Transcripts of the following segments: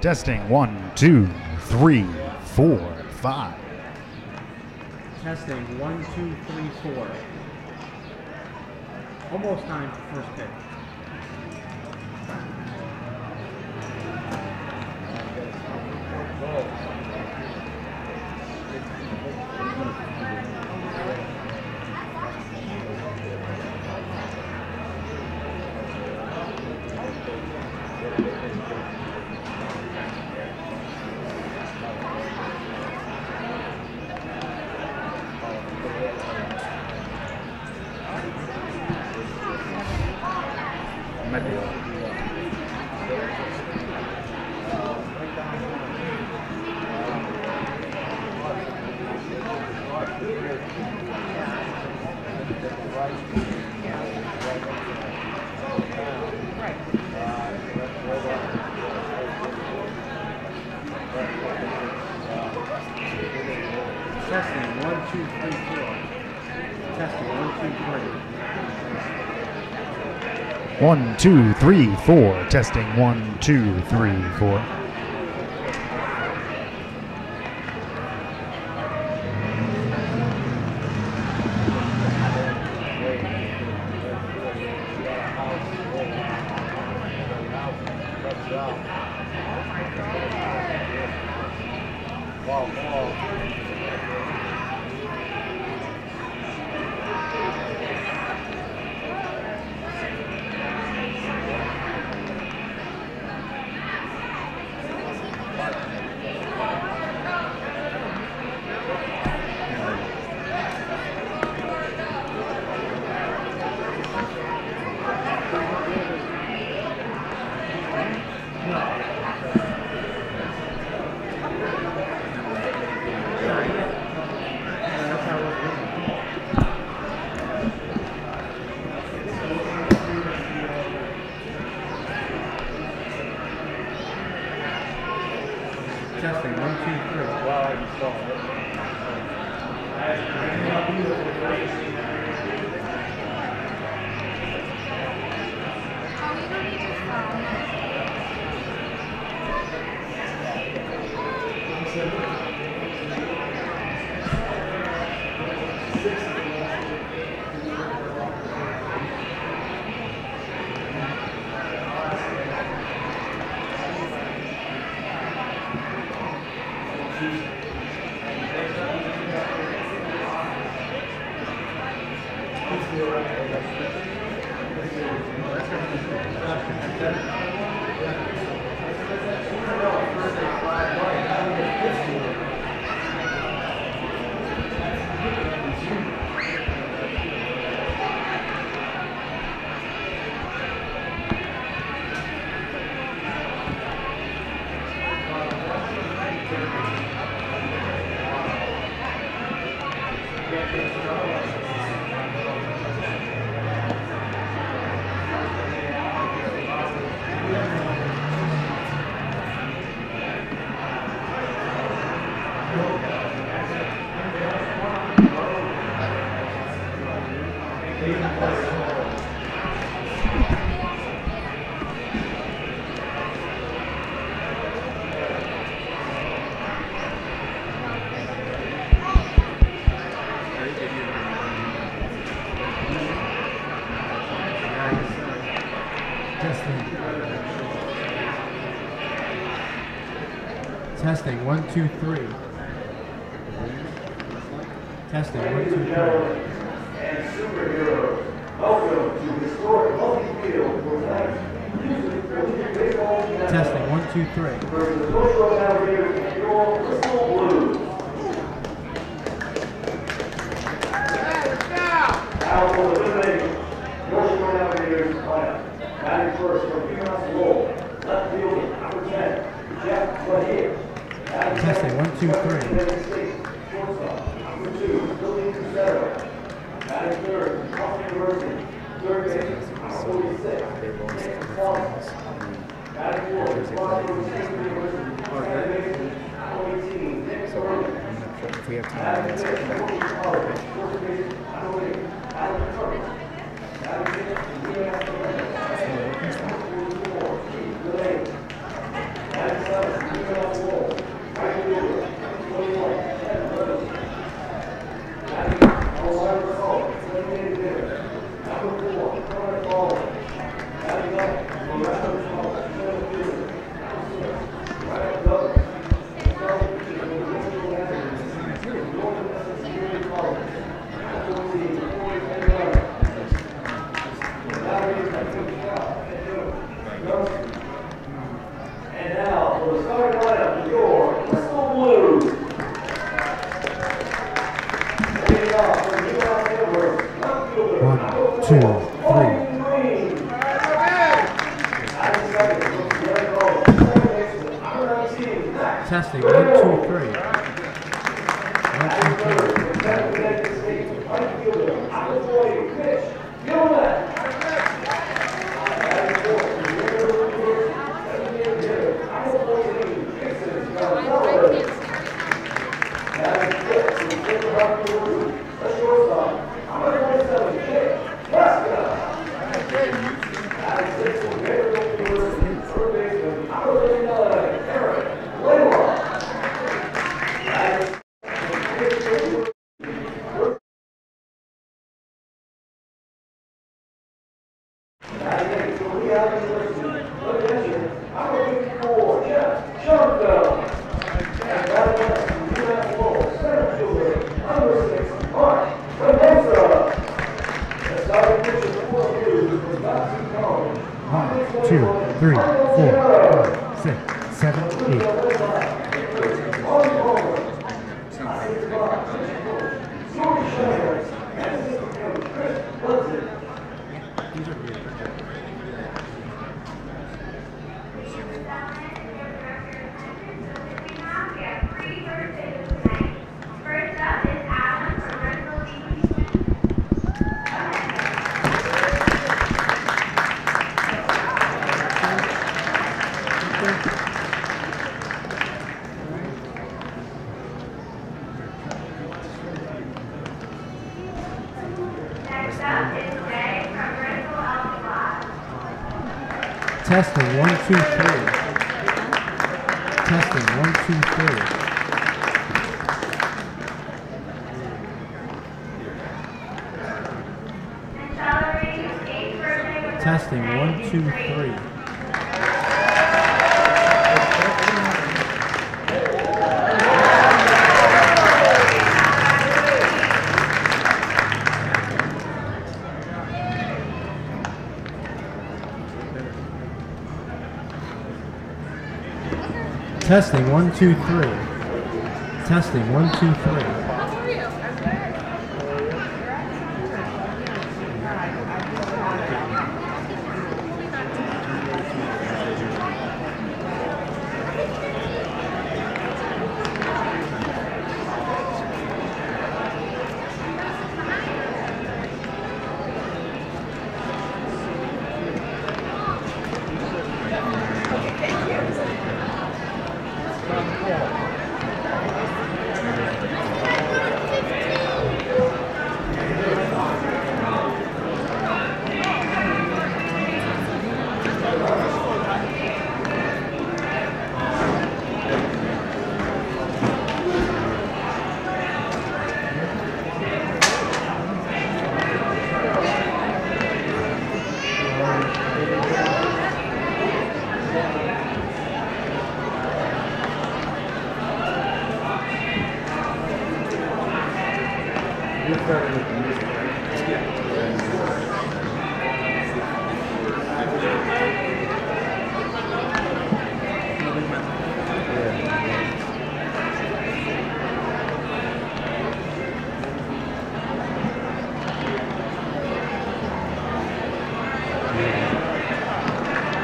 Testing 1, 2, 3, 4, 5. Testing 1, 2, 3, 4. Almost time for first pitch. Testing 1, 2, 3, 4. Testing 1, 2, 3. 1, 2, 3, 4. Testing 1, 2, 3, 4. Testing 1, 2, 3. Wow, I just saw it. Testing 1, 2, 3. Testing 1, 2, 3. And superheroes, welcome to historic multi-field for Testing 1, 2, 3. versus the Northshore Navigators and your Bristol Blues. Now for the elimination, Northshore Navigators lineup. Batting first from Huron Lowell, left fielder number 10, Jeff Lahir. Testing 1, 2, 3. Shortstop number 2, Billy Cusero. Batting third, Boston University. Third base, number 46, Nick Thomas. Batting fourth, Boston University. Second base, number 18, Nick Thomas. If we have time, let's get back. First base, number 8, Alex Curtis. Batting fifth, U.S. Batting 4, Steve Delaney. Batting seventh, Testing, 1, 2, 3. 1, 2, 3. Testing, 1, 2, 3.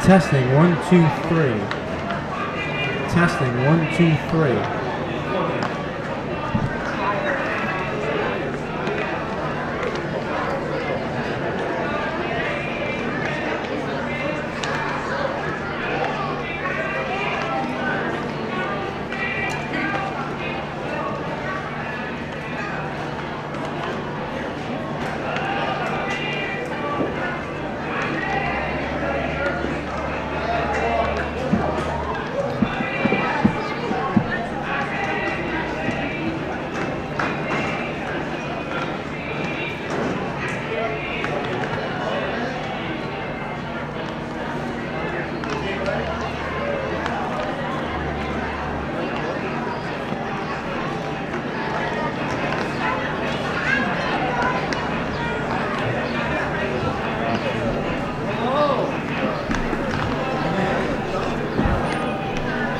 Testing, 1, 2, 3. Testing, 1, 2, 3.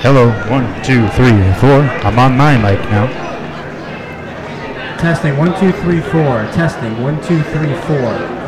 Hello, 1, 2, 3, 4. I'm on my mic now. Testing, 1, 2, 3, 4. Testing, 1, 2, 3, 4.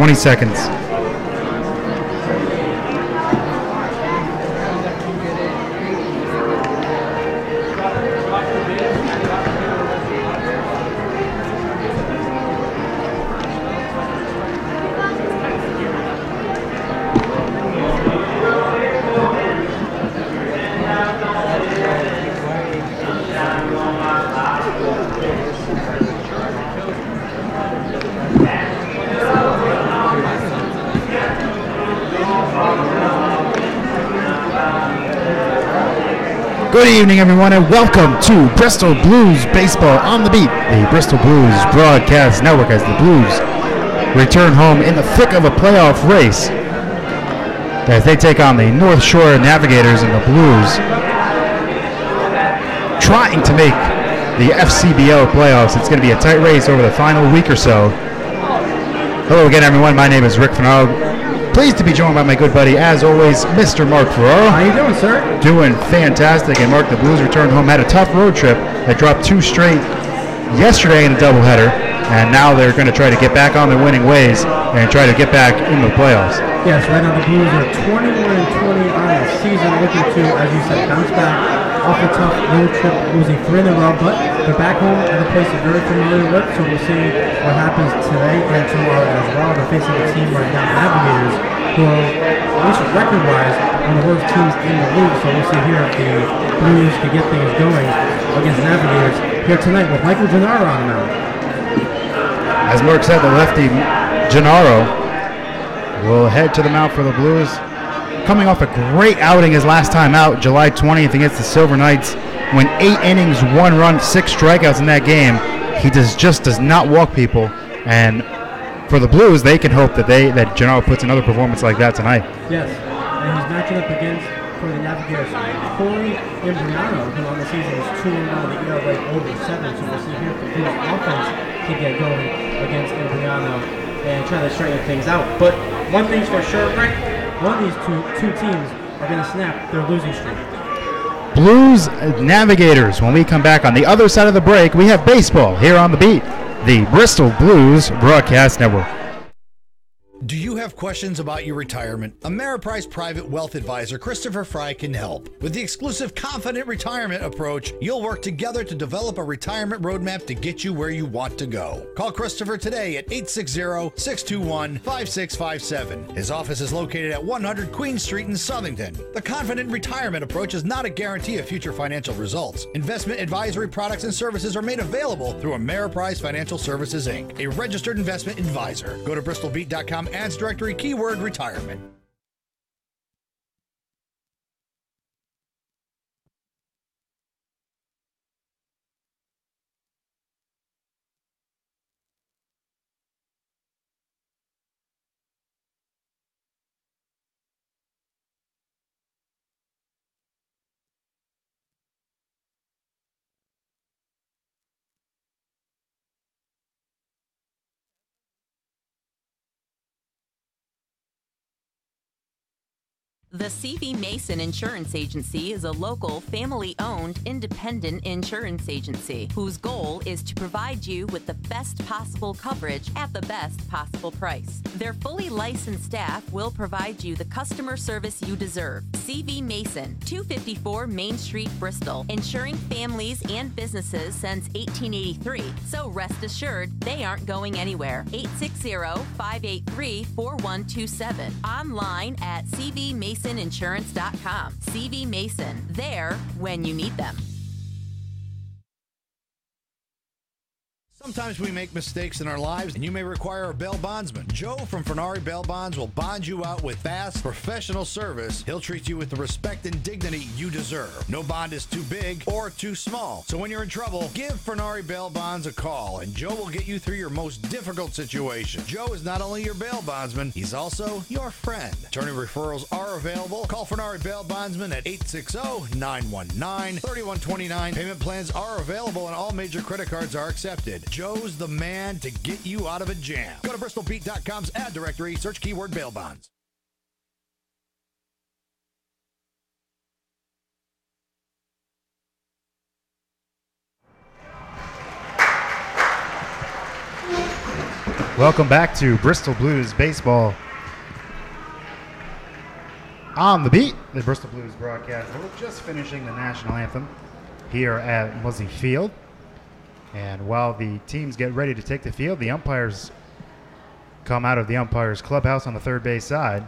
20 seconds. Good evening, everyone, and welcome to Bristol Blues Baseball on the Beat, the Bristol Blues Broadcast Network, as the Blues return home in the thick of a playoff race as they take on the Northshore Navigators and the Blues, trying to make the FCBO playoffs. It's going to be a tight race over the final week or so. Hello again, everyone. My name is Rick Fernald. Pleased to be joined by my good buddy, as always, Mr. Mark Ferraro. How you doing, sir? Doing fantastic. And Mark, the Blues returned home, had a tough road trip. They dropped 2 straight yesterday in a doubleheader, and now they're going to try to get back on their winning ways and try to get back in the playoffs. Yes, right now the Blues are 21-20 on the season, looking to, as you said, bounce back off a tough road trip, losing 3 in a row, but they're back home at a place they're very familiar with, so we'll see what happens today and tomorrow as well. They're facing a team right now, Navigators, who are, at least record-wise, one of the worst teams in the league, so we'll see here if the Blues can get things going against Navigators here tonight with Michael Gennaro on the mound. As Mark said, the lefty Gennaro will head to the mound for the Blues. Coming off a great outing his last time out, July 20th against the Silver Knights, went 8 innings, 1 run, 6 strikeouts in that game. He just does not walk people, and for the Blues, they can hope that Gennaro puts another performance like that tonight. Yes, and he's matching up against, for the Navigators, Corey Imbriano, who on the season is 2-0, the ERA over 7, so we'll see here if the Blues offense can get going against Imbriano and try to straighten things out. But one thing's for sure, Rick, one of these two teams are going to snap their losing streak. Blues Navigators. When we come back on the other side of the break, we have baseball here on the Beat, the Bristol Blues Broadcast Network. Do you have questions about your retirement? Ameriprise Private Wealth Advisor Christopher Fry can help. With the exclusive Confident Retirement approach, you'll work together to develop a retirement roadmap to get you where you want to go. Call Christopher today at 860-621-5657. His office is located at 100 Queen Street in Southington. The Confident Retirement approach is not a guarantee of future financial results. Investment advisory products and services are made available through Ameriprise Financial Services, Inc., a registered investment advisor. Go to bristolbeat.com ads directory keyword retirement. The CV Mason Insurance Agency is a local, family-owned, independent insurance agency whose goal is to provide you with the best possible coverage at the best possible price. Their fully licensed staff will provide you the customer service you deserve. CV Mason, 254 Main Street, Bristol, insuring families and businesses since 1883. So rest assured, they aren't going anywhere. 860-583-4127. Online at cvmasonInsurance.com. CV Mason, there when you need them. Sometimes we make mistakes in our lives, and you may require a bail bondsman. Joe from Fernari Bail Bonds will bond you out with fast, professional service. He'll treat you with the respect and dignity you deserve. No bond is too big or too small. So when you're in trouble, give Fernari Bail Bonds a call, and Joe will get you through your most difficult situation. Joe is not only your bail bondsman, he's also your friend. Attorney referrals are available. Call Fernari Bail Bondsman at 860-919-3129. Payment plans are available, and all major credit cards are accepted. Joe's the man to get you out of a jam. Go to bristolbeat.com's ad directory, search keyword bail bonds. Welcome back to Bristol Blues Baseball. On the beat, the Bristol Blues broadcast. We're just finishing the national anthem here at Muzzy Field. And while the teams get ready to take the field, the umpires come out of the umpires clubhouse on the third base side.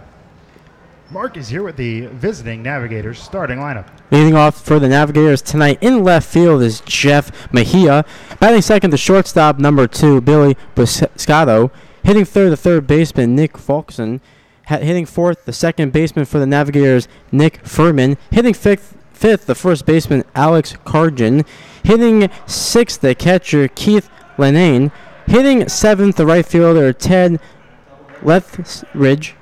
Mark is here with the visiting Navigators starting lineup. Leading off for the Navigators tonight in left field is Jeff Mejia. Batting second, the shortstop, number 2, Billy Buscato. Hitting third, the third baseman, Nick Falkson. Hitting fourth, the second baseman for the Navigators, Nick Furman. Hitting fifth, the first baseman, Alex Cargin. Hitting sixth, the catcher, Keith Lenane. Hitting seventh, the right fielder, Ted Lethridge.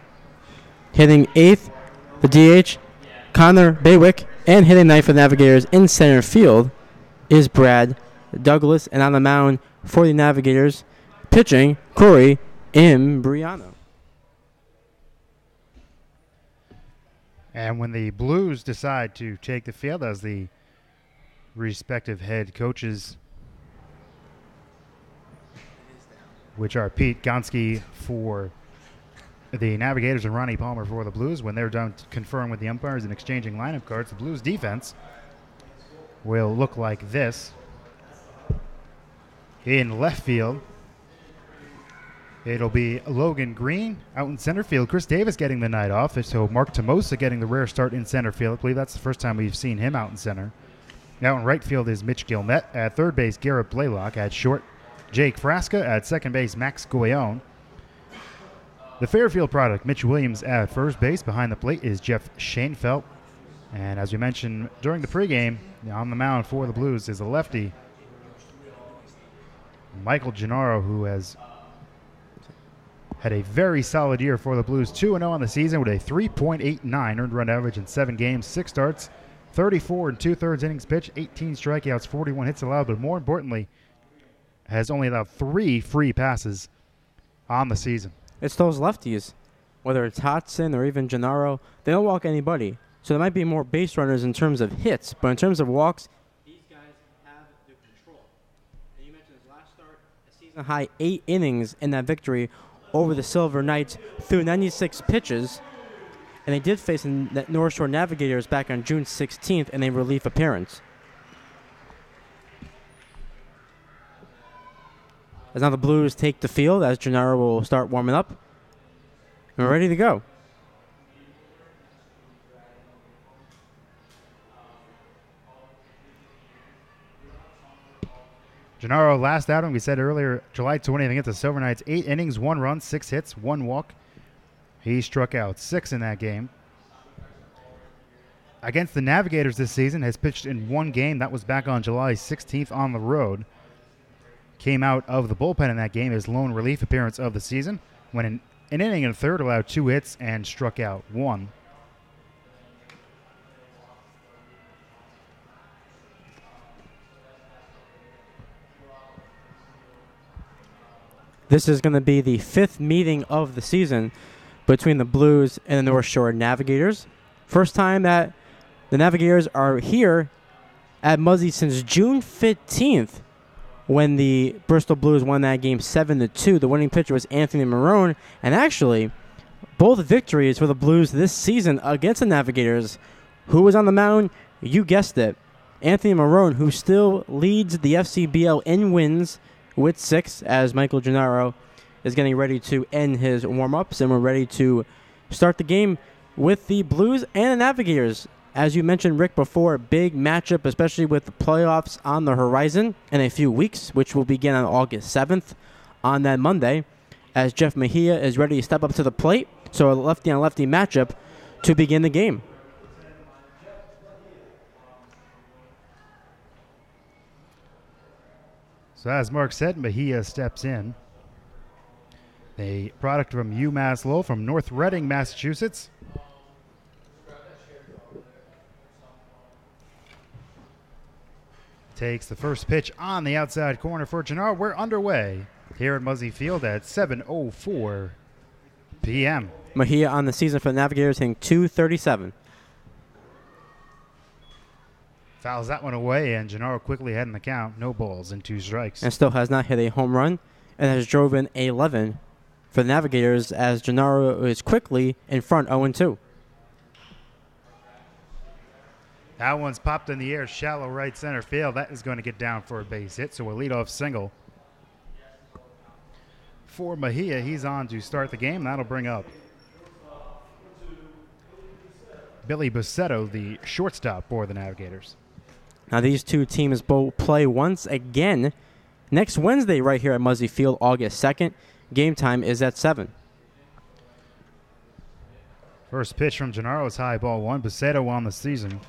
Hitting eighth, the DH, Connor Baywick. And hitting ninth for the Navigators in center field is Brad Douglas. And on the mound for the Navigators, pitching, Corey Imbriano. And when the Blues decide to take the field as the respective head coaches, which are Pete Gonski for the Navigators and Ronnie Palmer for the Blues, when they're done conferring with the umpires and exchanging lineup cards, the Blues defense will look like this. In left field, it'll be Logan Green. Out in center field, Chris Davis getting the night off. So Mark Tomosa getting the rare start in center field. I believe that's the first time we've seen him out in center. Now in right field is Mitch Gilmet. At third base, Garrett Blaylock. At short, Jake Frasca. At second base, Max Goyon. The Fairfield product, Mitch Williams at first base. Behind the plate is Jeff Schoenfeld. And as we mentioned during the pregame, on the mound for the Blues is a lefty, Michael Gennaro, who has had a very solid year for the Blues. 2-0 on the season with a 3.89 earned run average in 7 games, 6 starts, 34 and 2/3 innings pitched, 18 strikeouts, 41 hits allowed, but more importantly, has only allowed 3 free passes on the season. It's those lefties, whether it's Hodson or even Gennaro, they don't walk anybody. So there might be more base runners in terms of hits, but in terms of walks, these guys have the control. And you mentioned his last start, a season-high 8 innings in that victory over the Silver Knights through 96 pitches. And they did face the Northshore Navigators back on June 16th in a relief appearance. As now the Blues take the field, as Gennaro will start warming up. And we're ready to go. Gennaro, last outing, we said earlier, July 20th against the Silver Knights, 8 innings, 1 run, 6 hits, 1 walk. He struck out 6 in that game. Against the Navigators this season, has pitched in 1 game. That was back on July 16th on the road. Came out of the bullpen in that game, his lone relief appearance of the season. Went in an inning and a third, allowed 2 hits, and struck out 1. This is going to be the 5th meeting of the season between the Blues and the North Shore Navigators. First time that the Navigators are here at Muzzy since June 15th, when the Bristol Blues won that game 7-2. The winning pitcher was Anthony Marone. And actually, both victories for the Blues this season against the Navigators. Who was on the mound? You guessed it. Anthony Marone, who still leads the FCBL in wins with 6, as Michael Gennaro is getting ready to end his warm-ups. And we're ready to start the game with the Blues and the Navigators. As you mentioned, Rick, before, big matchup, especially with the playoffs on the horizon in a few weeks, which will begin on August 7th on that Monday, as Jeff Mejia is ready to step up to the plate. So a lefty-on-lefty matchup to begin the game. So as Mark said, Mejia steps in. A product from UMass Lowell from North Reading, Massachusetts. Takes the first pitch on the outside corner for Gennaro. We're underway here at Muzzy Field at 7:04 p.m. Mejia on the season for the Navigators hitting .237. Fouls that one away, and Gennaro quickly ahead in the count. No balls and 2 strikes. And still has not hit a home run and has driven 11 for the Navigators as Gennaro is quickly in front 0-2. That one's popped in the air, shallow right center field. That is going to get down for a base hit, so a leadoff single for Mejia. He's on to start the game. That'll bring up Billy Busetto, the shortstop for the Navigators. Now these two teams both play once again next Wednesday right here at Muzzy Field, August 2nd. Game time is at 7. First pitch from Gennaro's high, ball one. Busetto on the season.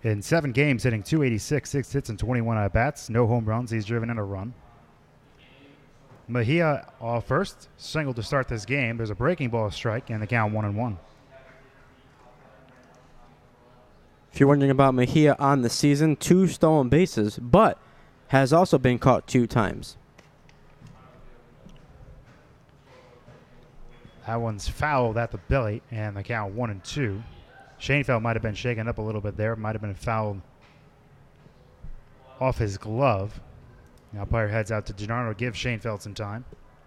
In 7 games, hitting .286, 6 hits, and 21 at-bats. No home runs. He's driven in a run. Mejia off first. Single to start this game. There's a breaking ball strike, and the count 1-1. If you're wondering about Mejia on the season, 2 stolen bases, but has also been caught 2 times. That one's fouled at the belly, and the count 1-2. Schoenfeld might have been shaken up a little bit there. Might have been fouled off his glove. Now umpire heads out to Gennaro to give Schoenfeld some time.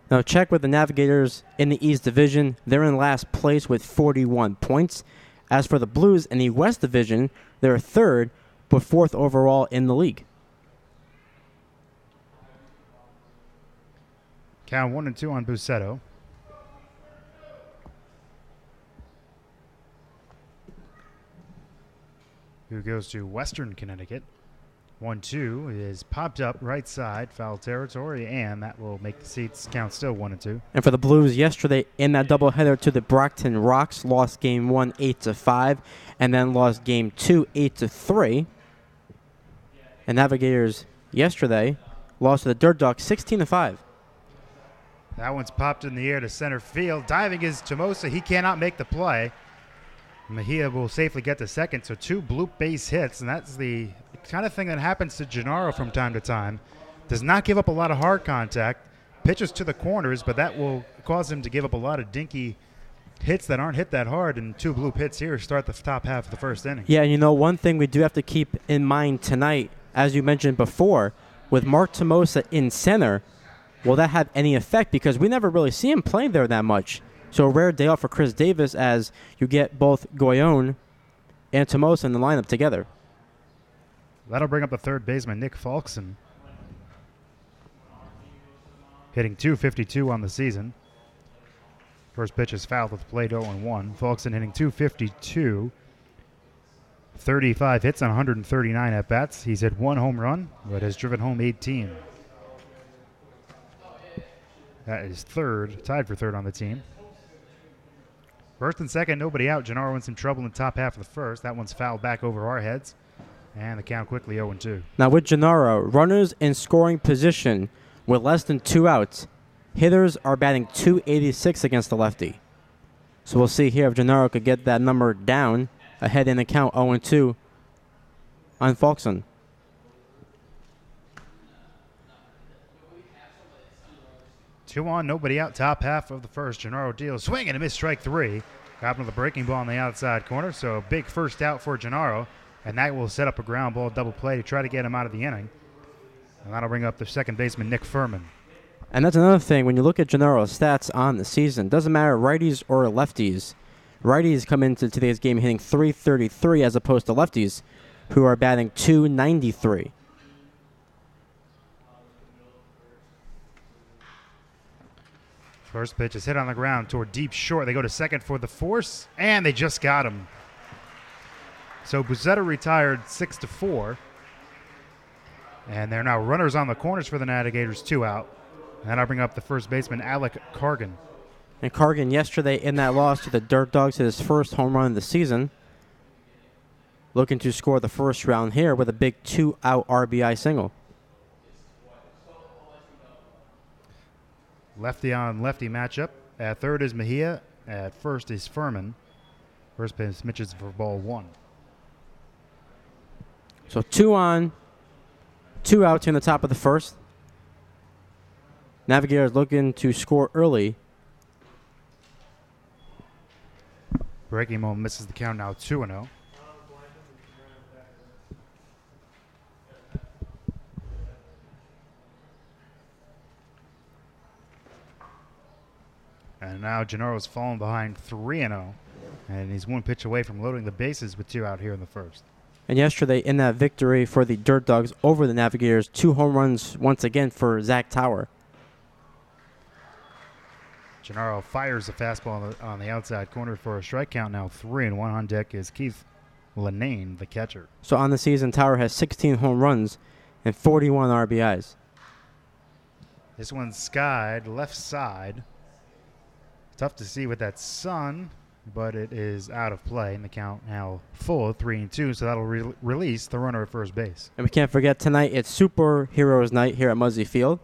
Now check with the Navigators in the East Division. They're in last place with 41 points. As for the Blues in the West Division, they're 3rd, but 4th overall in the league. Count 1-2 on Busetto. Who goes to Western Connecticut. 1-2 is popped up right side, foul territory, and that will make the seats count still 1-2. And for the Blues yesterday in that doubleheader to the Brockton Rocks, lost game 1 8-5, and then lost game 2 8-3. And Navigators yesterday lost to the Dirt Dogs 16-5. That one's popped in the air to center field. Diving is Tomosa. He cannot make the play. Mejia will safely get to second, so 2 bloop base hits, and that's the kind of thing that happens to Gennaro from time to time. Does not give up a lot of hard contact, pitches to the corners, but that will cause him to give up a lot of dinky hits that aren't hit that hard, and 2 bloop hits here start the top half of the first inning. Yeah, and one thing we do have to keep in mind tonight, as you mentioned before, with Mark Tomosa in center, will that have any effect? Because we never really see him playing there that much. So a rare day off for Chris Davis as you get both Goyon and Tomosa in the lineup together. That'll bring up the third baseman, Nick Falkson. Hitting .252 on the season. First pitch is fouled with plate 0-1. Falkson hitting .252. 35 hits on 139 at-bats. He's hit 1 home run, but has driven home 18. That is tied for third on the team. First and second, nobody out. Gennaro in some trouble in the top half of the first. That one's fouled back over our heads. And the count quickly 0-2. Now with Gennaro, runners in scoring position with less than 2 outs. Hitters are batting .286 against the lefty. So we'll see here if Gennaro could get that number down ahead in the count 0-2 on Falkson. Two on, nobody out, top half of the first. Gennaro deals, swing and a miss, strike 3. Got him with a breaking ball on the outside corner, so a big first out for Gennaro, and that will set up a ground ball double play to try to get him out of the inning. And that'll bring up the second baseman, Nick Furman. And that's another thing, when you look at Gennaro's stats on the season, doesn't matter righties or lefties. Righties come into today's game hitting .333 as opposed to lefties, who are batting .293. First pitch is hit on the ground toward deep short. They go to second for the force, and they just got him. So Busetto retired 6-4. And they're now runners on the corners for the Navigators, 2 out. And that'll bring up the first baseman, Alec Cargan. And Cargan yesterday in that loss to the Dirt Dogs hit his first home run of the season. Looking to score the first round here with a big 2-out RBI single. Lefty on lefty matchup. At third is Mejia. At first is Furman. First pitch Mitches for ball 1. So 2 on, 2 out here in the top of the first. Navigators looking to score early. Breaking ball misses the count, now 2-0. And now Gennaro's fallen behind 3-0. And he's one pitch away from loading the bases with 2 out here in the first. And yesterday, in that victory for the Dirt Dogs over the Navigators, 2 home runs once again for Zach Tower. Gennaro fires the fastball on the outside corner for a strike count. Now 3-1 on deck is Keith Lenane, the catcher. So on the season, Tower has 16 home runs and 41 RBIs. This one's skied left side. Tough to see with that sun, but it is out of play. And the count now full, 3-2, so that'll release the runner at first base. And we can't forget tonight, it's Superheroes Night here at Muzzy Field.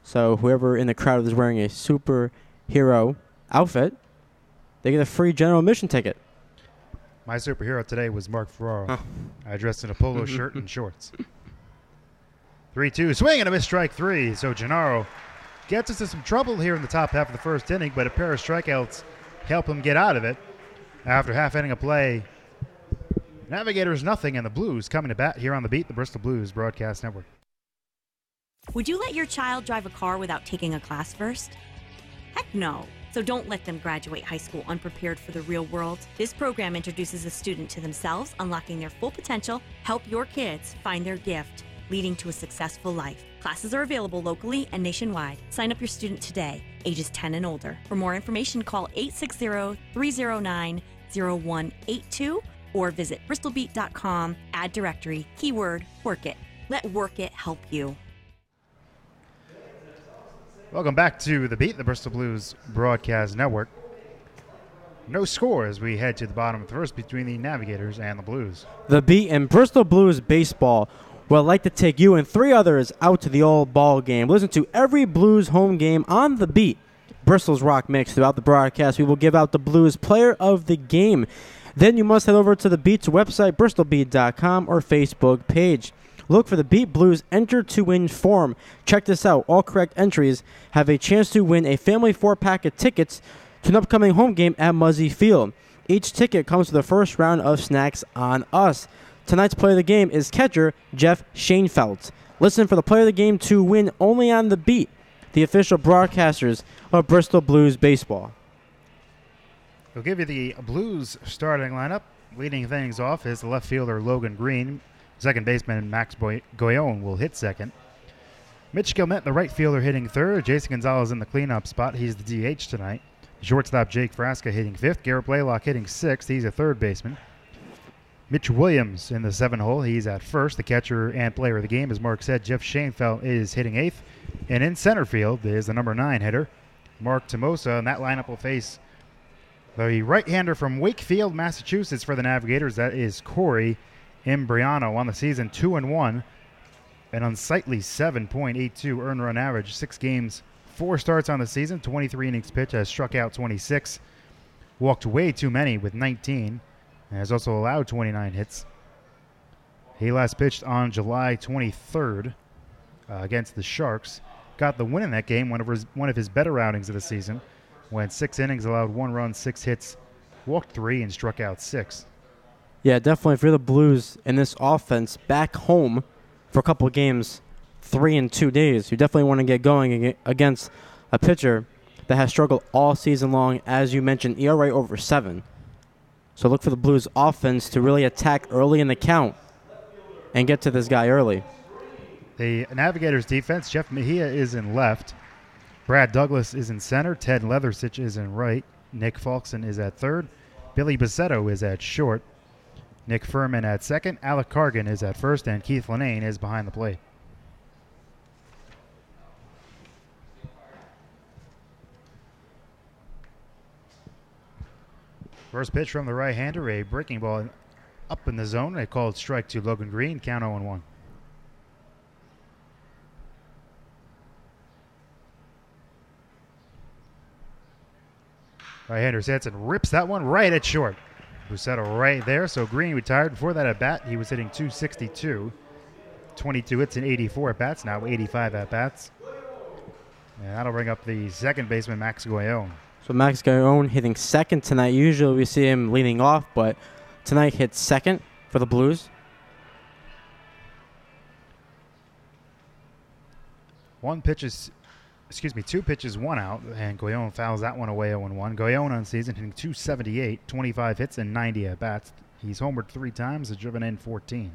So whoever in the crowd is wearing a superhero outfit, they get a free general admission ticket. My superhero today was Mark Ferraro. I dressed in a polo shirt and shorts. 3-2, swing and a miss, strike 3. So Gennaro gets us into some trouble here in the top half of the first inning, but a pair of strikeouts help him get out of it. After half inning of play, Navigators nothing, and the Blues coming to bat here on the Beat, the Bristol Blues Broadcast Network. Would you let your child drive a car without taking a class first? Heck no. So don't let them graduate high school unprepared for the real world. This program introduces a student to themselves, unlocking their full potential, help your kids find their gift, leading to a successful life. Classes are available locally and nationwide. Sign up your student today, ages 10 and older. For more information, call 860-309-0182 or visit bristolbeat.com, add directory, keyword, Work It. Let Work It help you. Welcome back to the Beat, the Bristol Blues Broadcast Network. No score as we head to the bottom of the first between the Navigators and the Blues. The Beat and Bristol Blues Baseball would like to take you and 3 others out to the old ball game. Listen to every Blues home game on the Beat, Bristol's Rock Mix. Throughout the broadcast, we will give out the Blues Player of the Game. Then you must head over to the Beat's website, bristolbeat.com, or Facebook page. Look for the Beat Blues Enter to Win form. Check this out. All correct entries have a chance to win a family 4-pack of tickets to an upcoming home game at Muzzy Field. Each ticket comes with the first round of snacks on us. Tonight's player of the game is catcher Jeff Schoenfeld. Listen for the player of the game to win only on the Beat, the official broadcasters of Bristol Blues Baseball. We'll give you the Blues starting lineup. Leading things off is the left fielder Logan Green. Second baseman Max Goyon will hit second. Mitch Gilmet, the right fielder, hitting third. Jason Gonzalez in the cleanup spot. He's the DH tonight. Shortstop Jake Frasca hitting fifth. Garrett Blaylock hitting sixth. He's a third baseman. Mitch Williams in the 7-hole. He's at first. The catcher and player of the game, as Mark said, Jeff Schoenfeld is hitting eighth. And in center field is the number 9 hitter, Mark Tomosa. And that lineup will face the right-hander from Wakefield, Massachusetts for the Navigators. That is Corey Imbriano. On the season, 2-1, an unsightly 7.82 earned run average. 6 games, 4 starts on the season, 23 innings pitched, has struck out 26, walked way too many with 19, and has also allowed 29 hits. He last pitched on July 23rd against the Sharks. Got the win in that game, one of his better outings of the season. Went 6 innings, allowed 1 run, 6 hits, walked 3, and struck out 6. Yeah, definitely. If you're the Blues in this offense back home for a couple of games, 3 in 2 days, you definitely want to get going against a pitcher that has struggled all season long, as you mentioned, ERA over 7. So look for the Blues offense to really attack early in the count and get to this guy early. The Navigators defense, Jeff Mejia is in left. Brad Douglas is in center. Ted Leathersich is in right. Nick Falkson is at third. Billy Bassetto is at short. Nick Furman at second. Alec Cargan is at first. And Keith Lenane is behind the plate. First pitch from the right-hander, a breaking ball up in the zone. They called strike to Logan Green. Count 0-1. Right-hander sets and rips that one right at short. Bussetto right there. So Green retired. Before that at bat, he was hitting 262. 22 hits and 84 at bats. Now 85 at bats. And that'll bring up the second baseman, Max Goyon. So Max Goyon hitting second tonight. Usually we see him leading off, but tonight hits second for the Blues. One pitch is 2 pitches, 1 out, and Goyon fouls that one away 0-1. Goyon on season hitting .278, 25 hits and 90 at bats. He's homered 3 times, has driven in 14.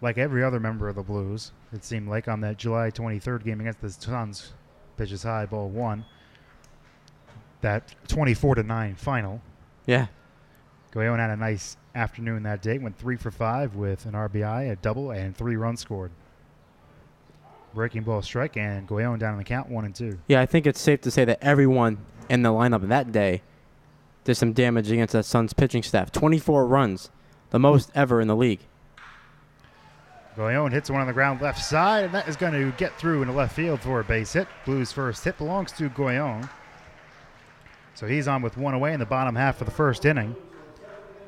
Like every other member of the Blues, it seemed like on that July 23rd game against the Suns, pitches high, ball 1. That 24-9 final. Yeah. Goyon had a nice afternoon that day. Went 3 for 5 with an RBI, a double, and 3 runs scored. Breaking ball strike, and Goyon down in the count 1-2. Yeah, I think it's safe to say that everyone in the lineup that day did some damage against that Suns pitching staff. 24 runs, the most ever in the league. Goyon hits one on the ground left side, and that is going to get through into left field for a base hit. Blues' first hit belongs to Goyon. So he's on with 1 away in the bottom half of the first inning.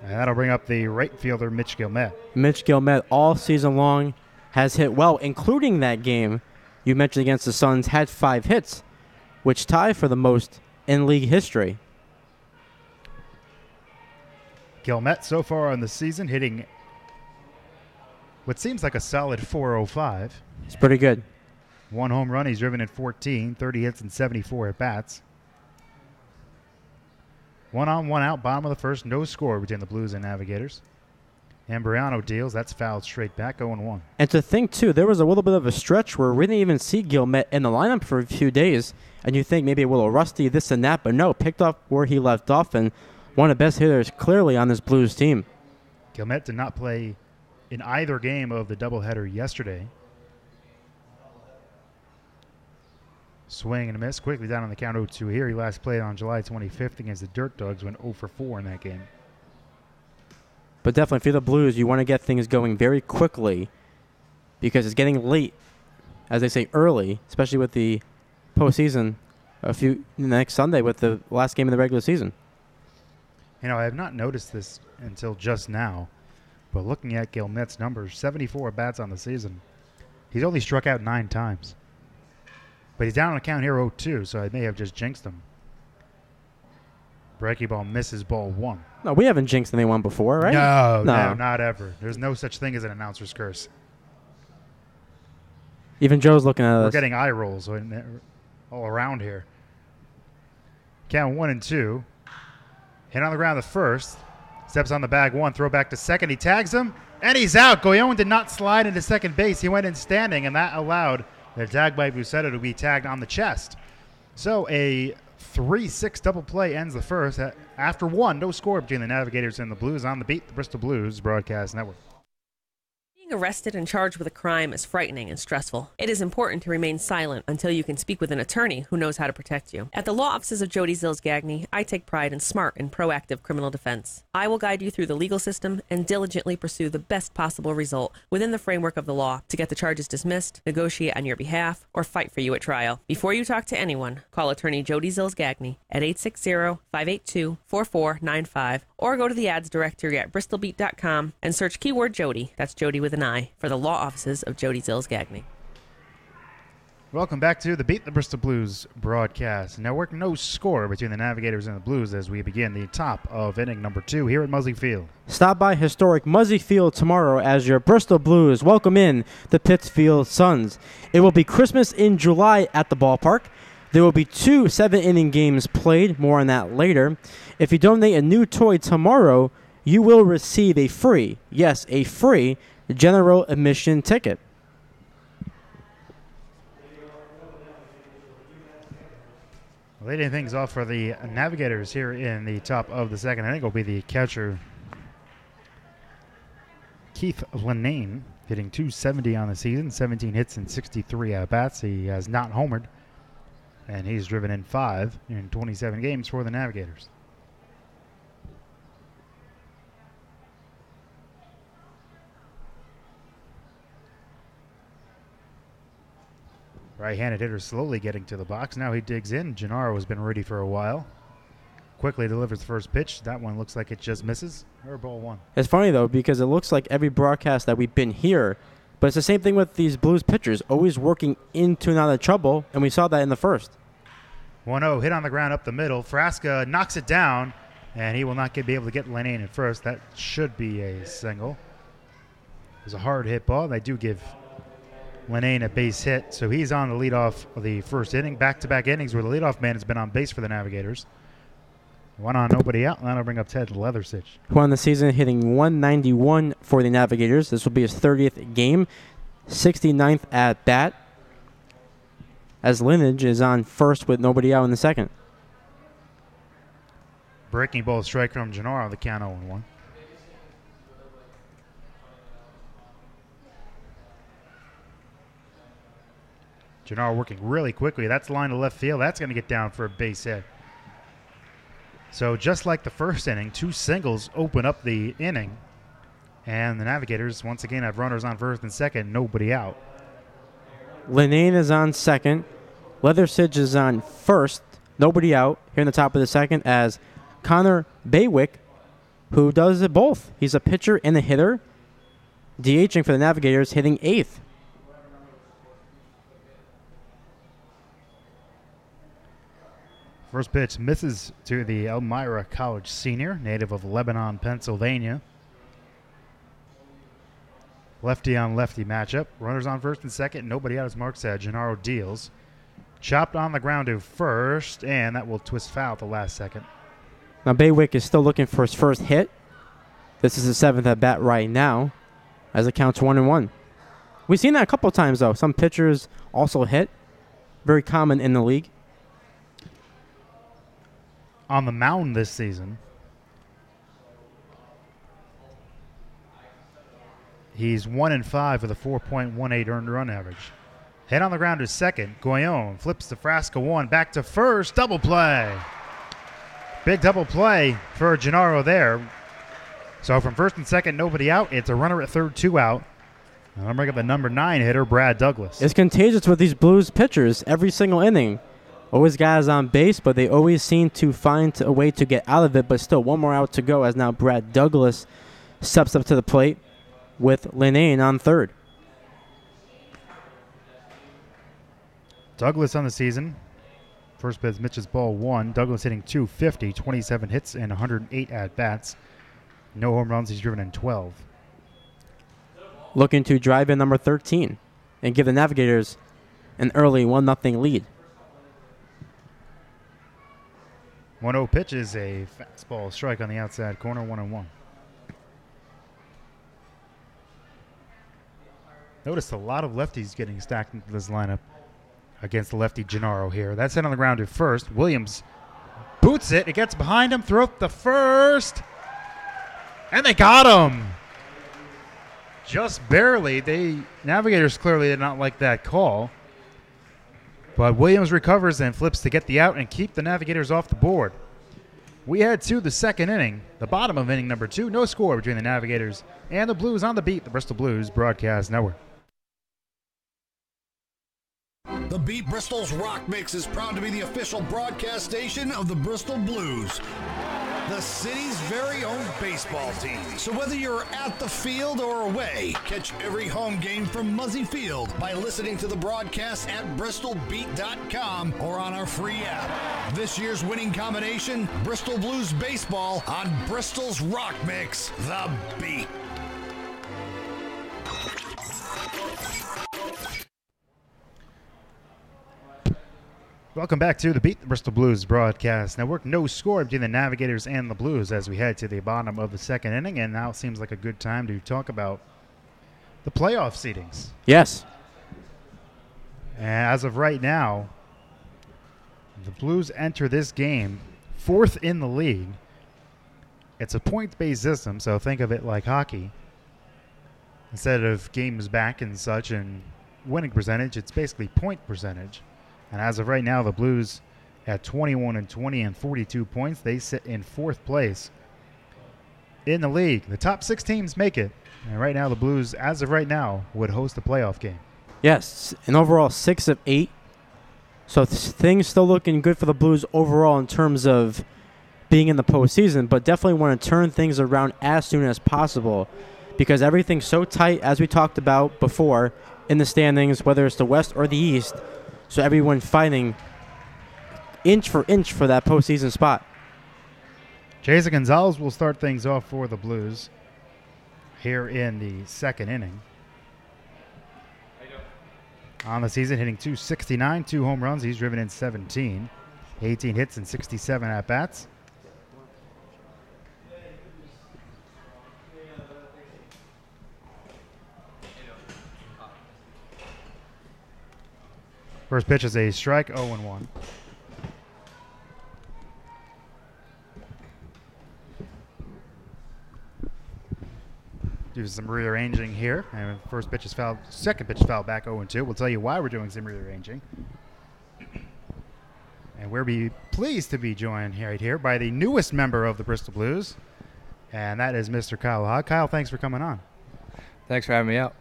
And that'll bring up the right fielder, Mitch Gilmet. Mitch Gilmet all season long has hit well, including that game you mentioned against the Suns, had 5 hits, which tie for the most in league history. Gilmet so far on the season hitting what seems like a solid .405. It's pretty good. 1 home run, he's driven in 14, 30 hits and 74 at bats. 1 on, 1 out, bottom of the first, no score between the Blues and Navigators. Ambriano deals, that's fouled straight back, 0-1. And to think, too, there was a little bit of a stretch where we didn't even see Gilmet in the lineup for a few days, and you think maybe a little rusty, this and that, but no, picked up where he left off, and one of the best hitters clearly on this Blues team. Gilmet did not play in either game of the doubleheader yesterday. Swing and a miss, quickly down on the count 0-2 here. He last played on July 25th against the Dirt Dogs, went 0 for 4 in that game. But definitely for the Blues, you want to get things going very quickly because it's getting late, as they say, early, especially with the postseason next Sunday with the last game of the regular season. You know, I have not noticed this until just now, but looking at Gilmet's numbers, 74 at-bats on the season, he's only struck out 9 times. But he's down on the count here 0-2, so I may have just jinxed him. Breaking ball misses ball 1. No, we haven't jinxed anyone before, right? No, not ever. There's no such thing as an announcer's curse. Even Joe's looking at us. We're getting eye rolls all around here. Count 1-2. Hit on the ground the first. Steps on the bag 1. Throw back to second. He tags him, and he's out. Goyon did not slide into second base. He went in standing, and that allowed the tag by Bucetta to be tagged on the chest. So a 3-6 double play ends the first. After 1, no score between the Navigators and the Blues. On the beat, the Bristol Blues Broadcast Network. Being arrested and charged with a crime is frightening and stressful. It is important to remain silent until you can speak with an attorney who knows how to protect you. At the law offices of Jody Zills Gagny, I take pride in smart and proactive criminal defense. I will guide you through the legal system and diligently pursue the best possible result within the framework of the law to get the charges dismissed, negotiate on your behalf, or fight for you at trial. Before you talk to anyone, call attorney Jody Zills Gagny at 860-582-4495 or go to the ads directory at bristolbeat.com and search keyword Jody, that's Jody with an I, for the law offices of Jody Zills Gagny. Welcome back to the Beat the Bristol Blues Broadcast Network. No score between the Navigators and the Blues as we begin the top of inning number 2 here at Muzzy Field. Stop by historic Muzzy Field tomorrow as your Bristol Blues welcome in the Pittsfield Suns. It will be Christmas in July at the ballpark. There will be 2 7-inning games played. More on that later. If you donate a new toy tomorrow, you will receive a free, yes, a free general admission ticket. Leading things off for the Navigators here in the top of the second inning will be the catcher Keith Lenane, hitting .270 on the season, 17 hits and 63 at-bats. He has not homered, and he's driven in 5 in 27 games for the Navigators. Right-handed hitter slowly getting to the box. Now he digs in. Gennaro has been ready for a while. Quickly delivers the first pitch. That one looks like it just misses. Or ball 1. It's funny, though, because it looks like every broadcast that we've been here, but it's the same thing with these Blues pitchers, always working into and out of trouble, and we saw that in the first. 1-0, hit on the ground up the middle. Frasca knocks it down, and he will not be able to get Lenane at first. That should be a single. It was a hard hit ball. They do give Linane a base hit, so he's on the leadoff of the first inning. Back-to-back innings where the leadoff man has been on base for the Navigators. One on, nobody out, and that'll bring up Ted Leathersich. Who on the season hitting 191 for the Navigators. This will be his 30th game, 69th at bat, as Lineage is on first with nobody out in the second. Breaking ball strike from Gennaro, the count 0-1. Gennaro working really quickly. That's line to left field. That's going to get down for a base hit. So just like the first inning, 2 singles open up the inning. And the Navigators, once again, have runners on first and second, nobody out. Linane is on second. Leathersich is on first, nobody out here in the top of the second, as Connor Baywick, who does it both. He's a pitcher and a hitter, DHing for the Navigators, hitting 8th. First pitch misses to the Elmira College senior, native of Lebanon, Pennsylvania. Lefty on lefty matchup. Runners on first and second. Nobody out, as Mark said. Gennaro deals. Chopped on the ground to first, and that will twist foul at the last second. Now Baywick is still looking for his first hit. This is his 7th at bat right now, as it counts 1-1. We've seen that a couple times, though. Some pitchers also hit. Very common in the league. On the mound this season, he's 1-5 with a 4.18 earned run average. Hit on the ground to second. Goyon flips to Frasca 1, back to first. Double play. Big double play for Gennaro there. So from first and second, nobody out. It's a runner at third, 2 out. And I'm bringing up the number 9 hitter, Brad Douglas. It's contagious with these Blues pitchers every single inning. Always guys on base, but they always seem to find a way to get out of it. But still, one more out to go as now Brad Douglas steps up to the plate with Linane on third. Douglas on the season. First pitch, Mitch's ball 1. Douglas hitting .250, 27 hits and 108 at-bats. No home runs. He's driven in 12. Looking to drive in number 13 and give the Navigators an early 1-0 lead. 1-0 pitch is a fastball strike on the outside corner, 1-1. Notice a lot of lefties getting stacked into this lineup against the lefty Gennaro here. That's hit on the ground to first. Williams boots it. It gets behind him, throw up the first. And they got him. Just barely. The Navigators clearly did not like that call. But Williams recovers and flips to get the out and keep the Navigators off the board. We head to the second inning, the bottom of inning number 2. No score between the Navigators and the Blues on the beat, the Bristol Blues Broadcast Network. The Beat Bristol's Rock Mix is proud to be the official broadcast station of the Bristol Blues, the city's very own baseball team. So whether you're at the field or away, catch every home game from Muzzy Field by listening to the broadcast at bristolbeat.com or on our free app. This year's winning combination, Bristol Blues baseball on Bristol's Rock Mix, The Beat. Welcome back to the Beat the Bristol Blues Broadcast Network. No score between the Navigators and the Blues as we head to the bottom of the second inning, and now it seems like a good time to talk about the playoff seedings. Yes. And as of right now, the Blues enter this game 4th in the league. It's a point-based system, so think of it like hockey. Instead of games back and such and winning percentage, it's basically point percentage. And as of right now, the Blues at 21-20 and 42 points. They sit in 4th place in the league. The top 6 teams make it. And right now, the Blues, as of right now, would host a playoff game. Yes, an overall 6 of 8. So things still looking good for the Blues overall in terms of being in the postseason, but definitely want to turn things around as soon as possible because everything's so tight, as we talked about before, in the standings, whether it's the West or the East. So everyone fighting inch for that postseason spot. Jason Gonzalez will start things off for the Blues here in the second inning. On the season, hitting .269, 2 home runs. He's driven in 17, 18 hits and 67 at-bats. First pitch is a strike, 0-1. Do some rearranging here, and first pitch is fouled. Second pitch is fouled back 0-2. We'll tell you why we're doing some rearranging. And we'll be pleased to be joined right here by the newest member of the Bristol Blues, and that is Mr. Kyle Hogg. Kyle, thanks for coming on. Thanks for having me out.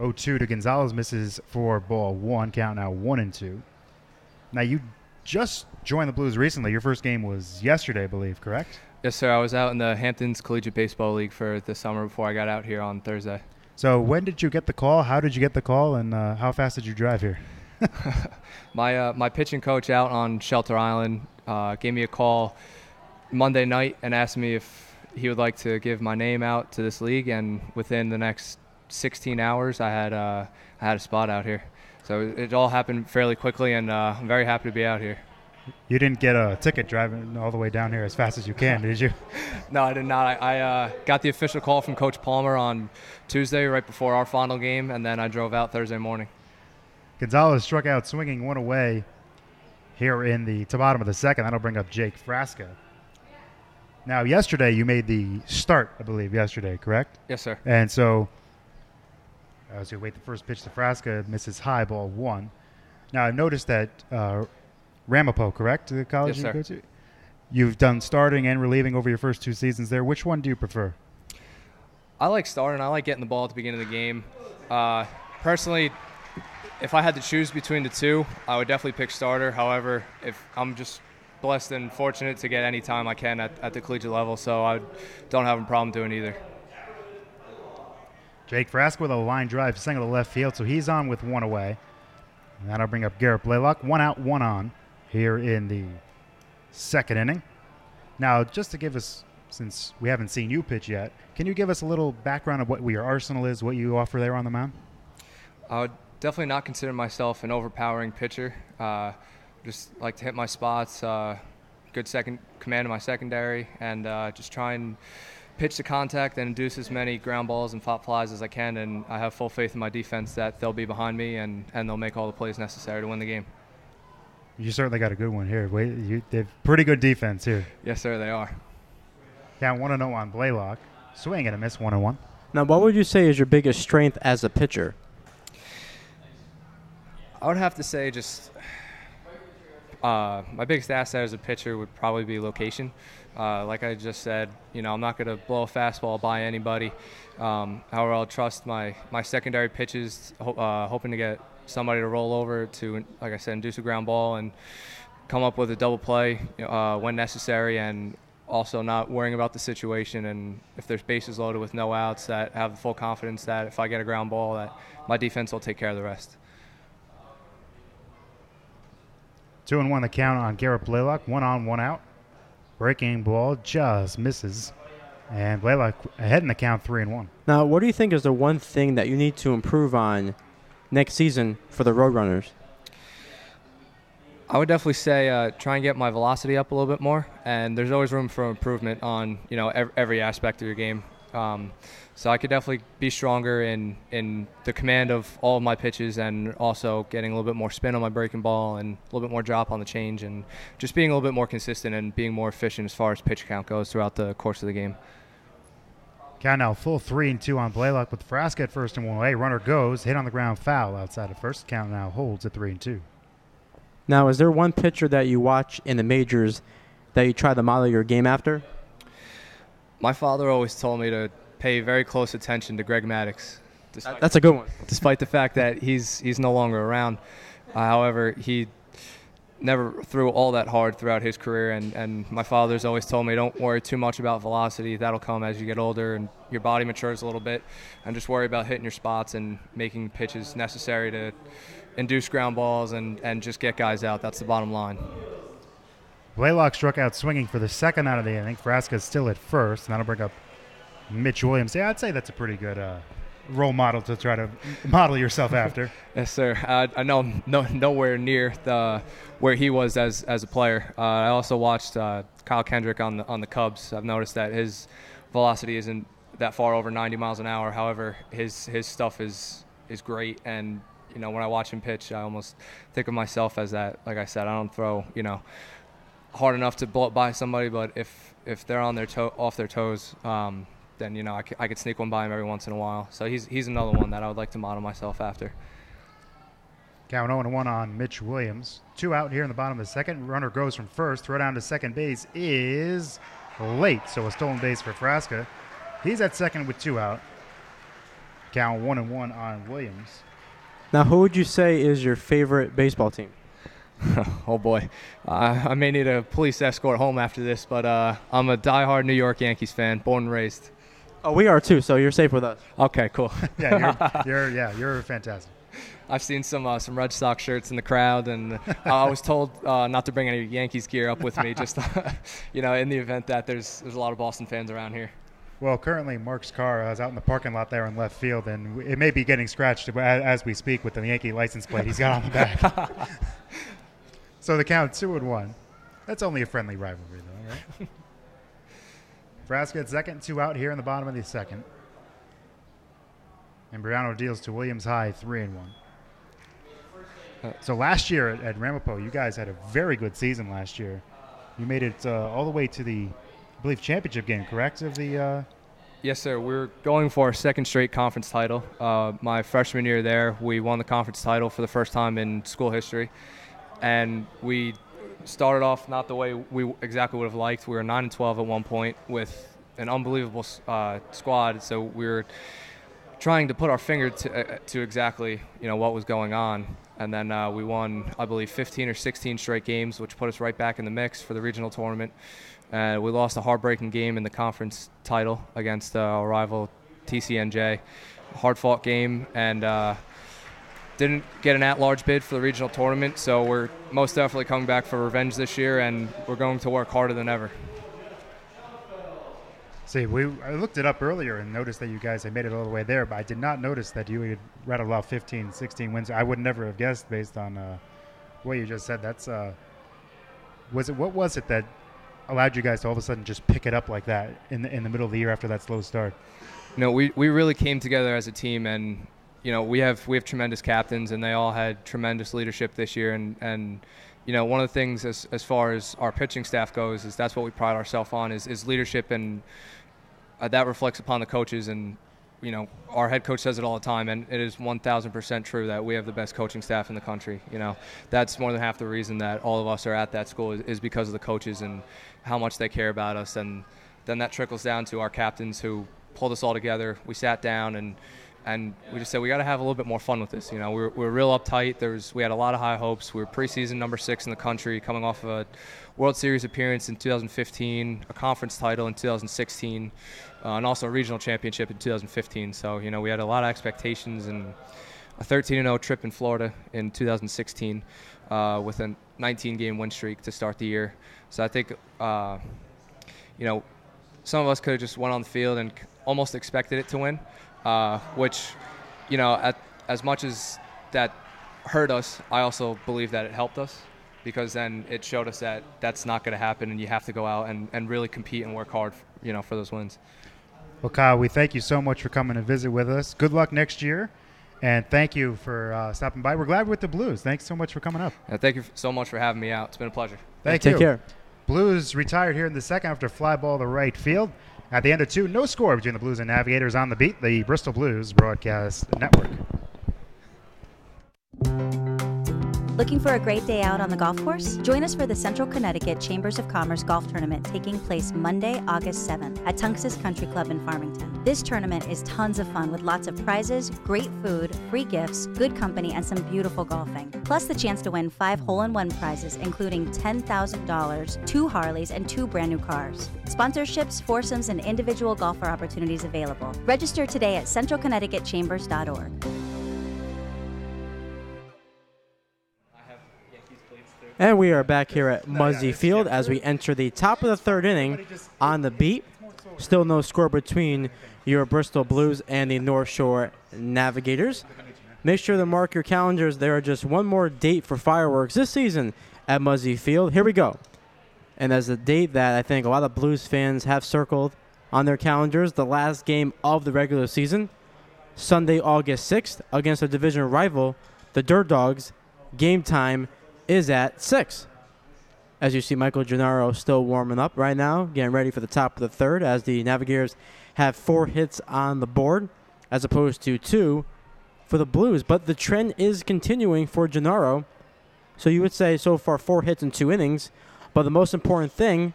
0-2 to Gonzalez, misses for ball 1. Count now 1-2. Now you just joined the Blues recently. Your first game was yesterday, I believe, correct? Yes, sir. I was out in the Hamptons Collegiate Baseball League for the summer before I got out here on Thursday. So when did you get the call? How did you get the call? And how fast did you drive here? My pitching coach out on Shelter Island gave me a call Monday night and asked me if he would like to give my name out to this league. And within the next 16 hours, I had a spot out here. So it all happened fairly quickly, and I'm very happy to be out here. You didn't get a ticket driving all the way down here as fast as you can, did you? No, I did not. I got the official call from Coach Palmer on Tuesday right before our final game, and then I drove out Thursday morning. Gonzalez struck out swinging one away here in the bottom of the second. That'll bring up Jake Frasca. Now, yesterday you made the start, I believe, yesterday, correct? Yes, sir. And so as you wait the first pitch to Frasca, misses high, ball 1. Now, I've noticed that Ramapo, correct, the college yes, you go to? You've done starting and relieving over your first 2 seasons there. Which one do you prefer? I like starting. I like getting the ball at the beginning of the game. Personally, if I had to choose between the two, I would definitely pick starter. However, if I'm just blessed and fortunate to get any time I can at the collegiate level, so I don't have a problem doing either. Jake Frasca with a line drive single to left field, so he's on with 1 away. And that'll bring up Garrett Blaylock. 1 out, 1 on here in the second inning. Now, just to give us, since we haven't seen you pitch yet, can you give us a little background of what your arsenal is, what you offer there on the mound? I would definitely not consider myself an overpowering pitcher. Just like to hit my spots, good command of my secondary, and just try and pitch to contact and induce as many ground balls and pop flies as I can, and I have full faith in my defense that they'll be behind me and they'll make all the plays necessary to win the game. You certainly got a good one here. They have pretty good defense here. Yes, sir, they are. Count 1-0 on Blaylock. Swing and a miss, 1-1. Now, what would you say is your biggest strength as a pitcher? I would have to say just my biggest asset as a pitcher would probably be location. Like I just said, I'm not going to blow a fastball by anybody. However, I'll trust my secondary pitches, hoping to get somebody to roll over to, like I said, induce a ground ball and come up with a double play when necessary, and also not worrying about the situation. And if there's bases loaded with no outs, that have the full confidence that if I get a ground ball, that my defense will take care of the rest. 2-1 the count on Garrett Blaylock. 1 on, 1 out. Breaking ball just misses. And Blaylock ahead in the count, 3-1. Now, what do you think is the one thing that you need to improve on next season for the Roadrunners? I would definitely say try and get my velocity up a little bit more, and there's always room for improvement on every aspect of your game. So I could definitely be stronger in the command of all of my pitches, and also getting a little bit more spin on my breaking ball and a little bit more drop on the change, and just being a little bit more consistent and being more efficient as far as pitch count goes throughout the course of the game. Count now full 3-2 on Blaylock with Frasca at first and 1 away. Runner goes, hit on the ground, foul outside of first. Count now holds at 3-2. Now, is there one pitcher that you watch in the majors that you try to model your game after? My father always told me to pay very close attention to Greg Maddux. That's a good one. Despite the fact that he's no longer around. However, he never threw all that hard throughout his career, and my father's always told me, don't worry too much about velocity. That'll come as you get older and your body matures a little bit, and just worry about hitting your spots and making pitches necessary to induce ground balls and just get guys out. That's the bottom line. Blaylock struck out swinging for the second out of the inning. Frasca's still at first, and that'll bring up Mitch Williams. Yeah, I'd say that's a pretty good role model to try to model yourself after. Yes, sir. I know nowhere near where he was as a player. I also watched Kyle Kendrick on the Cubs. I've noticed that his velocity isn't that far over 90 miles an hour. However, his stuff is great, and when I watch him pitch, I almost think of myself as that. Like I said, I don't throw hard enough to blow it by somebody, but if they're on their off their toes, then I could sneak one by him every once in a while. So he's another one that I would like to model myself after. Count 0-1 on Mitch Williams. 2 out here in the bottom of the second. Runner goes from first. Throw down to second base is late, so a stolen base for Frasca. He's at second with 2 out. Count 1-1 on Williams. Now, who would you say is your favorite baseball team? Oh, boy. I may need a police escort home after this, but I'm a diehard New York Yankees fan, born and raised. Oh, we are too, so you're safe with us. Okay, cool. You're fantastic. I've seen some Red Sox shirts in the crowd, and I was told not to bring any Yankees gear up with me, just in the event that there's a lot of Boston fans around here. Well, currently Mark's car is out in the parking lot there in left field, and it may be getting scratched as we speak with the Yankee license plate he's got on the back. So the count 2-1. That's only a friendly rivalry, though, right? Frasca at second, 2 out here in the bottom of the second. And Briano deals to Williams high, 3-1. So last year at Ramapo, you guys had a very good season last year. You made it all the way to the, I believe, championship game, correct? Yes, sir. We're going for our second straight conference title. My freshman year there, we won the conference title for the first time in school history. And we started off not the way we exactly would have liked. We were 9-12 at one point with an unbelievable squad. So we were trying to put our finger to exactly what was going on. And then we won, I believe, 15 or 16 straight games, which put us right back in the mix for the regional tournament. We lost a heartbreaking game in the conference title against our rival TCNJ. A hard-fought game, and didn't get an at-large bid for the regional tournament. So we're most definitely coming back for revenge this year, and we're going to work harder than ever. See, I looked it up earlier and noticed that you guys had made it all the way there, but I did not notice that you had rattled off 15, 16 wins. I would never have guessed based on what you just said. That's what was it that allowed you guys to all of a sudden just pick it up like that in the middle of the year after that slow start? We really came together as a team, and we have tremendous captains, and they all had tremendous leadership this year. And one of the things as far as our pitching staff goes is that's what we pride ourselves on is leadership, and that reflects upon the coaches. And our head coach says it all the time, and it is 1,000% true that we have the best coaching staff in the country. That's more than half the reason that all of us are at that school is because of the coaches and how much they care about us. And then that trickles down to our captains who pulled us all together. We sat down and we just said we got to have a little bit more fun with this. We were real uptight. We had a lot of high hopes. We were preseason number 6 in the country, coming off of a World Series appearance in 2015, a conference title in 2016, and also a regional championship in 2015. So we had a lot of expectations, and a 13-0 trip in Florida in 2016 with a 19-game win streak to start the year. So I think some of us could have just went on the field and almost expected it to win. Which, as much as that hurt us, I also believe that it helped us, because then it showed us that that's not going to happen, and you have to go out and really compete and work hard, for those wins. Well, Kyle, we thank you so much for coming and visit with us. Good luck next year, and thank you for stopping by. We're glad we're with the Blues. Thanks so much for coming up. Thank you so much for having me out. It's been a pleasure. Thank you. Take care. Blues retired here in the second after a fly ball to right field. At the end of 2, no score between the Blues and Navigators. On the beat, the Bristol Blues Broadcast Network. Looking for a great day out on the golf course? Join us for the Central Connecticut Chambers of Commerce Golf Tournament taking place Monday, August 7th at Tunxus Country Club in Farmington. This tournament is tons of fun with lots of prizes, great food, free gifts, good company, and some beautiful golfing. Plus the chance to win 5 hole-in-one prizes, including $10,000, 2 Harleys, and 2 brand new cars. Sponsorships, foursomes, and individual golfer opportunities available. Register today at centralconnecticutchambers.org. And we are back here at Muzzy Field as we enter the top of the third inning on the beat. Still no score between your Bristol Blues and the Northshore Navigators. Make sure to mark your calendars. There are just one more date for fireworks this season at Muzzy Field. Here we go. And as a date that I think a lot of Blues fans have circled on their calendars, the last game of the regular season, Sunday, August 6th, against a division rival, the Dirt Dogs. Game time is at 6. As you see, Michael Gennaro still warming up right now, getting ready for the top of the third, as the Navigators have 4 hits on the board as opposed to 2 for the Blues. But the trend is continuing for Gennaro. So you would say so far 4 hits in 2 innings. But the most important thing,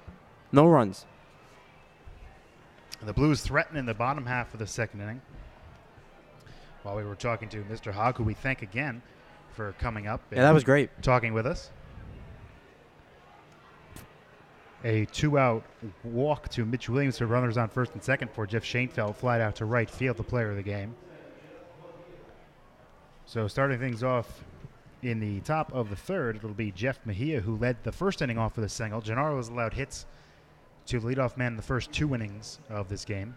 no runs. The Blues threaten in the bottom half of the second inning. While we were talking to Mr. Hogg, who we thank again for coming up. Yeah, that was great. Talking with us. A 2-out walk to Mitch Williams for runners on first and second for Jeff Shanefeldt, flied out to right field, the player of the game. So starting things off in the top of the third, it'll be Jeff Mejia, who led the first inning off with a single. Gennaro has allowed hits to the leadoff man in the first 2 innings of this game.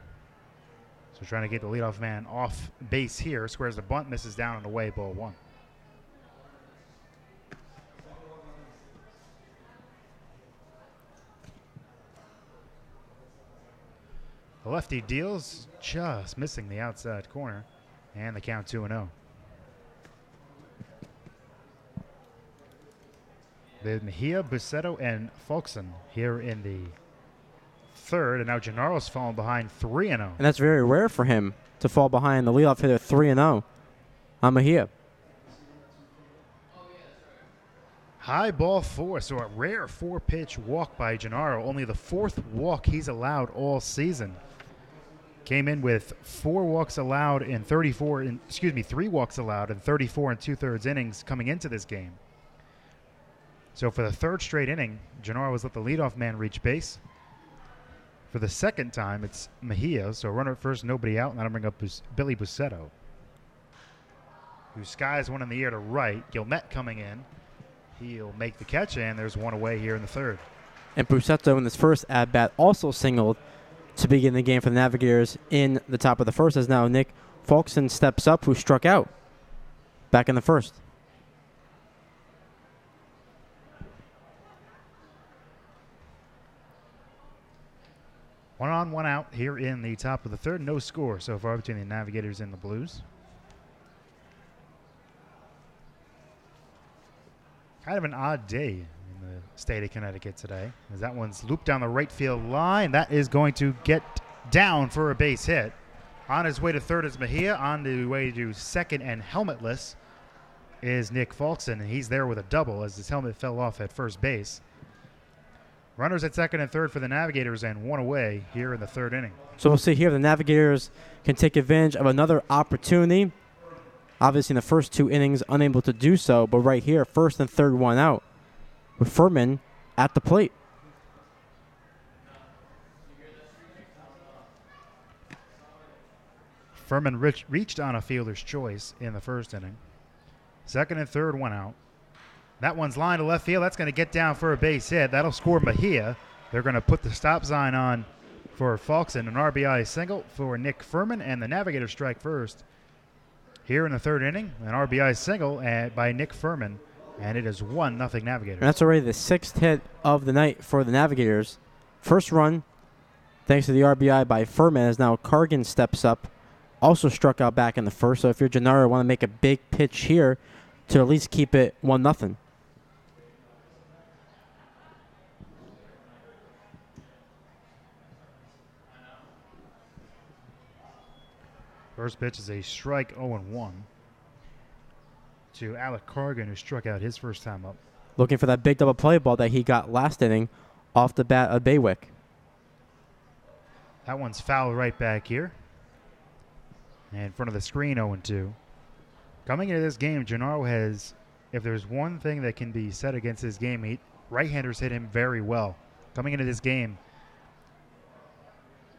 So trying to get the leadoff man off base here. Squares the bunt, misses down and away, ball 1. The lefty deals, just missing the outside corner, and the count 2-0. With Mejia, Busetto, and Folkson here in the third, and now Gennaro's fallen behind 3-0. And that's very rare for him to fall behind the leadoff hitter 3-0 on Mejia. High ball 4, so a rare 4-pitch walk by Gennaro, only the 4th walk he's allowed all season. Came in with 3 walks allowed in 34 and 2/3 innings coming into this game. So for the 3rd straight inning, Gennaro has let the leadoff man reach base. For the 2nd time, it's Mejia, so runner at first, nobody out, and that'll bring up Billy Busetto, who skies one in the air to right. Gilmet coming in. He'll make the catch, and there's one away here in the 3rd. And Busetto in his first at-bat also singled to begin the game for the Navigators in the top of the first, as now Nick Folkson steps up, who struck out back in the first. One on, one out here in the top of the 3rd. No score so far between the Navigators and the Blues. Kind of an odd day in the state of Connecticut today, as that one's looped down the right field line. That is going to get down for a base hit. On his way to 3rd is Mejia. On the way to 2nd and helmetless is Nick Folkson, and he's there with a double as his helmet fell off at first base. Runners at 2nd and 3rd for the Navigators, and 1 away here in the 3rd inning. So we'll see here the Navigators can take advantage of another opportunity. Obviously in the first 2 innings, unable to do so, but right here, 1st and 3rd, 1 out, with Furman at the plate. Furman reached on a fielder's choice in the 1st inning. 2nd and 3rd, 1 out. That one's lined to left field. That's going to get down for a base hit. That'll score Mejia. They're going to put the stop sign on for Folkson. An RBI single for Nick Furman, and the Navigators strike first. Here in the 3rd inning, an RBI single by Nick Furman, and it is 1-0 Navigators. And that's already the 6th hit of the night for the Navigators. First run, thanks to the RBI by Furman, as now Cargan steps up, also struck out back in the 1st. So if you're Gennaro, want to make a big pitch here to at least keep it 1-0. First pitch is a strike, 0-1 to Alec Cargan, who struck out his first time up. Looking for that big double play ball that he got last inning off the bat of Baywick. That one's foul right back here. And in front of the screen, 0-2. Coming into this game, Gennaro has, if there's one thing that can be said against his game, right-handers hit him very well. Coming into this game,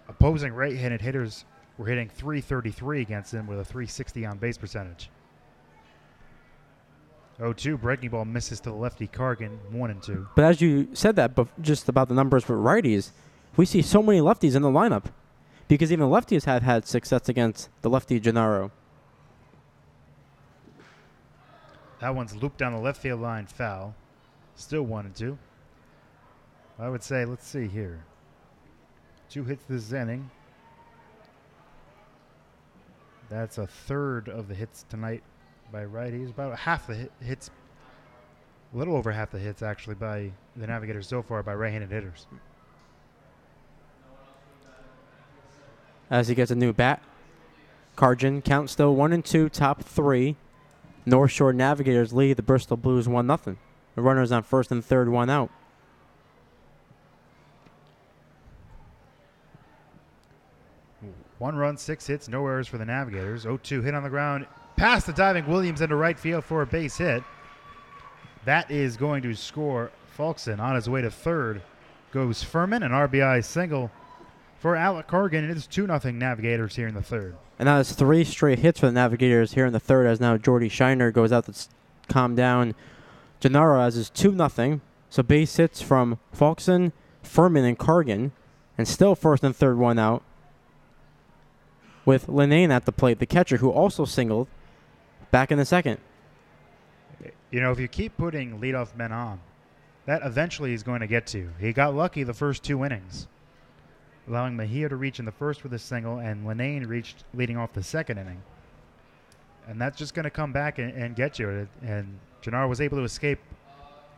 opposing right-handed hitters were hitting .333 against him with a .360 on base percentage. 0-2, breaking ball misses to the lefty Cargan, 1-2. But as you said that, but just about the numbers for righties, we see so many lefties in the lineup because even lefties have had success against the lefty Gennaro. That one's looped down the left field line, foul. Still 1-2. I would say, let's see here. 2 hits this inning. That's a third of the hits tonight by righties. About half the hits, a little over half the hits actually by the Navigators so far by right-handed hitters. As he gets a new bat, Cargin, count still 1-2, top 3. Northshore Navigators lead the Bristol Blues 1-0. The runners on first and third, 1 out. One run, 6 hits, no errors for the Navigators. 0-2 hit on the ground. Past the diving Williams into right field for a base hit. That is going to score Falkson. On his way to third goes Furman, an RBI single for Alec Corrigan. It is 2-0 Navigators here in the third. And that is 3 straight hits for the Navigators here in the third as now Jordy Shiner goes out to calm down Gennaro as is 2-0. So base hits from Falkson, Furman, and Corrigan. And still first and third, 1 out. With Linnane at the plate, the catcher, who also singled back in the second. You know, if you keep putting leadoff men on, that eventually is going to get to you. He got lucky the first 2 innings, allowing Mejia to reach in the first with a single, and Linnane reached leading off the second inning. And that's just going to come back and get you. And Gennaro was able to escape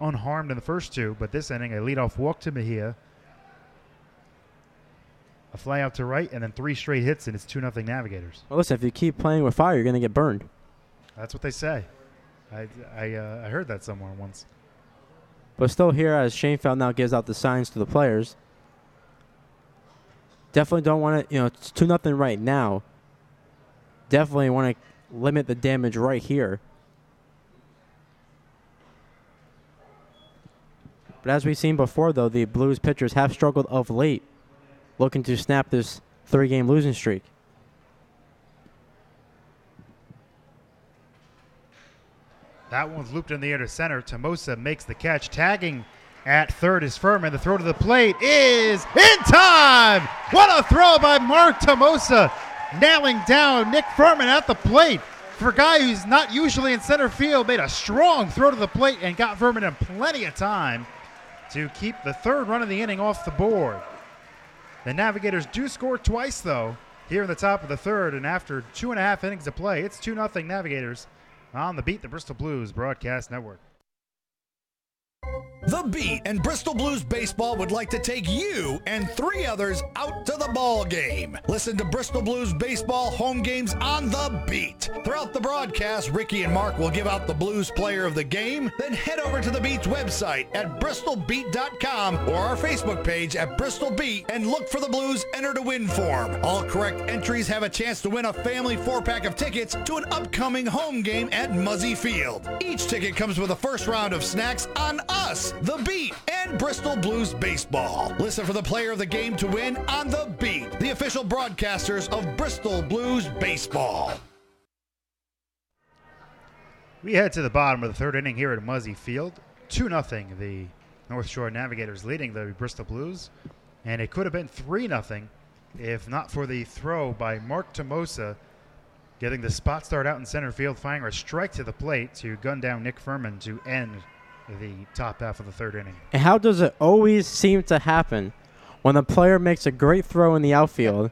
unharmed in the first 2, but this inning, a leadoff walk to Mejia, a fly out to right, and then 3 straight hits, and it's 2-0 Navigators. Well, listen, if you keep playing with fire, you're going to get burned. That's what they say. I heard that somewhere once. But still here as Schoenfeld now gives out the signs to the players. Definitely don't want to, it's 2-0 right now. Definitely want to limit the damage right here. But as we've seen before, though, the Blues pitchers have struggled of late, looking to snap this 3-game losing streak. That one's looped in the air to center. Tomosa makes the catch. Tagging at third is Furman. The throw to the plate is in time! What a throw by Mark Tomosa, nailing down Nick Furman at the plate. For a guy who's not usually in center field, made a strong throw to the plate and got Furman in plenty of time to keep the third run of the inning off the board. The Navigators do score twice, though, here in the top of the third, and after 2.5 innings of play, it's 2-0 Navigators on the Beat the Bristol Blues Broadcast Network. The Beat and Bristol Blues Baseball would like to take you and 3 others out to the ball game. Listen to Bristol Blues Baseball home games on The Beat. Throughout the broadcast, Ricky and Mark will give out the Blues Player of the Game. Then head over to the Beat's website at bristolbeat.com or our Facebook page at Bristol Beat and look for the Blues Enter to Win form. All correct entries have a chance to win a family 4-pack of tickets to an upcoming home game at Muzzy Field. Each ticket comes with a first round of snacks on us, The Beat, and Bristol Blues Baseball. Listen for the player of the game to win on The Beat, the official broadcasters of Bristol Blues Baseball. We head to the bottom of the third inning here at Muzzy Field. 2-0, the North Shore Navigators leading the Bristol Blues. And it could have been 3-0 if not for the throw by Mark Tomosa, getting the spot start out in center field, firing a strike to the plate to gun down Nick Furman to end the top half of the third inning. And how does it always seem to happen when a player makes a great throw in the outfield?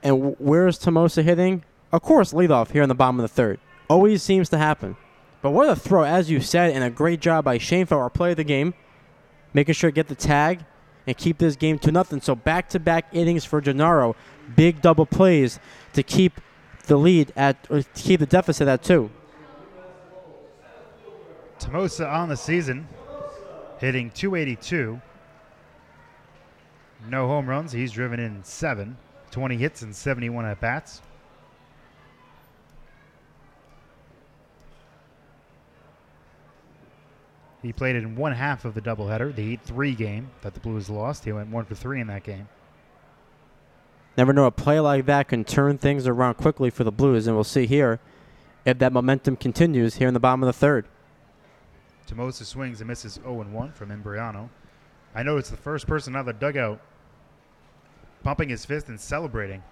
And where is Tomosa hitting? Of course, leadoff here in the bottom of the third. Always seems to happen. But what a throw, as you said, and a great job by Schoenfeld, our player of the game, making sure to get the tag and keep this game 2-0. So back-to-back innings for Gennaro. Big double plays to keep the lead or keep the deficit at 2. Tomosa on the season, hitting .282. No home runs. He's driven in 7, 20 hits and 71 at-bats. He played in one half of the doubleheader, the 8-3 game that the Blues lost. He went 1 for 3 in that game. Never know, a play like that can turn things around quickly for the Blues, and we'll see here if that momentum continues here in the bottom of the third. Tomosa swings and misses 0-1 from Imbriano. I know it's the first person out of the dugout pumping his fist and celebrating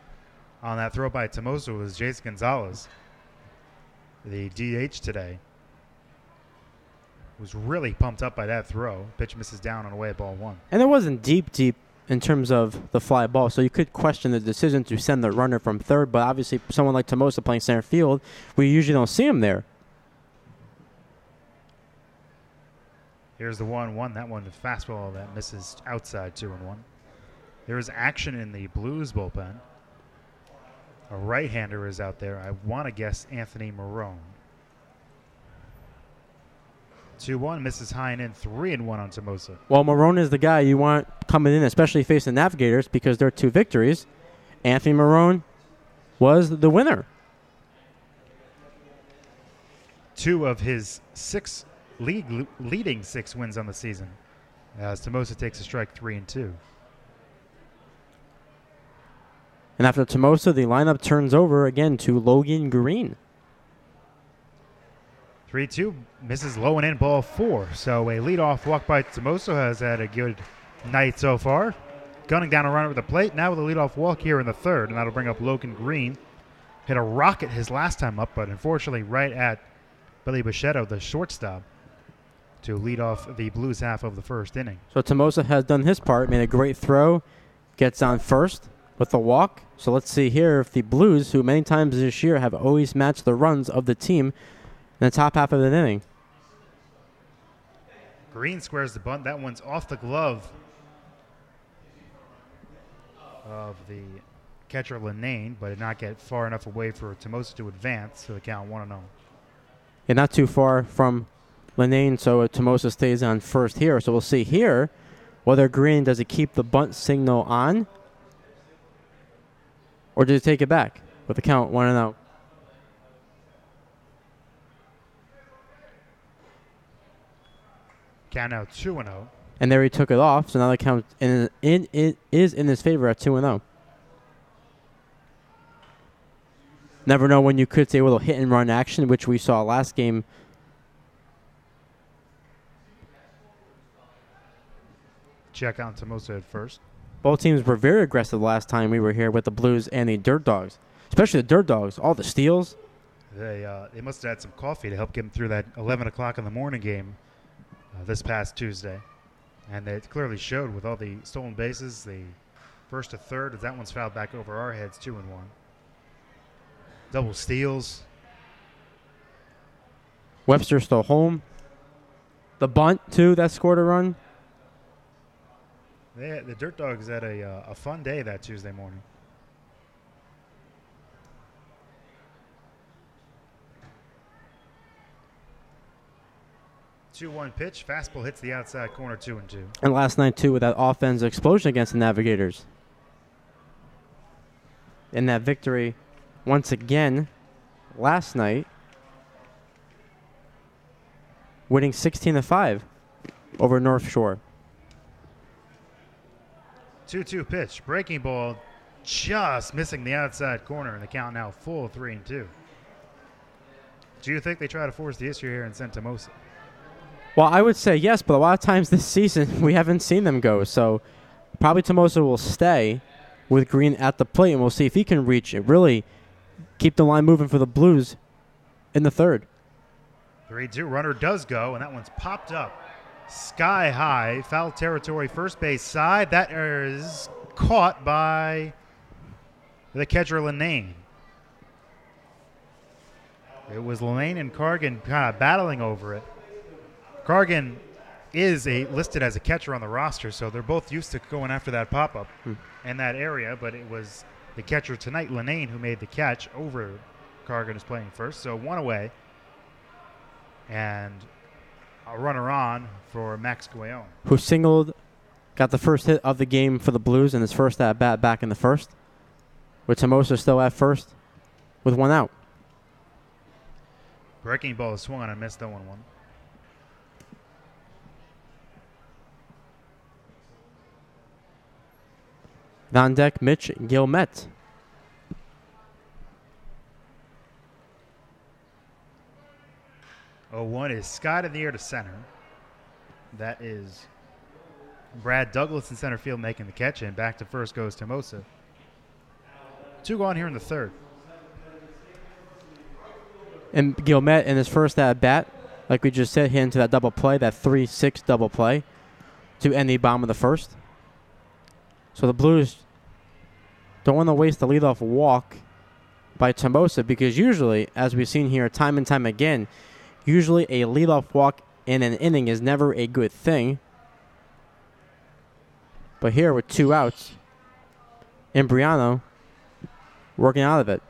on that throw by Tomoso was Jason Gonzalez, the DH today. Was really pumped up by that throw. Pitch misses down on away at ball 1. And it wasn't deep in terms of the fly ball, so you could question the decision to send the runner from third, but obviously someone like Tomosa playing center field, we usually don't see him there. Here's the 1-1. That one, the fastball that misses outside 2-1. There is action in the Blues bullpen. A right-hander is out there. I want to guess Anthony Marone. 2-1, misses high and in, 3-1 on Tomosa. Well, Marone is the guy you want coming in, especially facing Navigators, because they're 2 victories. Anthony Marone was the winner. 2 of his 6 leading 6 wins on the season, as Tomosa takes a strike 3-2. And after Tomosa, the lineup turns over again to Logan Green. 3-2, misses low and in, ball 4. So a leadoff walk by Tomosa has had a good night so far. Gunning down a runner with the plate, now with a leadoff walk here in the third, and that'll bring up Logan Green. Hit a rocket his last time up, but unfortunately right at Billy Bichette, the shortstop, to lead off the Blues half of the first inning. So Tomosa has done his part, made a great throw, gets on first with the walk. So let's see here if the Blues, who many times this year have always matched the runs of the team in the top half of the inning. Green squares the bunt. That one's off the glove of the catcher Linane, but did not get far enough away for Tomosa to advance, so the count 1-0. And not too far from Linane, so Tomosa stays on first here. So we'll see here whether Green, does he keep the bunt signal on, or does he take it back with the count 1-0. Count now 2-0. And there he took it off, so now the count is in his favor at 2-0. Never know when you could see a little hit and run action, which we saw last game. Check on Tomosa at first. Both teams were very aggressive last time we were here with the Blues and the Dirt Dogs, especially the Dirt Dogs. All the steals. They must have had some coffee to help get them through that 11 o'clock in the morning game this past Tuesday. And it clearly showed with all the stolen bases, the first to third, as that one's fouled back over our heads, 2-1. Double steals. Webster still home. The bunt, too, that scored a run. The Dirt Dogs had a fun day that Tuesday morning. Two-one pitch. Fastball hits the outside corner, 2-2. And last night, too, with that offensive explosion against the Navigators. In that victory, once again, last night, winning 16-5 over Northshore. 2-2 pitch. Breaking ball just missing the outside corner, and the count now full 3-2. Do you think they try to force the issue here and send Tomosa? Well, I would say yes, but a lot of times this season we haven't seen them go. So probably Tomosa will stay with Green at the plate, and we'll see if he can reach it. Really keep the line moving for the Blues in the third. 3-2. Runner does go, and that one's popped up sky high. Foul territory, first base side. That is caught by the catcher, Linane. It was Linane and Cargan kind of battling over it. Cargan is listed as a catcher on the roster, so they're both used to going after that pop-up in that area, but it was the catcher tonight, Linane, who made the catch over Cargan, is playing first. So one away, and a runner on for Max Guillon. Who singled, got the first hit of the game for the Blues in his first at-bat back in the first, with Tomosa still at first with one out. Breaking ball is swung on and missed, 0-1. On deck, Mitch Gilmet. One is skied in the air to center. That is Brad Douglas in center field making the catch, and back to first goes Tomosa. 2 gone here in the third. And Guillemette in his first at-bat, like we just said, hit into that double play, that 3-6 double play to end the bottom of the first. So the Blues don't want to waste the leadoff walk by Tomosa because usually, as we've seen here time and time again, usually a leadoff walk in an inning is never a good thing. But here with 2 outs, Imbriano working out of it.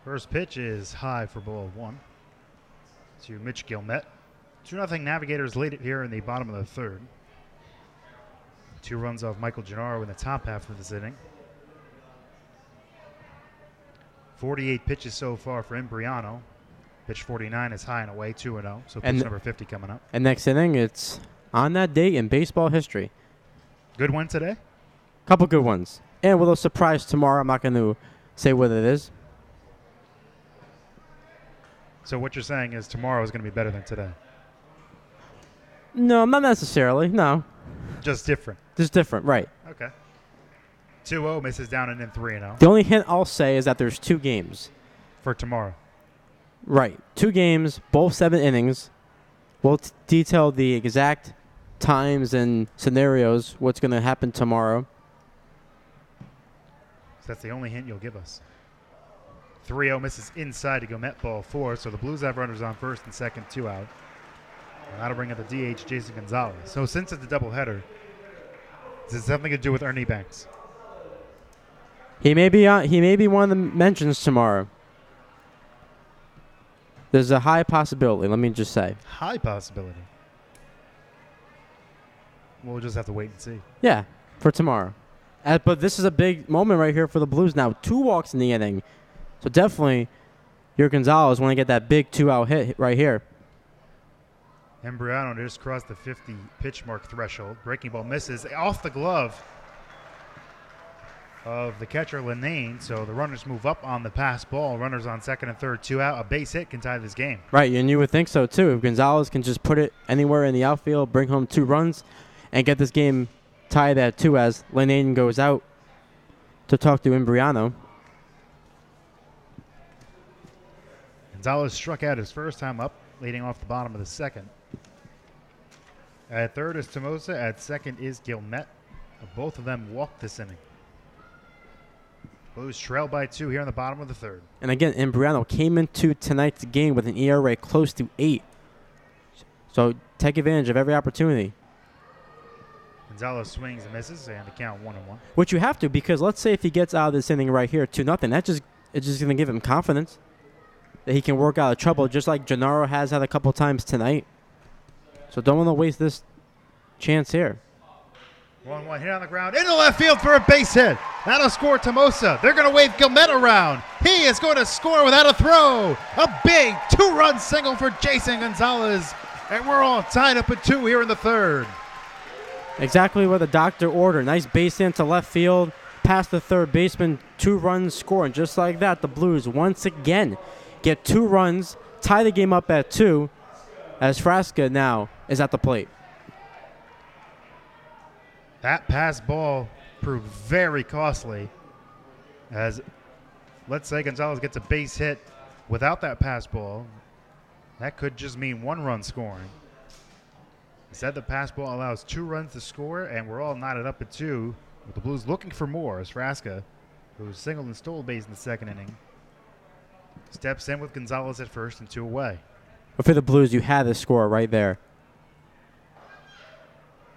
First pitch is high for ball 1 to Mitch Guillemette. 2-0 Navigators lead it here in the bottom of the third. 2 runs off Michael Gennaro in the top half of this inning. 48 pitches so far for Imbriano. Pitch 49 is high and away, 2-0. So pitch number 50 coming up. And next inning, it's on that date in baseball history. Good one today? Couple good ones. And with a surprise tomorrow, I'm not going to say what it is. So what you're saying is tomorrow is going to be better than today? No, not necessarily. No. Just different. Just different, right. Okay. 2-0 misses down and in 3-0. The only hint I'll say is that there's 2 games. For tomorrow. Right. 2 games, both 7 innings. We'll detail the exact times and scenarios, what's going to happen tomorrow. So that's the only hint you'll give us. 3-0 misses inside to Guillemette, ball 4. So the Blues have runners on first and second, 2 out. And that'll bring up the DH, Jason Gonzalez. So since it's a doubleheader, does it something to do with Ernie Banks? He may be one of the mentions tomorrow. There's a high possibility, let me just say. High possibility. We'll just have to wait and see. Yeah, for tomorrow. But this is a big moment right here for the Blues now. 2 walks in the inning. So definitely, your Gonzalez want to get that big 2-out hit right here. Imbriano just crossed the 50 pitch mark threshold. Breaking ball misses off the glove of the catcher Linane. So the runners move up on the pass ball. Runners on second and third, 2 out. A base hit can tie this game. Right, and you would think so too. If Gonzalez can just put it anywhere in the outfield, bring home 2 runs, and get this game tied at 2 as Linane goes out to talk to Imbriano. Gonzalez struck out his first time up, leading off the bottom of the second. At third is Tomosa. At second is Guillemette. Both of them walked this inning. Blues trail by 2 here in the bottom of the third. And again, Imbriano came into tonight's game with an ERA close to 8. So take advantage of every opportunity. Gonzalez swings and misses, and the count 1-1. Which you have to, because let's say if he gets out of this inning right here 2-0, it's just going to give him confidence that he can work out of trouble, just like Gennaro has had a couple times tonight. So don't want to waste this chance here. 1-1 hit on the ground into left field for a base hit. That'll score Tomosa. They're going to wave Guillemette around. He is going to score without a throw. A big 2-run single for Jason Gonzalez. And we're all tied up at 2 here in the third. Exactly what the doctor ordered. Nice base hit to left field. Past the third baseman, 2 runs score. And just like that, the Blues once again get 2 runs, tie the game up at 2, as Frasca now is at the plate. That pass ball proved very costly, as let's say Gonzalez gets a base hit without that pass ball. That could just mean 1 run scoring. Instead, the pass ball allows 2 runs to score, and we're all knotted up at 2, with the Blues looking for more as Frasca, who singled and stole a base in the second inning, steps in with Gonzalez at first and 2 away. But for the Blues, you had the score right there.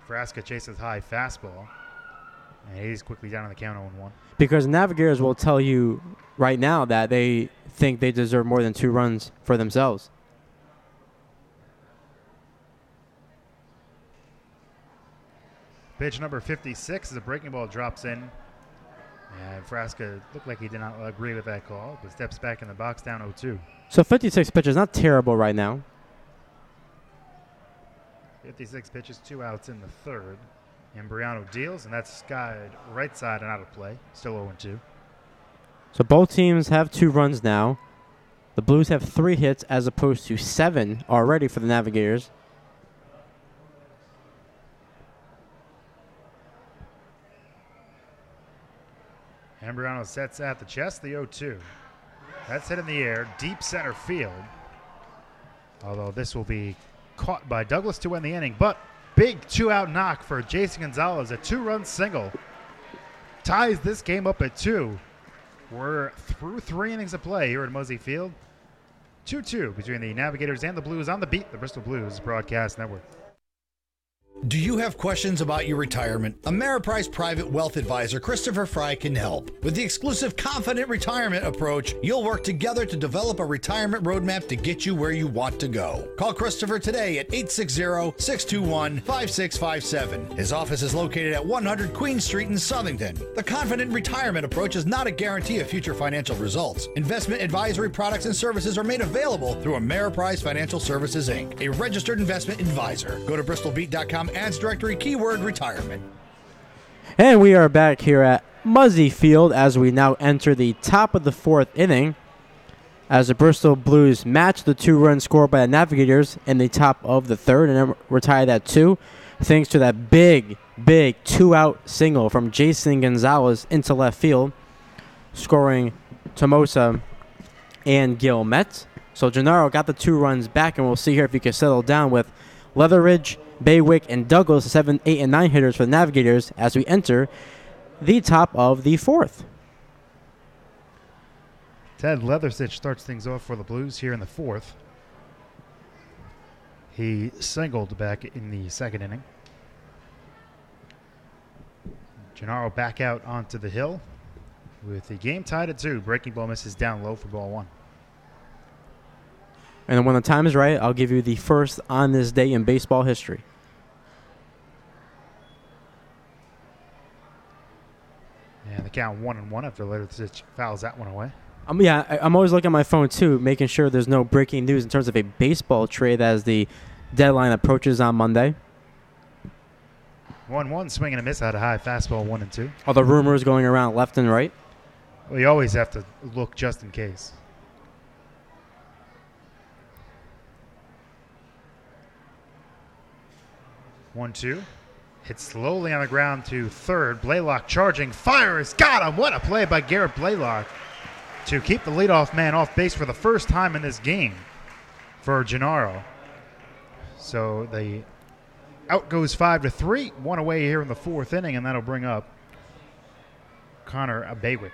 Frasca chases high fastball, and he's quickly down on the count 0-1. Because Navigators will tell you right now that they think they deserve more than 2 runs for themselves. Pitch number 56 as a breaking ball drops in. And Frasca looked like he did not agree with that call, but steps back in the box down 0-2. So 56 pitches, not terrible right now. 56 pitches, 2 outs in the third. Imbriano deals, and that's skied right side and out of play. Still 0-2. So both teams have 2 runs now. The Blues have 3 hits as opposed to 7 already for the Navigators. Ambriano sets at the chest, the 0-2. That's hit in the air, deep center field. Although this will be caught by Douglas to win the inning, but big 2-out knock for Jason Gonzalez, a 2-run single. Ties this game up at 2. We're through 3 innings of play here at Muzzy Field. 2-2 between the Navigators and the Blues on the Beat, the Bristol Blues Broadcast Network. Do you have questions about your retirement? Ameriprise Private Wealth Advisor Christopher Fry can help. With the exclusive Confident Retirement approach, you'll work together to develop a retirement roadmap to get you where you want to go. Call Christopher today at 860-621-5657. His office is located at 100 Queen Street in Southington. The Confident Retirement approach is not a guarantee of future financial results. Investment advisory products and services are made available through Ameriprise Financial Services, Inc., a registered investment advisor. Go to bristolbeat.com ads directory keyword retirement. And we are back here at Muzzy Field as we now enter the top of the 4th inning as the Bristol Blues match the 2-run score by the Navigators in the top of the 3rd, and then we're tied at 2 thanks to that big 2-out single from Jason Gonzalez into left field, scoring Tomosa and Gil Metz. So Gennaro got the 2 runs back, and we'll see here if he can settle down with Leatheridge, Baywick, and Douglas, the 7, 8, and 9 hitters for the Navigators as we enter the top of the 4th. Ted Leathersich starts things off for the Blues here in the 4th. He singled back in the 2nd inning. Gennaro back out onto the hill with the game tied at 2. Breaking ball misses down low for ball 1. And then when the time is right, I'll give you the first on this day in baseball history. And the count 1-1 after Leathersich fouls that one away. I'm always looking at my phone, too, making sure there's no breaking news in terms of a baseball trade as the deadline approaches on Monday. 1-1, swing and a miss out of high, fastball 1-2. All the rumors going around left and right. Well, you always have to look just in case. 1-2. Hit slowly on the ground to 3rd. Blaylock charging. Fires. Got him. What a play by Garrett Blaylock to keep the leadoff man off base for the first time in this game for Gennaro. So the out goes 5-3. 1 away here in the 4th inning, and that'll bring up Connor Baywick.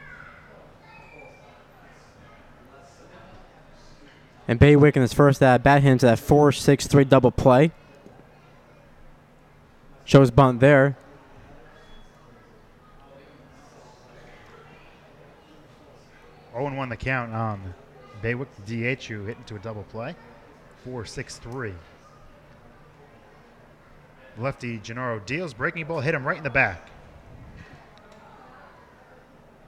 And Baywick in his first at-bat hit into that 4-6-3 double play. Shows bunt there. Oh, 0-1 the count on Baywick, DH, who hit into a double play. 4-6-3. Lefty Gennaro deals. Breaking ball hit him right in the back.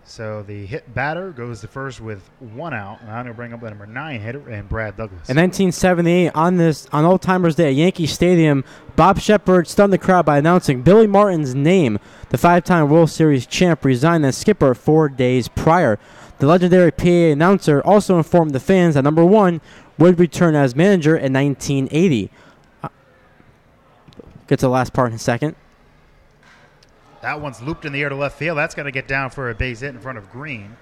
So the hit batter goes to first with 1 out. And I'm going to bring up the number 9 hitter and Brad Douglas. In 1978, on Old Timers Day at Yankee Stadium, Bob Shepard stunned the crowd by announcing Billy Martin's name. The 5-time World Series champ resigned as skipper 4 days prior. The legendary PA announcer also informed the fans that number 1 would return as manager in 1980. Get to the last part in a second. That one's looped in the air to left field. That's going to get down for a base hit in front of Green.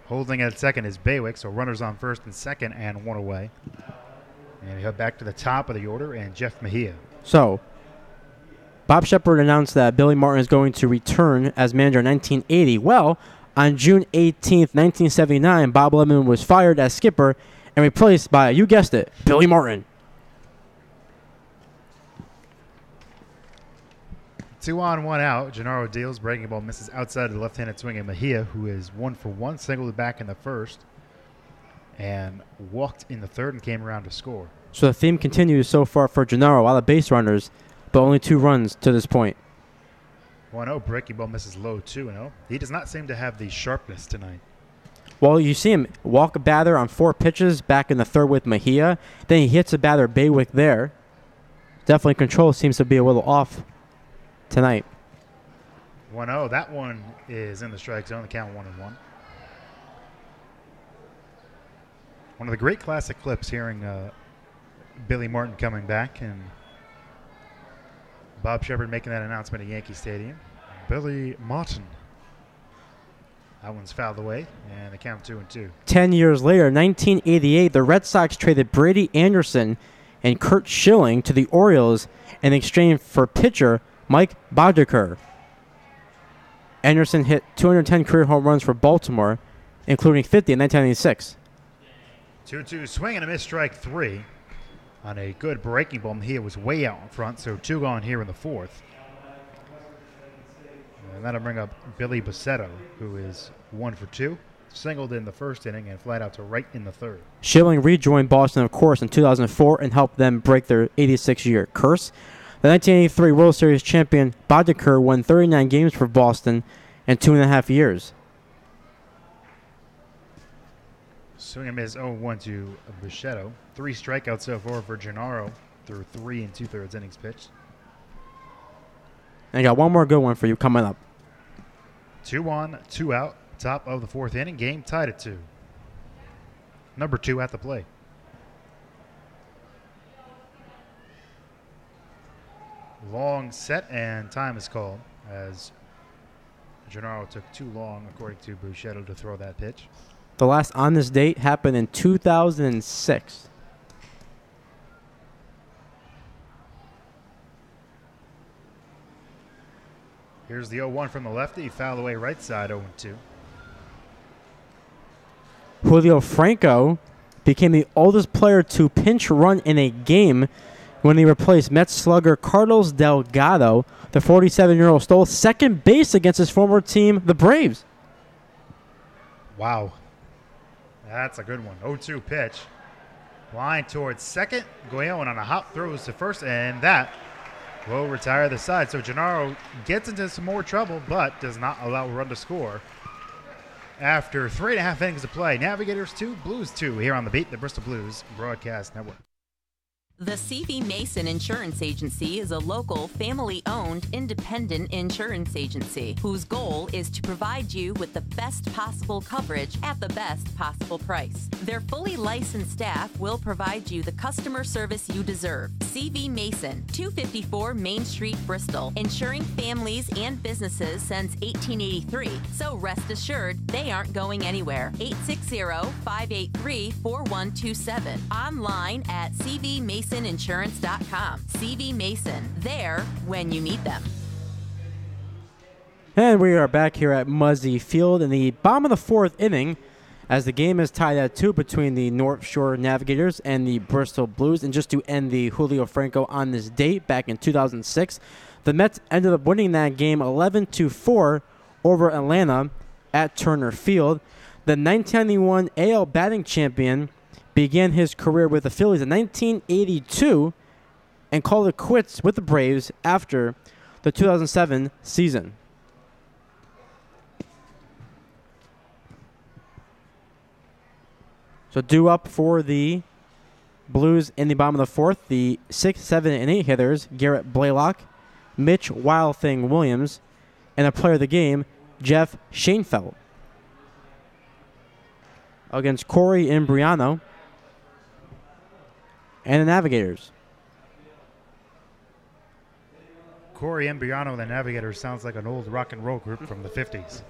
Holding at second is Baywick, so runners on first and second and 1 away. And we head back to the top of the order and Jeff Mejia. So, Bob Shepard announced that Billy Martin is going to return as manager in 1980. Well, on June 18th, 1979, Bob Lemon was fired as skipper and replaced by, you guessed it, Billy Martin. 2 on, 1 out. Gennaro deals. Breaking ball misses outside the left-handed swing. And Mejia, who is 1 for 1, singled back in the first and walked in the 3rd and came around to score. So the theme continues so far for Gennaro. A lot of base runners, but only 2 runs to this point. 1-0. Breaking ball misses low 2-0. He does not seem to have the sharpness tonight. Well, you see him walk a batter on 4 pitches back in the 3rd with Mejia. Then he hits a batter, Baywick, there. Definitely control seems to be a little off tonight. 1-0. That one is in the strike zone. The count 1-1. One of the great classic clips hearing Billy Martin coming back and Bob Shepard making that announcement at Yankee Stadium. Billy Martin. That one's fouled away, and the count 2-2. 10 years later, 1988, the Red Sox traded Brady Anderson and Curt Schilling to the Orioles in exchange for pitcher Mike Boddicker. Anderson hit 210 career home runs for Baltimore, including 50 in 1996. 2-2 swing and a miss, strike 3 on a good breaking ball. He was way out in front, so 2 gone here in the 4th. And that'll bring up Billy Bacetto, who is 1 for 2. Singled in the first inning and flat out to right in the 3rd. Schilling rejoined Boston, of course, in 2004 and helped them break their 86-year curse. The 1983 World Series champion Boddicker won 39 games for Boston in 2.5 years. Swing and miss 0-1 to Bacetto. 3 strikeouts so far for Gennaro through 3 2/3 innings pitched. And I got one more good one for you coming up. 2 on, 2 out. Top of the 4th inning. Game tied at 2. Number 2 at the plate. Long set and time is called as Gennaro took too long, according to Bacetto, to throw that pitch. The last on this date happened in 2006. Here's the 0-1 from the lefty. Foul away right side, 0-2. Julio Franco became the oldest player to pinch run in a game when he replaced Mets slugger Carlos Delgado. The 47-year-old stole second base against his former team, the Braves. Wow. That's a good one. 0-2 pitch. Line towards second. Goyon on a hop throws to first, and that will retire the side. So Gennaro gets into some more trouble, but does not allow a run to score. After 3.5 innings of play, Navigators 2, Blues 2 here on the Beat, the Bristol Blues Broadcast Network. The CV Mason Insurance Agency is a local, family-owned, independent insurance agency whose goal is to provide you with the best possible coverage at the best possible price. Their fully licensed staff will provide you the customer service you deserve. CV Mason, 254 Main Street, Bristol, insuring families and businesses since 1883. So rest assured, they aren't going anywhere. 860-583-4127. Online at CVMasonInsurance.com. CV Mason, there when you need them. And we are back here at Muzzy Field in the bottom of the 4th inning as the game is tied at 2 between the Northshore Navigators and the Bristol Blues. And just to end the Julio Franco on this date, back in 2006, the Mets ended up winning that game 11-4 over Atlanta at Turner Field. The 1991 AL batting champion began his career with the Phillies in 1982 and called it quits with the Braves after the 2007 season. So due up for the Blues in the bottom of the 4th, the 6, 7, and 8 hitters, Garrett Blaylock, Mitch Wild Thing Williams, and a player of the game, Jeff Schoenfeld. Against Corey Imbriano and the Navigators. Corey Imbriano and the Navigators sounds like an old rock and roll group from the 50s.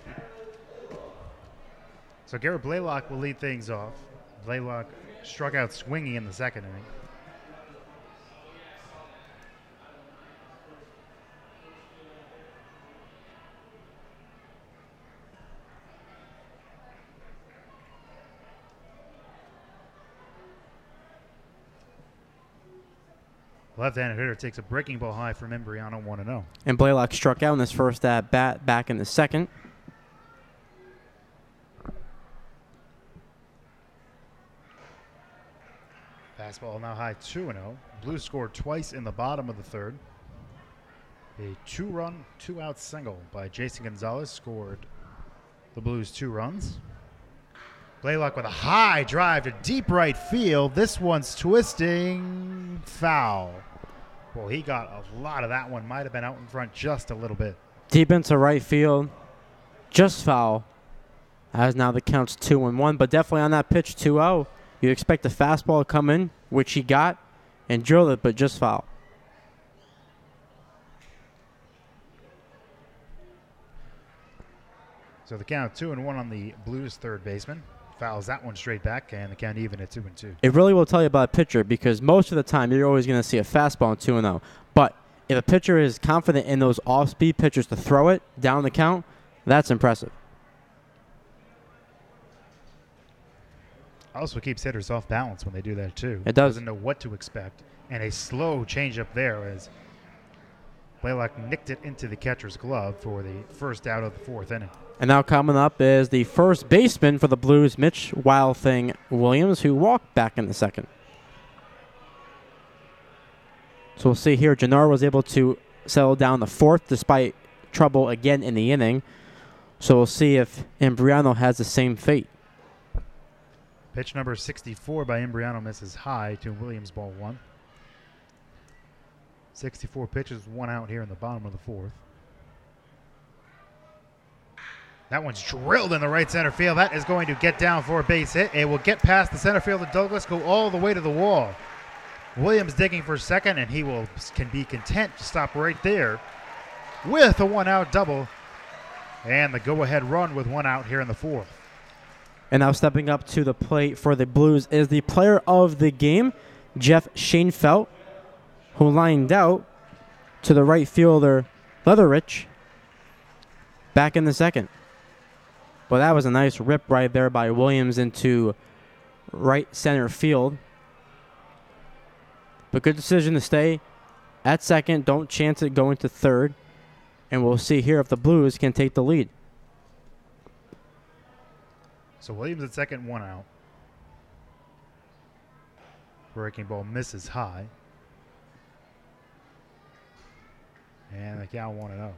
So Garrett Blaylock will lead things off. Blaylock struck out swinging in the 2nd inning. Left-handed hitter takes a breaking ball high from Imbriano, 1-0. And Blaylock struck out in his first at bat back in the 2nd. Fastball now high, 2-0. Blues scored twice in the bottom of the 3rd. A 2-run, 2-out single by Jason Gonzalez scored the Blues 2 runs. Blaylock with a high drive to deep right field. This one's twisting, foul. Well, he got a lot of that one. Might have been out in front just a little bit. Deep into right field, just foul. As now the count's 2-1, but definitely on that pitch 2-0. You expect the fastball to come in, which he got, and drilled it, but just foul. So the count 2-1 on the Blues third baseman. Fouls that one straight back, and the count even at 2-2. It really will tell you about a pitcher because most of the time you're always going to see a fastball in 2-0. But if a pitcher is confident in those off-speed pitchers to throw it down the count, that's impressive. Also keeps hitters off balance when they do that too. It does. Doesn't know what to expect. And a slow changeup there as Blaylock nicked it into the catcher's glove for the first out of the fourth inning. And now coming up is the first baseman for the Blues, Mitch Wild Thing Williams, who walked back in the second. So we'll see here, Gennaro was able to settle down the fourth despite trouble again in the inning. So we'll see if Imbriano has the same fate. Pitch number 64 by Imbriano misses high to Williams, ball one. 64 pitches, 1 out here in the bottom of the fourth. That one's drilled in the right center field. That is going to get down for a base hit. It will get past the center fielder Douglas, go all the way to the wall. Williams digging for second, and he can be content to stop right there with a 1-out double and the go-ahead run with 1 out here in the fourth. And now stepping up to the plate for the Blues is the player of the game, Jeff Schoenfeld, who lined out to the right fielder Leatherich back in the second. Well, that was a nice rip right there by Williams into right center field. But good decision to stay at second. Don't chance it going to third. And we'll see here if the Blues can take the lead. So Williams at second, 1 out. Breaking ball misses high. And the count 1-0.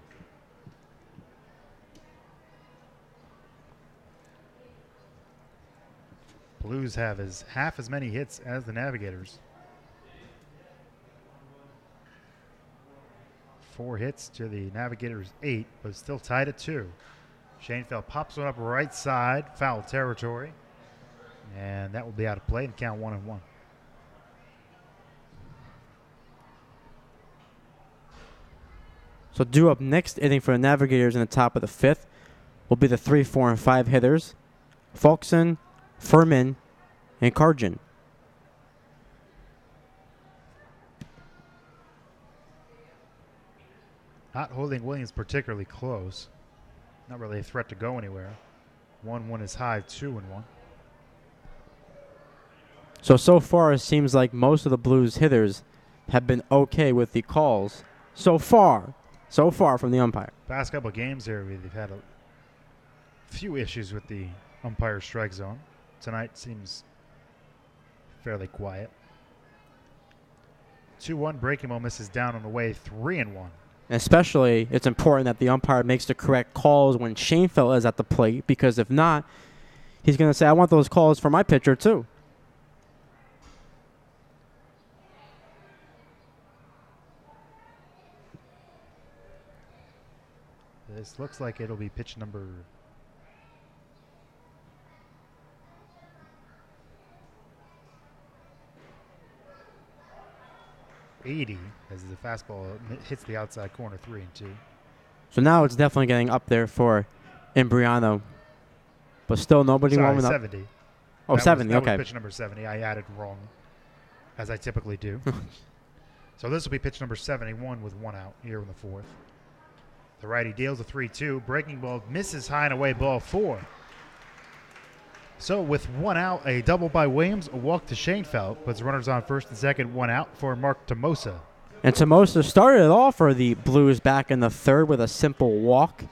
Blues have half as many hits as the Navigators. 4 hits to the Navigators' 8, but still tied at 2. Schoenfeld pops one up right side, foul territory. And that will be out of play and count 1-1. So due up next inning for the Navigators in the top of the fifth will be the 3, 4, and 5 hitters, Folkson, Furman, and Karjan. Not holding Williams particularly close. Not really a threat to go anywhere. 1-1 is high, 2-1. So far it seems like most of the Blues hitters have been okay with the calls so far from the umpire. Past couple of games here, they've had a few issues with the umpire strike zone. Tonight seems fairly quiet. 2-1, breaking ball misses down on the way, 3-1. Especially, it's important that the umpire makes the correct calls when Schoenfeld is at the plate, because if not, he's going to say, I want those calls for my pitcher too. This looks like it'll be pitch number 80 as the fastball hits the outside corner, 3-2. So now it's definitely getting up there for Imbriano. But still nobody warming up. 70. Oh, that 70, was okay. pitch number 70. I added wrong, as I typically do. So this will be pitch number 71 with 1 out here in the fourth. The righty deals a 3-2. Breaking ball misses high and away, ball 4. So with 1 out, a double by Williams, a walk to Schoenfeld, puts runners on first and second, 1 out for Mark Tomosa. And Tomosa started it off for the Blues back in the third with a simple walk.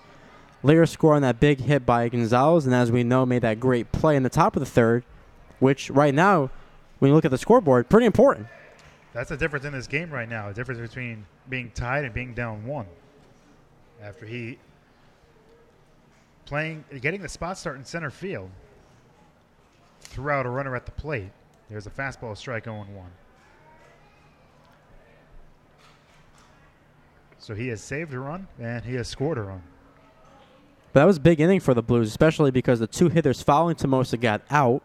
Later score on that big hit by Gonzalez, and as we know, made that great play in the top of the third, which right now, when you look at the scoreboard, pretty important. That's the difference in this game right now, the difference between being tied and being down 1. After getting the spot start in center field, threw out a runner at the plate. There's a fastball strike 0-1. So he has saved a run and he has scored a run. But that was a big inning for the Blues, especially because the 2 hitters following Tomosa got out.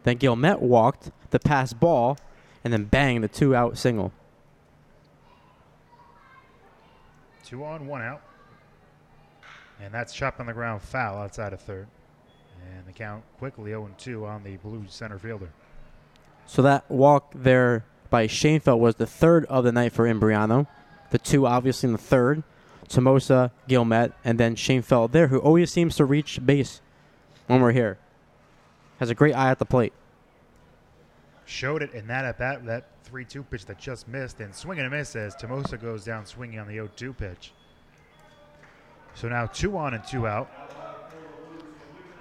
Then Guillemette walked the pass ball, and then bang, the 2-out single. 2 on, 1 out. And that's chopped on the ground foul outside of third. And the count quickly 0-2 on the Blues center fielder. So that walk there by Shanefield was the third of the night for Imbriano. The two obviously in the third. Tomosa, Gilmet, and then Shanefield there, who always seems to reach base when we're here. Has a great eye at the plate. Showed it in that at-bat, that 3-2 pitch that just missed, and swing and a miss as Tomosa goes down swinging on the 0-2 pitch. So now 2 on and 2 out.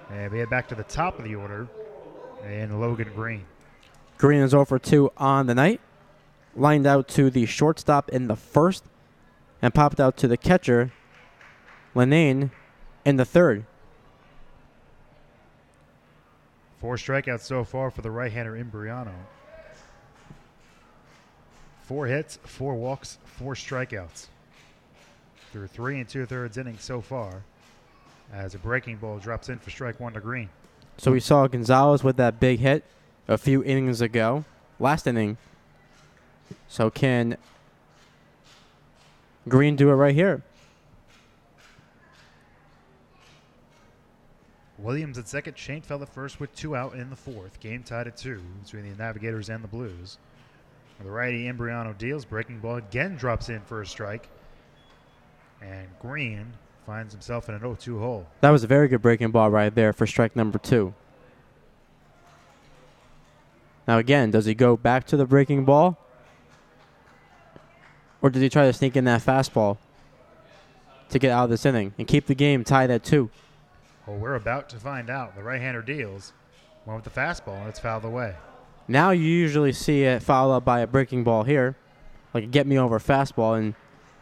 And we head back to the top of the order, and Logan Green. Green is 0 for 2 on the night. Lined out to the shortstop in the first, and popped out to the catcher, Lenane, in the third. 4 strikeouts so far for the right-hander Imbriano. 4 hits, 4 walks, 4 strikeouts. Through 3 2/3 innings so far, as a breaking ball drops in for strike 1 to Green. So we saw Gonzalez with that big hit a few innings ago, last inning. So can Green do it right here? Williams at second, Shanefield at first with 2 out in the fourth. Game tied at 2 between the Navigators and the Blues. The righty Imbriano deals, breaking ball again drops in for a strike. And Green finds himself in an 0-2 hole. That was a very good breaking ball right there for strike number 2. Now again, does he go back to the breaking ball? Or does he try to sneak in that fastball to get out of this inning and keep the game tied at 2? Well, we're about to find out. The right-hander deals. Went with the fastball, and it's fouled away. Now you usually see it fouled up by a breaking ball here, like a get-me-over fastball, and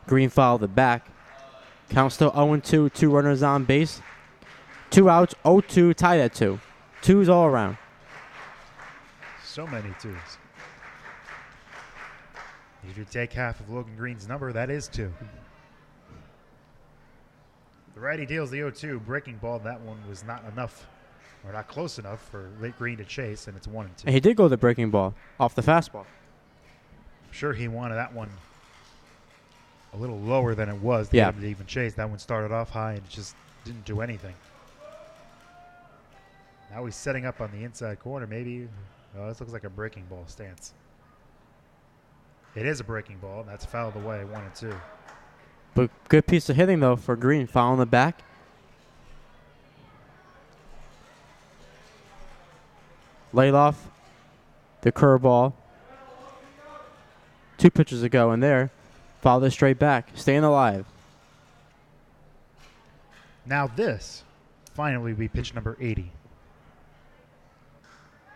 Green fouled it back. Count still 0-2, 2 runners on base. 2 outs, 0-2, tied at 2. 2s all around. So many 2s. If you take half of Logan Green's number, that is 2. The righty deals the 0-2 breaking ball. That one was not enough, or not close enough for late Green to chase, and it's 1-2. And he did go the breaking ball off the fastball. I'm sure he wanted that one a little lower than it was to yeah. get him to even chase. That one started off high and just didn't do anything. Now he's setting up on the inside corner. Maybe, oh, this looks like a breaking ball stance. It is a breaking ball, and that's fouled away, 1-2. But good piece of hitting, though, for Green. Foul in the back. Laid off the curveball. 2 pitches ago in there. Fouled it straight back. Staying alive. Now this finally will be pitch number 80.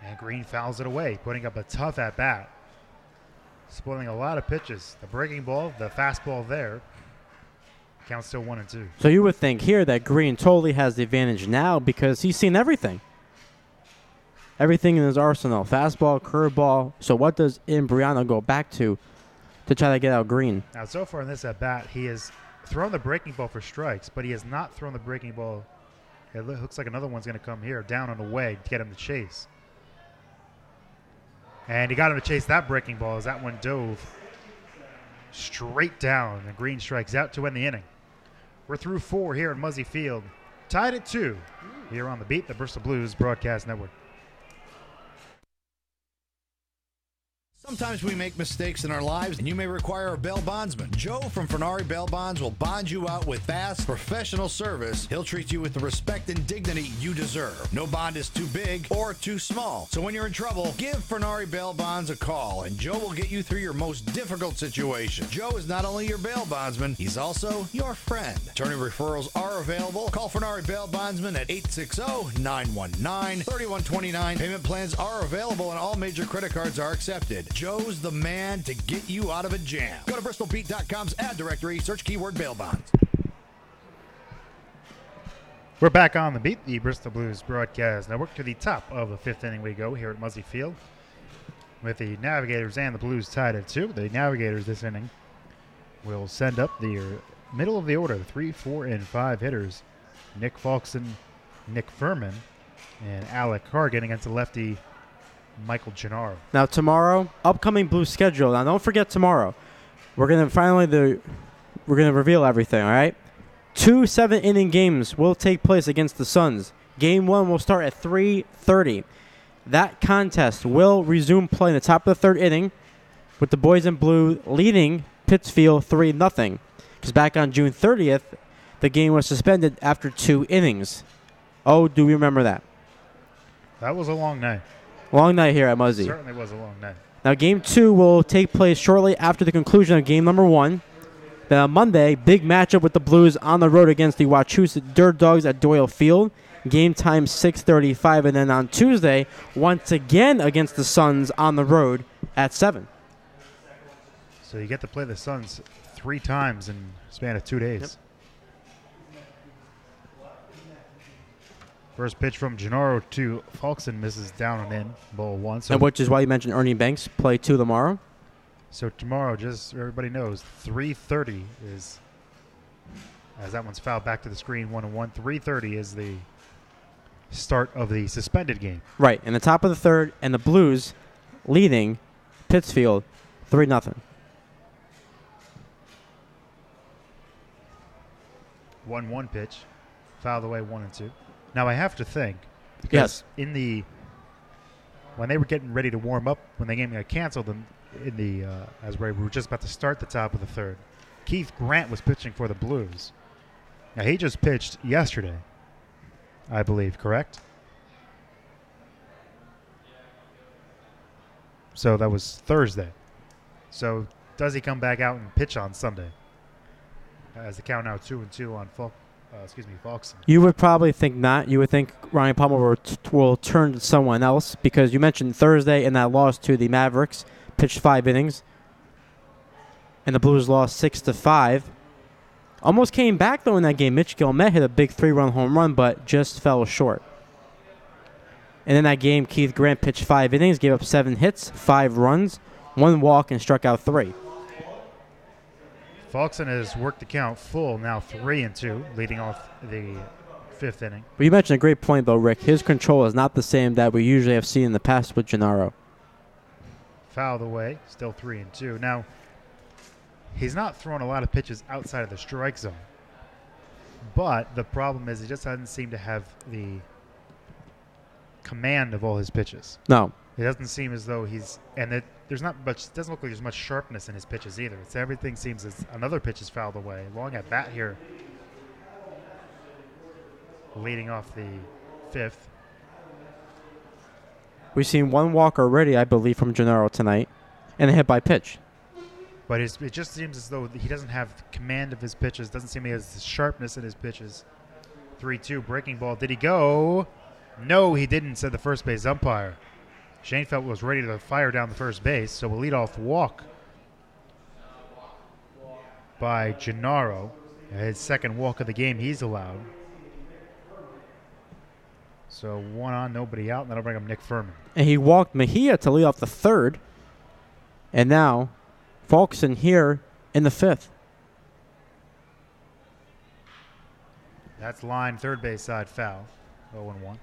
And Green fouls it away, putting up a tough at-bat. Spoiling a lot of pitches. The breaking ball, the fastball there. Count still 1-2. So you would think here that Green totally has the advantage now because he's seen everything. Everything in his arsenal. Fastball, curveball. So what does Imbriano go back to try to get out Green? Now, so far in this at-bat, he has thrown the breaking ball for strikes, but he has not thrown the breaking ball. It looks like another one's going to come here, down and away, to get him to chase. And he got him to chase that breaking ball as that one dove straight down, and Green strikes out to end the inning. We're through 4 here at Muzzy Field. Tied at 2 here on the Beat, the Bristol Blues Broadcast Network. Sometimes we make mistakes in our lives, and you may require a bail bondsman. Joe from Fernari Bail Bonds will bond you out with fast, professional service. He'll treat you with the respect and dignity you deserve. No bond is too big or too small. So when you're in trouble, give Fernari Bail Bonds a call, and Joe will get you through your most difficult situation. Joe is not only your bail bondsman, he's also your friend. Attorney referrals are available. Call Fernari Bail Bondsman at 860-919-3129. Payment plans are available, and all major credit cards are accepted. Joe's the man to get you out of a jam. Go to bristolbeat.com's ad directory, search keyword bail bonds. We're back on the Beat, the Bristol Blues Broadcast Network. To the top of the 5th inning we go here at Muzzy Field with the Navigators and the Blues tied at 2. The Navigators this inning will send up the middle of the order, 3, 4, and 5 hitters. Nick Falkson, Nick Furman, and Alec Cargan against the lefty Michael Gennaro. Now tomorrow, upcoming Blues schedule. Now don't forget tomorrow. We're gonna reveal everything. All right. 2 7-inning games will take place against the Suns. Game 1 will start at 3:30. That contest will resume play in the top of the third inning with the boys in blue leading Pittsfield 3-0. Because back on June 30th, the game was suspended after 2 innings. Oh, do we remember that? That was a long night. Long night here at Muzzy. Certainly was a long night. Now, Game 2 will take place shortly after the conclusion of Game number 1. Then on Monday, big matchup with the Blues on the road against the Wachusett Dirt Dogs at Doyle Field. Game time 6:35. And then on Tuesday, once again against the Suns on the road at 7. So you get to play the Suns 3 times in a span of 2 days. Yep. First pitch from Gennaro to Falkson, misses down and in, ball 1. So and which is why you mentioned Ernie Banks play 2 tomorrow. So tomorrow, just so everybody knows, 3:30 is, as that one's fouled back to the screen, 1-1. 3:30 is the start of the suspended game. Right, in the top of the third, and the Blues leading Pittsfield 3-0. 1-1 pitch, fouled away 1-2. Now I have to think, because when they were getting ready to warm up, when the game got canceled, as we were just about to start the top of the third, Keith Grant was pitching for the Blues. Now he just pitched yesterday, I believe, correct? So that was Thursday. So does he come back out and pitch on Sunday? As the count now 2-2 on Falkson. You would probably think not. You would think Ryan Palmer will turn to someone else, because you mentioned Thursday in that loss to the Mavericks, pitched 5 innings, and the Blues lost 6-5. Almost came back, though, in that game. Mitch Gilmet hit a big 3-run home run, but just fell short. And in that game, Keith Grant pitched 5 innings, gave up 7 hits, 5 runs, 1 walk, and struck out 3. Falkson has worked the count full, now 3-2, leading off the 5th inning. But you mentioned a great point, though, Rick. His control is not the same that we usually have seen in the past with Gennaro. Fouled away, still 3-2. Now, he's not throwing a lot of pitches outside of the strike zone. But the problem is he just doesn't seem to have the command of all his pitches. No. It doesn't seem as though there's not much. It doesn't look like there's much sharpness in his pitches either. Everything seems as another pitch is fouled away. Long at bat here, leading off the 5th. We've seen 1 walk already, I believe, from Gennaro tonight, and a hit by pitch. But it just seems as though he doesn't have command of his pitches. Doesn't seem he has the sharpness in his pitches. 3-2, breaking ball. Did he go? No, he didn't, said the first base umpire. Schoenfeld was ready to fire down the first base, so a leadoff walk by Gennaro. His second walk of the game he's allowed. So 1 on, nobody out, and that'll bring up Nick Furman. And he walked Mejia to lead off the 3rd. And now Falkson here in the 5th. That's line third base side foul, 0-1.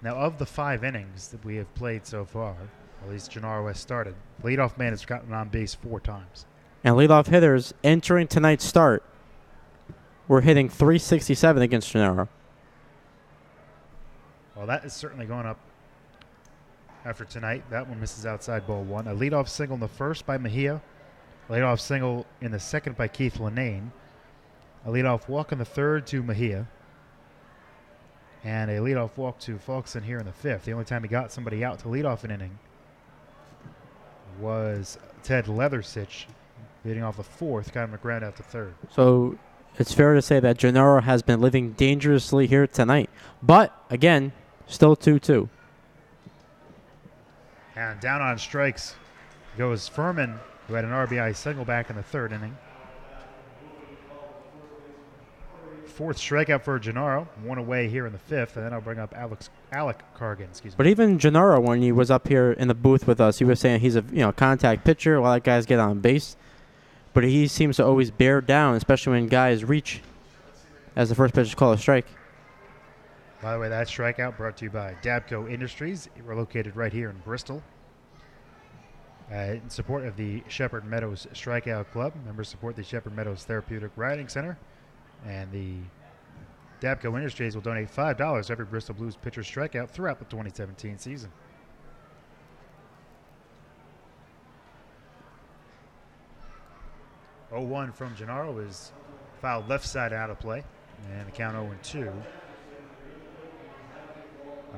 Now, of the 5 innings that we have played so far, at least Gennaro has started, leadoff man has gotten on base 4 times. And leadoff hitters entering tonight's start were hitting .367 against Gennaro. Well, that is certainly going up after tonight. That one misses outside, ball 1. A leadoff single in the first by Mejia. A leadoff single in the second by Keith Linane. A leadoff walk in the third to Mejia. And a leadoff walk to Falkson here in the 5th. The only time he got somebody out to lead off an inning was Ted Leathersich leading off the 4th, got him a ground out to 3rd. So it's fair to say that Gennaro has been living dangerously here tonight. But, again, still 2-2. And down on strikes goes Furman, who had an RBI single back in the 3rd inning. 4th strikeout for Gennaro, 1 away here in the 5th, and then I'll bring up Alec Cargan. But even Gennaro, when he was up here in the booth with us, he was saying he's a contact pitcher. A lot of guys get on base, but he seems to always bear down, especially when guys reach as the first pitch is called a strike. By the way, that strikeout brought to you by Dabco Industries. We're located right here in Bristol. In support of the Shepherd Meadows Strikeout Club, members support the Shepherd Meadows Therapeutic Riding Center. And the Dabco Industries will donate $5 to every Bristol Blues pitcher strikeout throughout the 2017 season. 0-1 from Gennaro is fouled left side out of play. And the count 0-2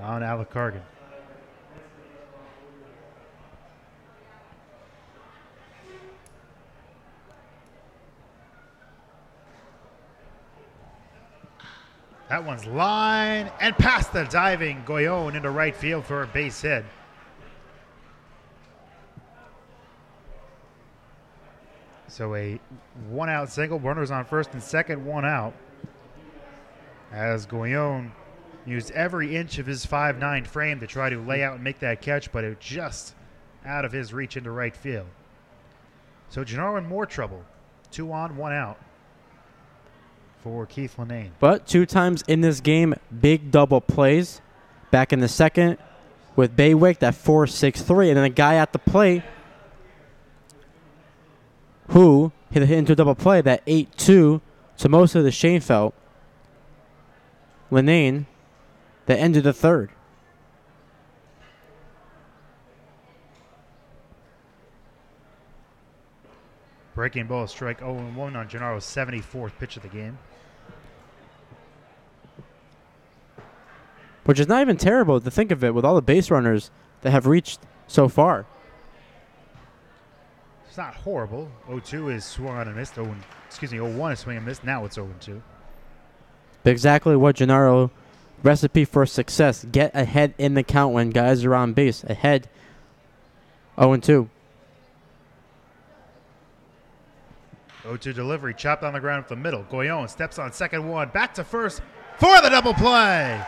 on Alec Cargan. That one's line and past the diving Goyon into right field for a base hit. So a one-out single, runners on first and second, one out. As Goyon used every inch of his 5'9" frame to try to lay out and make that catch, but it just out of his reach into right field. So Gennaro in more trouble. 2 on, 1 out for Keith Linane. But 2 times in this game, big double plays. Back in the second with Baywick, that 4-6-3. And then a guy at the plate who hit into a double play, that 8-2 to most of the Schoenfeld. Linane, that ended the third. Breaking ball strike 0-1 on Gennaro's 74th pitch of the game. Which is not even terrible to think of it with all the base runners that have reached so far. It's not horrible. 0-2 is swung on and missed. 0-1 is swing and missed. Now it's 0-2. Exactly what Gennaro recipe for success. Get ahead in the count when guys are on base. Ahead 0-2. 0-2 delivery, chopped on the ground up the middle. Goyon steps on second one, back to first for the double play.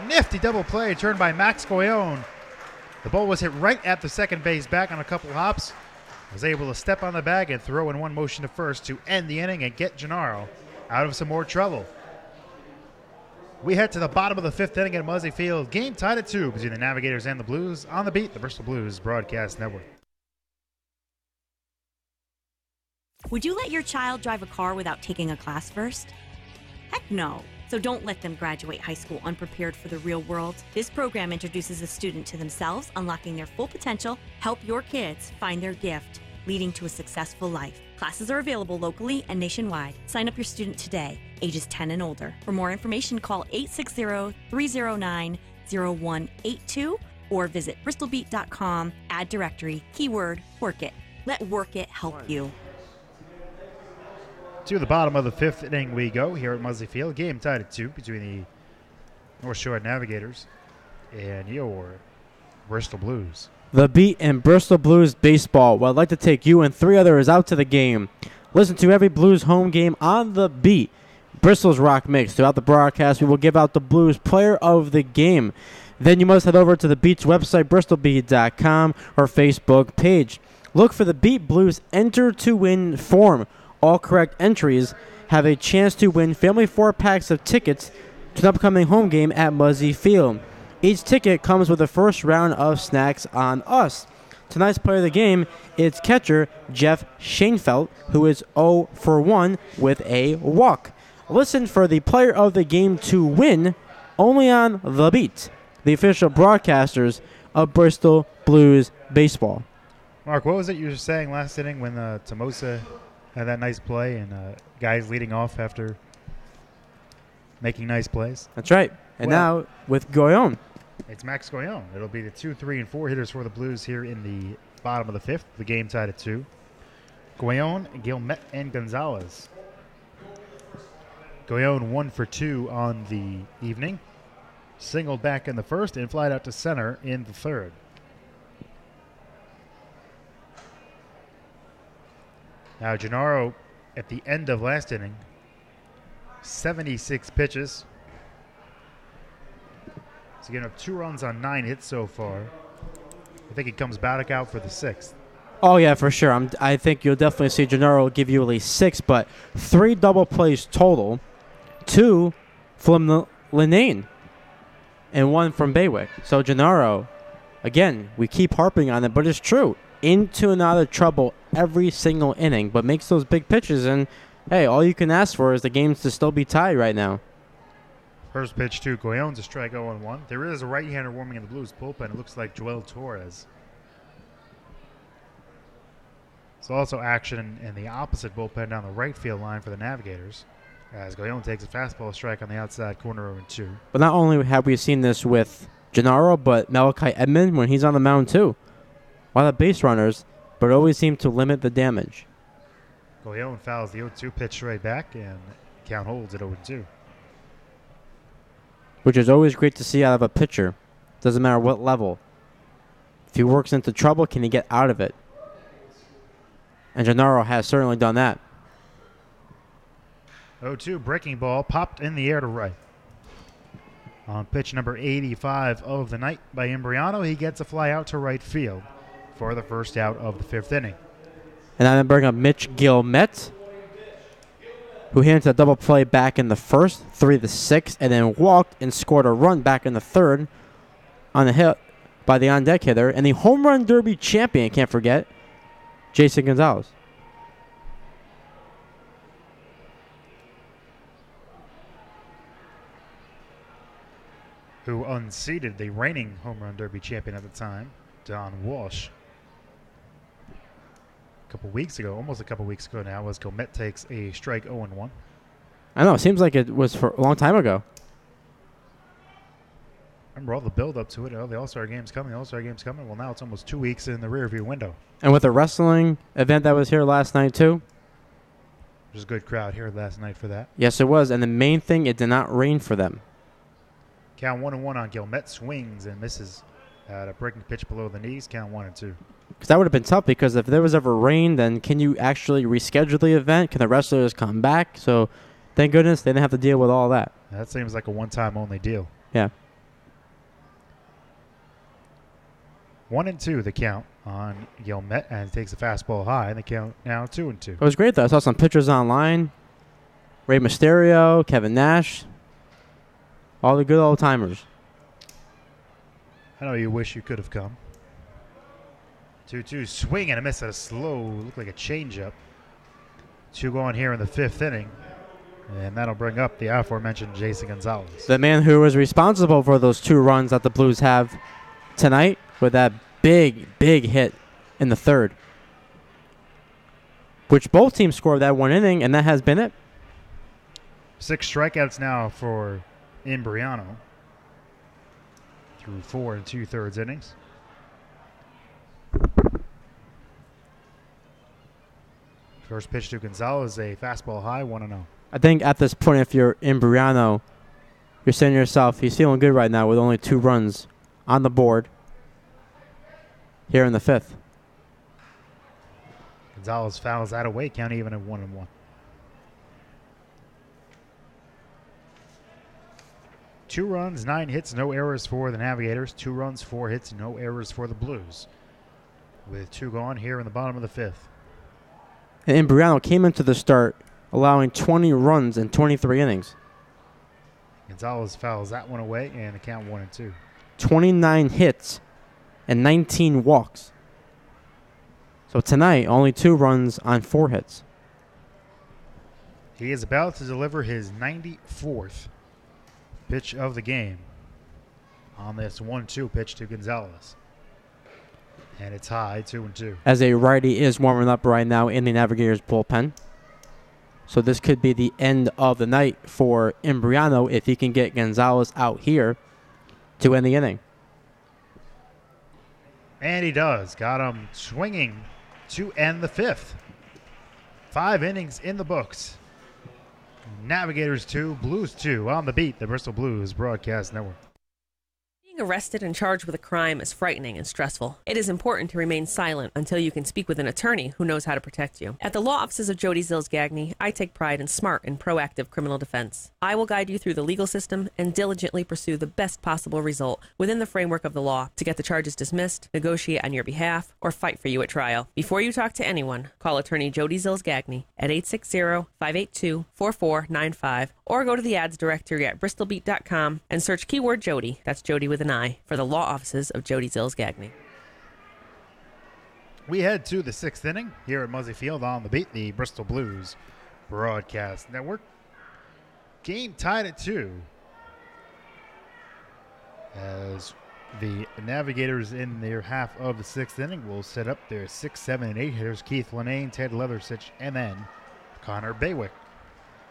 Nifty double play turned by Max Goyon. The ball was hit right at the second base back on a couple hops. Was able to step on the bag and throw in one motion to first to end the inning and get Gennaro out of some more trouble. We head to the bottom of the 5th inning at Muzzy Field. Game tied at 2 between the Navigators and the Blues. On the beat, the Bristol Blues Broadcast Network. Would you let your child drive a car without taking a class first? Heck no. So don't let them graduate high school unprepared for the real world. This program introduces a student to themselves, unlocking their full potential, help your kids find their gift, leading to a successful life. Classes are available locally and nationwide. Sign up your student today, ages 10 and older. For more information, call 860-309-0182 or visit bristolbeat.com, add directory, keyword, work it. Let work it help you. To the bottom of the 5th inning we go here at Muzzy Field. Game tied at 2 between the North Shore Navigators and your Bristol Blues. The Beat and Bristol Blues baseball. Well, I'd like to take you and 3 others out to the game. Listen to every Blues home game on The Beat. Bristol's Rock Mix. Throughout the broadcast, we will give out the Blues player of the game. Then you must head over to the Beat's website, bristolbeat.com, or Facebook page. Look for the Beat Blues Enter to Win form. All correct entries have a chance to win family 4-packs of tickets to an upcoming home game at Muzzy Field. Each ticket comes with a first round of snacks on us. Tonight's player of the game is catcher Jeff Schoenfeld, who is 0 for 1 with a walk. Listen for the player of the game to win only on The Beat, the official broadcasters of Bristol Blues baseball. Mark, what was it you were saying last inning when Tomosa had that nice play and guys leading off after making nice plays? That's right. And now with Goyon. It's Max Goyon. It'll be the 2, 3, and 4 hitters for the Blues here in the bottom of the 5th. The game tied at 2. Goyon, Guillemette, and Gonzalez. Goyon 1 for 2 on the evening. Singled back in the first and flied out to center in the third. Now, Gennaro, at the end of last inning, 76 pitches. He's given up 2 runs on 9 hits so far. I think he comes back out for the 6th. Oh, yeah, for sure. I think you'll definitely see Gennaro give you at least 6, but 3 double plays total, 2 from Linane, and 1 from Baywick. So Gennaro, again, we keep harping on it, but it's true. Into and out of trouble every single inning, but makes those big pitches, and hey, all you can ask for is the games to still be tied right now. First pitch to Goyon's a strike 0-1. There is a right-hander warming in the Blues bullpen. It looks like Joel Torres. There's also action in the opposite bullpen down the right field line for the Navigators, as Goyon takes a fastball strike on the outside corner 0-2. But not only have we seen this with Gennaro, but Malachi Edmond when he's on the mound too. A lot of base runners, but always seem to limit the damage. Goyon fouls the 0-2 pitch right back, and count holds at 0-2. Which is always great to see out of a pitcher. Doesn't matter what level. If he works into trouble, can he get out of it? And Gennaro has certainly done that. 0-2 breaking ball popped in the air to right. On pitch number 85 of the night by Imbriano, he gets a fly out to right field for the first out of the 5th inning. And I'm going to bring up Mitch Gilmet, who hit into a double play back in the first, 3 to 6, and then walked and scored a run back in the third on a hit by the on-deck hitter. And the home run derby champion, can't forget, Jason Gonzalez. Who unseated the reigning home run derby champion at the time, Don Walsh. Almost a couple weeks ago now, as Gomet takes a strike 0-1. I know, it seems like it was for a long time ago. Remember all the build-up to it. Oh, the All-Star Game's coming. Well, now it's almost 2 weeks in the rearview window. And with the wrestling event that was here last night, too. There's a good crowd here last night for that. Yes, it was. And the main thing, it did not rain for them. Count 1-1 on Gilmet. Swings and misses at a breaking pitch below the knees. Count 1-2. Because that would have been tough, because if there was ever rain, then can you actually reschedule the event? Can the wrestlers come back? So thank goodness they didn't have to deal with all that. That seems like a one-time only deal. Yeah. 1-2 the count on Gilmet, and takes a fastball high, and the count now 2-2. It was great, though. I saw some pictures online. Rey Mysterio, Kevin Nash, all the good old-timers. I know you wish you could have come. 2-2 swing and a miss at a slow, looked like a changeup. 2 going here in the 5th inning, and that'll bring up the aforementioned Jason Gonzalez. The man who was responsible for those 2 runs that the Blues have tonight with that big hit in the 3rd. Which both teams scored that 1 inning, and that has been it. 6 strikeouts now for Imbriano through 4 2/3 innings. First pitch to Gonzalez, a fastball high, 1-0. I think at this point, if you're Imbriano, you're saying to yourself, he's feeling good right now with only 2 runs on the board here in the 5th. Gonzalez fouls that away, count even at 1-1. Two runs, 9 hits, no errors for the Navigators. 2 runs, 4 hits, no errors for the Blues. With 2 gone here in the bottom of the 5th. And Imbriano came into the start allowing 20 runs in 23 innings. Gonzalez fouls that one away, and the count 1-2. 29 hits and 19 walks. So tonight, only 2 runs on 4 hits. He is about to deliver his 94th pitch of the game on this 1-2 pitch to Gonzalez. And it's high, 2-2. As a righty is warming up right now in the Navigators bullpen. So this could be the end of the night for Imbriano if he can get Gonzalez out here to end the inning. And he does. Got him swinging to end the 5th. 5 innings in the books. Navigators 2, Blues 2 on the beat, the Bristol Blues Broadcast Network. Being arrested and charged with a crime is frightening and stressful. It is important to remain silent until you can speak with an attorney who knows how to protect you. At the law offices of Jody Zills Gagney, I take pride in smart and proactive criminal defense. I will guide you through the legal system and diligently pursue the best possible result within the framework of the law to get the charges dismissed, negotiate on your behalf, or fight for you at trial. Before you talk to anyone, call attorney Jody Zills Gagney at 860-582-4495 or go to the ads directory at bristolbeat.com and search keyword Jody, that's Jody with an I, for the law offices of Jody Zills Gagney. We head to the 6th inning here at Muzzy Field on the beat, the Bristol Blues Broadcast Network. Game tied at 2. As the Navigators in their half of the 6th inning will set up their 6, 7, and 8 hitters, Keith Linane, Ted Leathersich, and then Connor Baywick.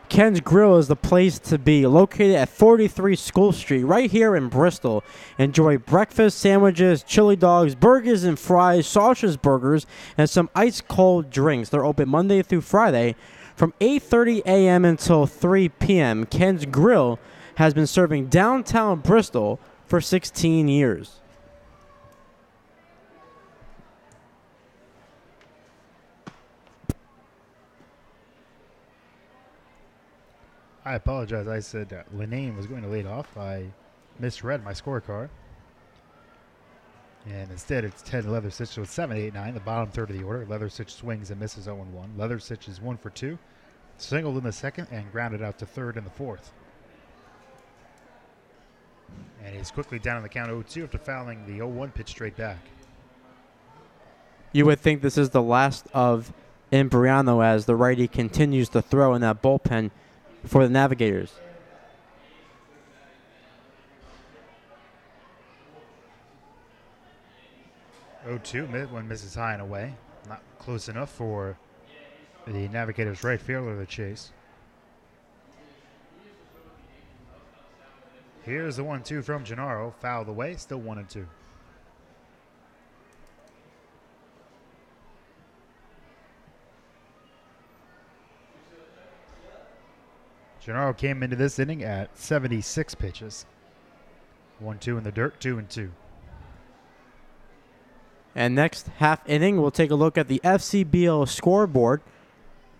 Ken's Grill is the place to be, located at 43 School Street, right here in Bristol. Enjoy breakfast, sandwiches, chili dogs, burgers and fries, sausage burgers, and some ice-cold drinks. They're open Monday through Friday from 8:30 a.m. until 3 p.m. Ken's Grill has been serving downtown Bristol for 16 years. I apologize. I said Linane was going to lead off. I misread my scorecard. And instead, it's Ted Leathersich with 7, 8, 9, the bottom third of the order. Leathersich swings and misses 0-1. Leathersich is 1 for 2. Singled in the second and grounded out to third in the fourth. And he's quickly down on the count 0-2 after fouling the 0-1 pitch straight back. You would think this is the last of Imbriano as the righty continues to throw in that bullpen for the Navigators. One misses high and away. Not close enough for the Navigators right fielder to chase. Here's the 1-2 from Gennaro. Fouled away, still 1-2. Gennaro came into this inning at 76 pitches. 1-2 in the dirt, 2-2. And next half inning, we'll take a look at the FCBL scoreboard.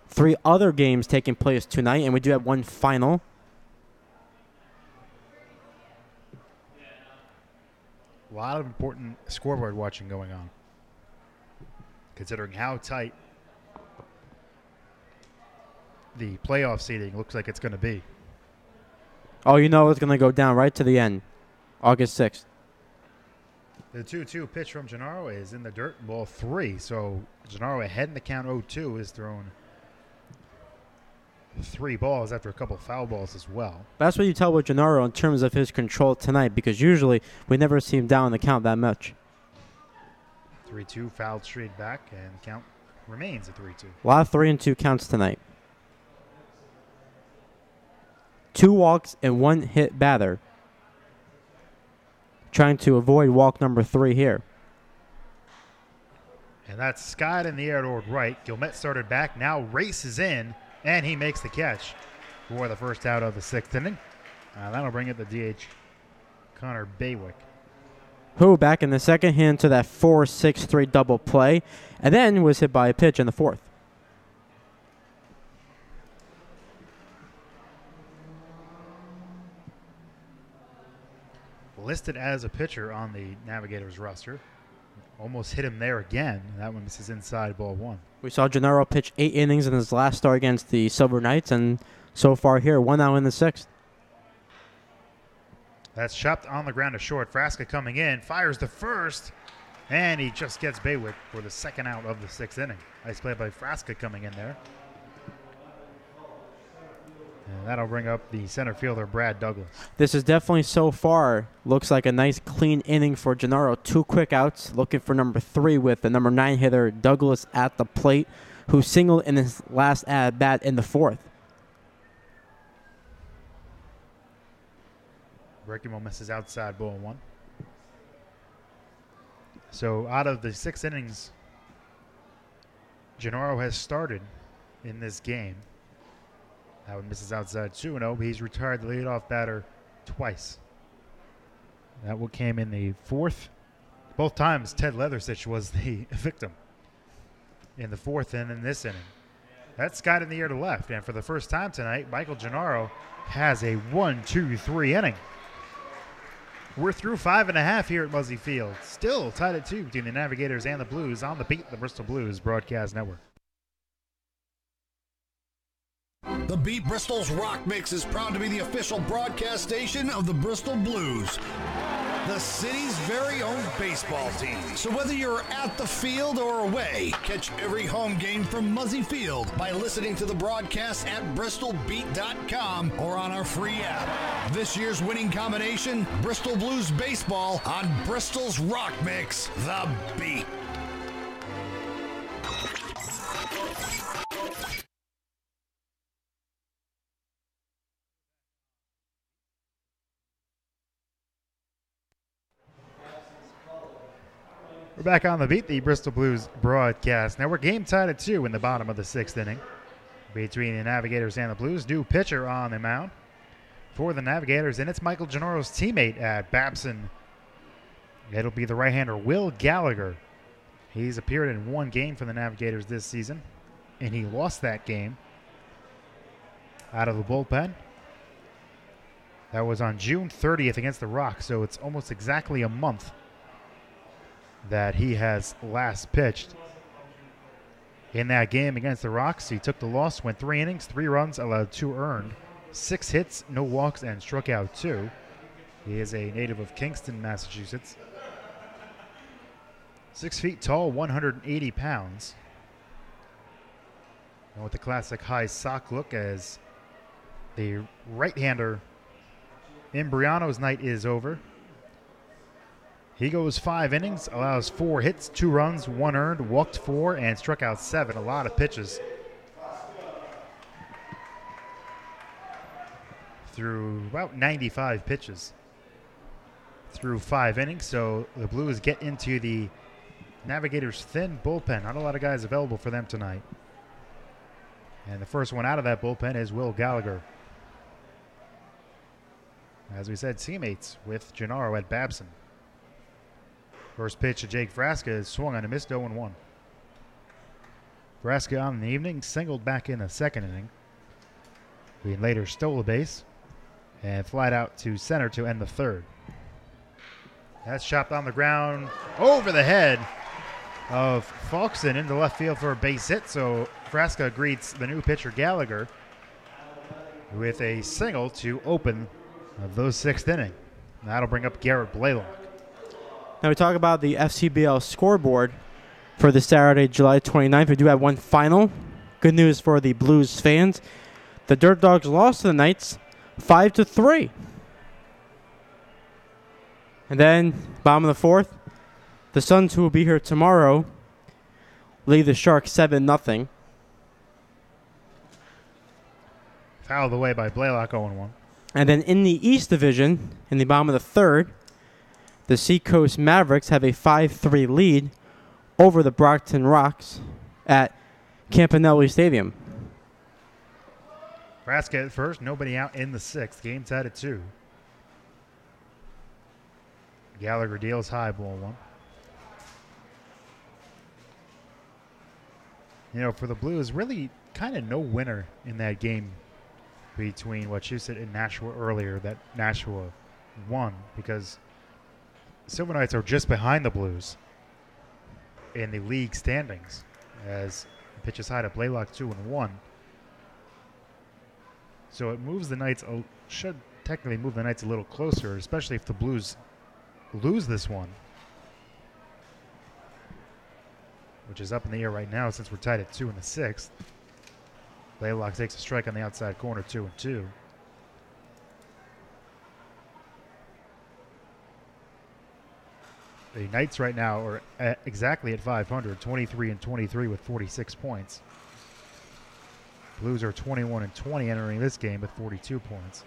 3 other games taking place tonight, and we do have one final. A lot of important scoreboard watching going on, considering how tight the playoff seeding looks like it's going to be. Oh, you know it's going to go down right to the end, August 6th. The 2-2 pitch from Gennaro is in the dirt, ball 3. So Gennaro ahead in the count 0-2 has thrown 3 balls after a couple foul balls as well. That's what you tell with Gennaro in terms of his control tonight, because usually we never see him down the count that much. 3-2 fouled straight back, and the count remains at 3-2. A lot of 3-2 counts tonight. 2 walks and 1 hit batter. Trying to avoid walk number 3 here. And that's skied in the air toward right. Gilmet started back, now races in, and he makes the catch for the first out of the 6th inning. That'll bring it to DH Connor Baywick. Who back in the second hit into that 4-6-3 double play, and then was hit by a pitch in the 4th. Listed as a pitcher on the Navigators roster. Almost hit him there again. That one misses inside, ball 1. We saw Gennaro pitch 8 innings in his last start against the Silver Knights, and so far here, 1 out in the 6th. That's chopped on the ground to short. Frasca coming in, fires the first, and he just gets Baywick for the 2nd out of the 6th inning. Nice play by Frasca coming in there. And that'll bring up the center fielder, Brad Douglas. This is definitely so far looks like a nice clean inning for Gennaro. 2 quick outs, looking for number 3 with the number 9 hitter Douglas at the plate, who singled in his last at bat in the 4th. Rekimo misses outside, ball 1. So out of the 6 innings Gennaro has started in this game, that one misses outside 2-0. He's retired the leadoff batter twice. That one came in the 4th. Both times Ted Leathersich was the victim in the 4th and in this inning. That's skied in the air to left. And for the first time tonight, Michael Gennaro has a 1-2-3 inning. We're through 5.5 here at Muzzy Field. Still tied at 2 between the Navigators and the Blues on the Beat the Bristol Blues Broadcast Network. The Beat Bristol's Rock Mix is proud to be the official broadcast station of the Bristol Blues. the city's very own baseball team. So whether you're at the field or away, catch every home game from Muzzy Field by listening to the broadcast at bristolbeat.com or on our free app. This year's winning combination, Bristol Blues baseball on Bristol's Rock Mix, The Beat. We're back on the beat, the Bristol Blues broadcast. Now we're game tied at 2 in the bottom of the 6th inning between the Navigators and the Blues. New pitcher on the mound for the Navigators, and it's Michael Gennaro's teammate at Babson. It'll be the right-hander Will Gallagher. He's appeared in one game for the Navigators this season, and he lost that game out of the bullpen. That was on June 30th against the Rock, so it's almost exactly a month that he has last pitched. In that game against the Rocks, he took the loss, went 3 innings, 3 runs, allowed 2 earned, 6 hits, no walks, and struck out 2. He is a native of Kingston, Massachusetts. 6 feet tall, 180 pounds. And with the classic high sock look, as the right-hander Imbriano's night is over. He goes 5 innings, allows 4 hits, 2 runs, 1 earned, walked 4, and struck out 7. A lot of pitches through about 95 pitches through 5 innings. So the Blues get into the Navigators' thin bullpen. Not a lot of guys available for them tonight. And the first one out of that bullpen is Will Gallagher. As we said, teammates with Gennaro at Babson. First pitch to Jake Frasca is swung on a missed 0-1. Frasca on the evening singled back in the 2nd inning. He later stole a base and flied out to center to end the 3rd. That's chopped on the ground over the head of Faulkson into left field for a base hit. So Frasca greets the new pitcher Gallagher with a single to open the 6th inning. That'll bring up Garrett Blaylock. Now we talk about the FCBL scoreboard for the Saturday, July 29th. We do have one final. Good news for the Blues fans. The Dirt Dogs lost to the Knights 5-3. And then, bottom of the 4th, the Suns, who will be here tomorrow, lead the Sharks 7-0. Fouled away by Blaylock, 0-1. And then in the East Division, in the bottom of the 3rd, the Seacoast Mavericks have a 5-3 lead over the Brockton Rocks at Campanelli Stadium. Frasca at first, nobody out in the 6th. Game tied at 2. Gallagher deals high, ball 1. You know, for the Blues, really kind of no winner in that game between Wachusett and Nashua earlier, that Nashua won, because Silver Knights are just behind the Blues in the league standings as pitches high to Blaylock 2-1. So it moves the Knights, should technically move the Knights a little closer, especially if the Blues lose this one, which is up in the air right now since we're tied at 2 in the 6th. Blaylock takes a strike on the outside corner, 2-2. The Knights right now are exactly at 500, 23-23 with 46 points. Blues are 21-20 entering this game with 42 points.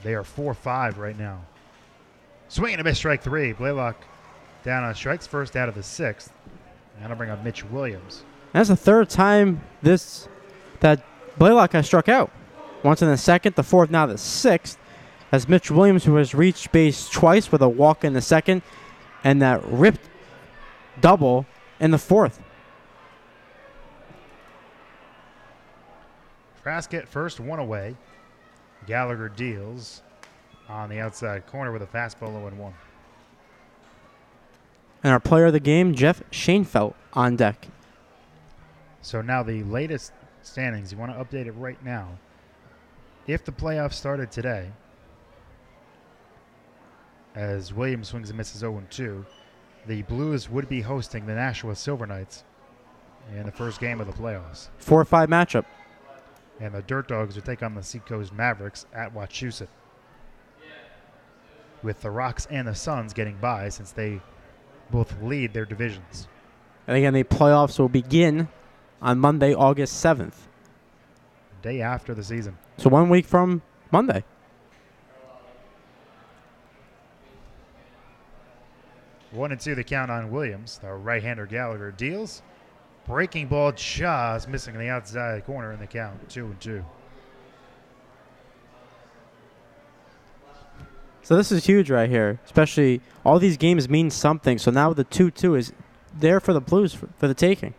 They are 4-5 right now. Swing and a miss, strike 3. Blaylock down on strikes, first out of the 6th. That'll bring up Mitch Williams. That's the 3rd time that Blaylock has struck out. Once in the 2nd, the 4th, now the 6th. As Mitch Williams, who has reached base twice with a walk in the 2nd, and that ripped double in the 4th. Frasca at first, 1 away. Gallagher deals on the outside corner with a fastball 0-1. And our player of the game, Jeff Schoenfeld, on deck. So now the latest standings, you want to update it right now. If the playoffs started today, as Williams swings and misses 0-2. The Blues would be hosting the Nashua Silver Knights in the first game of the playoffs. 4-5 matchup. And the Dirt Dogs would take on the Seacoast Mavericks at Wachusett, with the Rocks and the Suns getting by since they both lead their divisions. And again, the playoffs will begin on Monday, August 7th. Day after the season. So 1 week from Monday. 1-2 the count on Williams. The right-hander Gallagher deals. Breaking ball just missing the outside corner in the count. 2-2. So this is huge right here. Especially all these games mean something. So now the 2-2 is there for the Blues for the taking.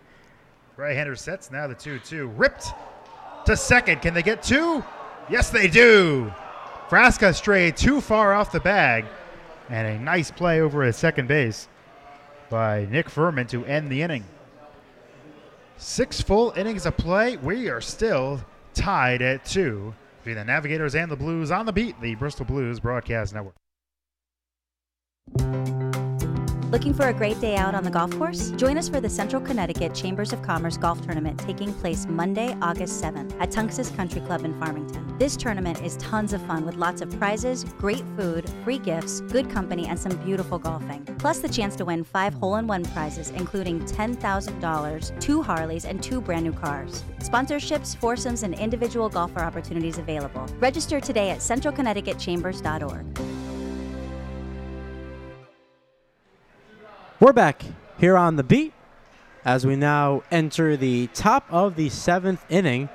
Right-hander sets. Now the 2-2. Ripped to second. Can they get two? Yes, they do. Frasca strayed too far off the bag. And a nice play over at second base by Nick Furman to end the inning. 6 full innings of play. We are still tied at 2 between the Navigators and the Blues on the beat, the Bristol Blues Broadcast Network. Looking for a great day out on the golf course? Join us for the Central Connecticut Chambers of Commerce Golf Tournament taking place Monday, August 7th at Tunxus Country Club in Farmington. This tournament is tons of fun with lots of prizes, great food, free gifts, good company, and some beautiful golfing. Plus the chance to win 5 hole-in-one prizes, including $10,000, 2 Harleys, and 2 brand new cars. Sponsorships, foursomes, and individual golfer opportunities available. Register today at centralconnecticutchambers.org. We're back here on the beat as we now enter the top of the 7th inning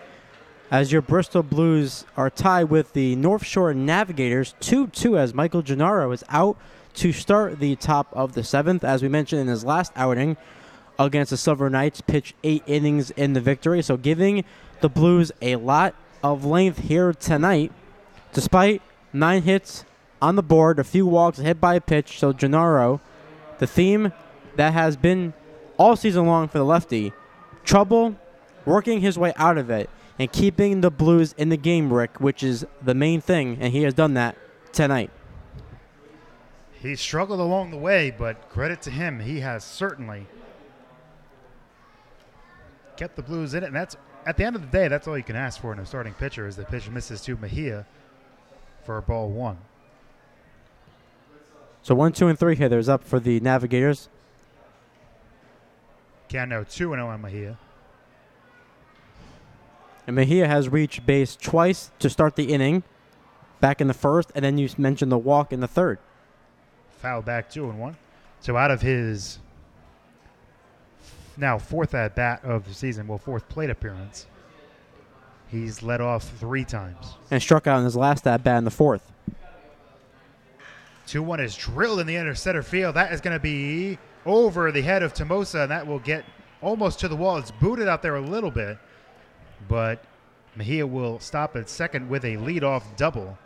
as your Bristol Blues are tied with the Northshore Navigators 2-2 as Michael Gennaro is out to start the top of the 7th. As we mentioned in his last outing against the Silver Knights, pitched 8 innings in the victory, so giving the Blues a lot of length here tonight. Despite 9 hits on the board, a few walks, hit by a pitch, so Gennaro, the theme that has been all season long for the lefty, trouble working his way out of it and keeping the Blues in the game, Rick, which is the main thing, and he has done that tonight. He struggled along the way, but credit to him, he has certainly kept the Blues in it, and that's at the end of the day, that's all you can ask for in a starting pitcher is the pitch misses to Mejia for ball 1. So 1, 2, and 3 hitters up for the Navigators. Count now 2-0 on Mejia. And Mejia has reached base twice to start the inning, back in the first, and then you mentioned the walk in the third. Foul back 2-1. So out of his now 4th at-bat of the season, 4th plate appearance, he's led off 3 times. And struck out in his last at-bat in the 4th. 2-1 is drilled in the inner center field. That is going to be over the head of Tomosa, and that will get almost to the wall. It's booted out there a little bit, but Mejia will stop at second with a leadoff double.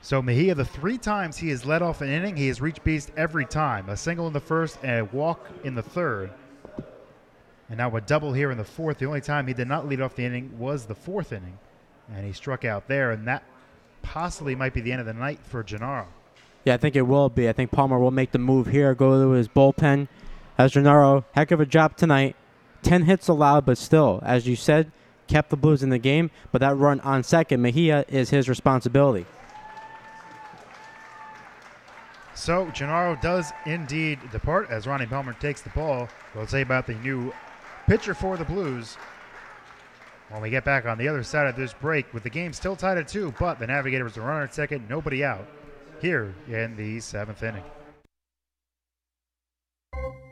So Mejia, the 3 times he has led off an inning, he has reached base every time. A single in the first and a walk in the third. And now a double here in the 4th. The only time he did not lead off the inning was the 4th inning, and he struck out there, and that possibly might be the end of the night for Gennaro. Yeah, I think it will be. I think Palmer will make the move here, go to his bullpen. As Gennaro, heck of a job tonight. 10 hits allowed, but still, as you said, kept the Blues in the game. But that run on second, Mejia, is his responsibility. So Gennaro does indeed depart as Ronnie Palmer takes the ball. We'll say about the new pitcher for the Blues when we get back on the other side of this break with the game still tied at 2, but the Navigators are runner at second, nobody out here in the 7th inning.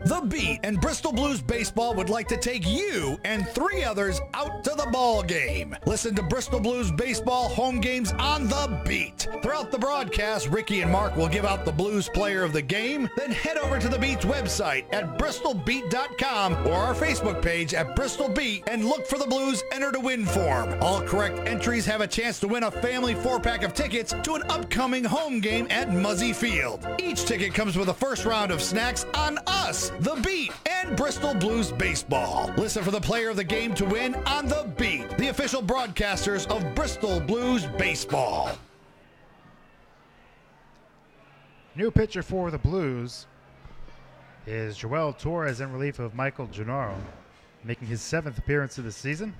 The Beat and Bristol Blues Baseball would like to take you and 3 others out to the ball game. Listen to Bristol Blues Baseball home games on The Beat. Throughout the broadcast, Ricky and Mark will give out the Blues player of the game. Then head over to the Beat's website at bristolbeat.com or our Facebook page at Bristol Beat and look for the Blues Enter to Win form. All correct entries have a chance to win a family 4-pack of tickets to an upcoming home game at Muzzy Field. Each ticket comes with a first round of snacks on us, The Beat, and Bristol Blues Baseball. Listen for the player of the game to win on The Beat, the official broadcasters of Bristol Blues Baseball. New pitcher for the Blues is Joel Torres in relief of Michael Gennaro, making his 7th appearance of the season.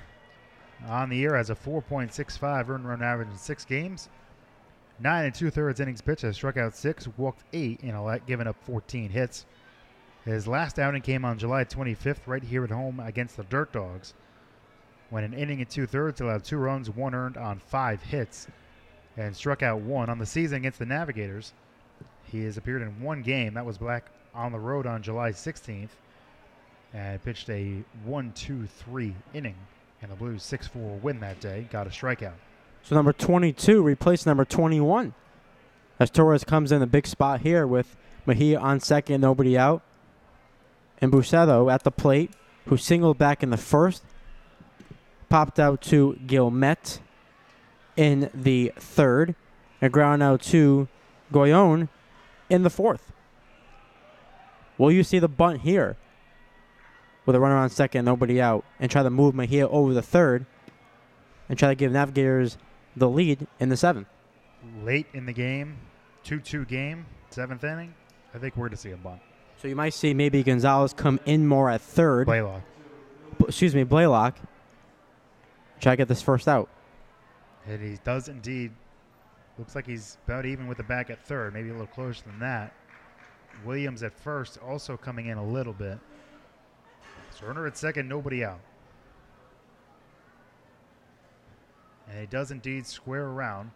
On the year has a 4.65 earned run average in 6 games. 9 2/3 innings pitched, has struck out 6, walked 8, and given up 14 hits. His last outing came on July 25th right here at home against the Dirt Dogs, when an inning and 2/3 allowed 2 runs, 1 earned on 5 hits, and struck out 1. On the season against the Navigators, he has appeared in 1 game. That was back on the road on July 16th, and pitched a 1-2-3 inning, and the Blues 6-4 win that day, got a strikeout. So number 22 replaced number 21. As Torres comes in the big spot here with Mejia on second, nobody out. And Bucedo at the plate, who singled back in the first, popped out to Guillemette in the third, and ground out to Goyon in the fourth. Will you see the bunt here with a runner on second, nobody out, and try to move Mejia over the third and try to give Navigators the lead in the 7th? Late in the game, 2-2 game, 7th inning, I think we're going to see a bunt. So you might see maybe Gonzalez come in more at third. Blaylock. Blaylock. Try to get this first out. And he does indeed. Looks like he's about even with the back at third, maybe a little closer than that. Williams at first, also coming in a little bit. So runner at second, nobody out. And he does indeed square around.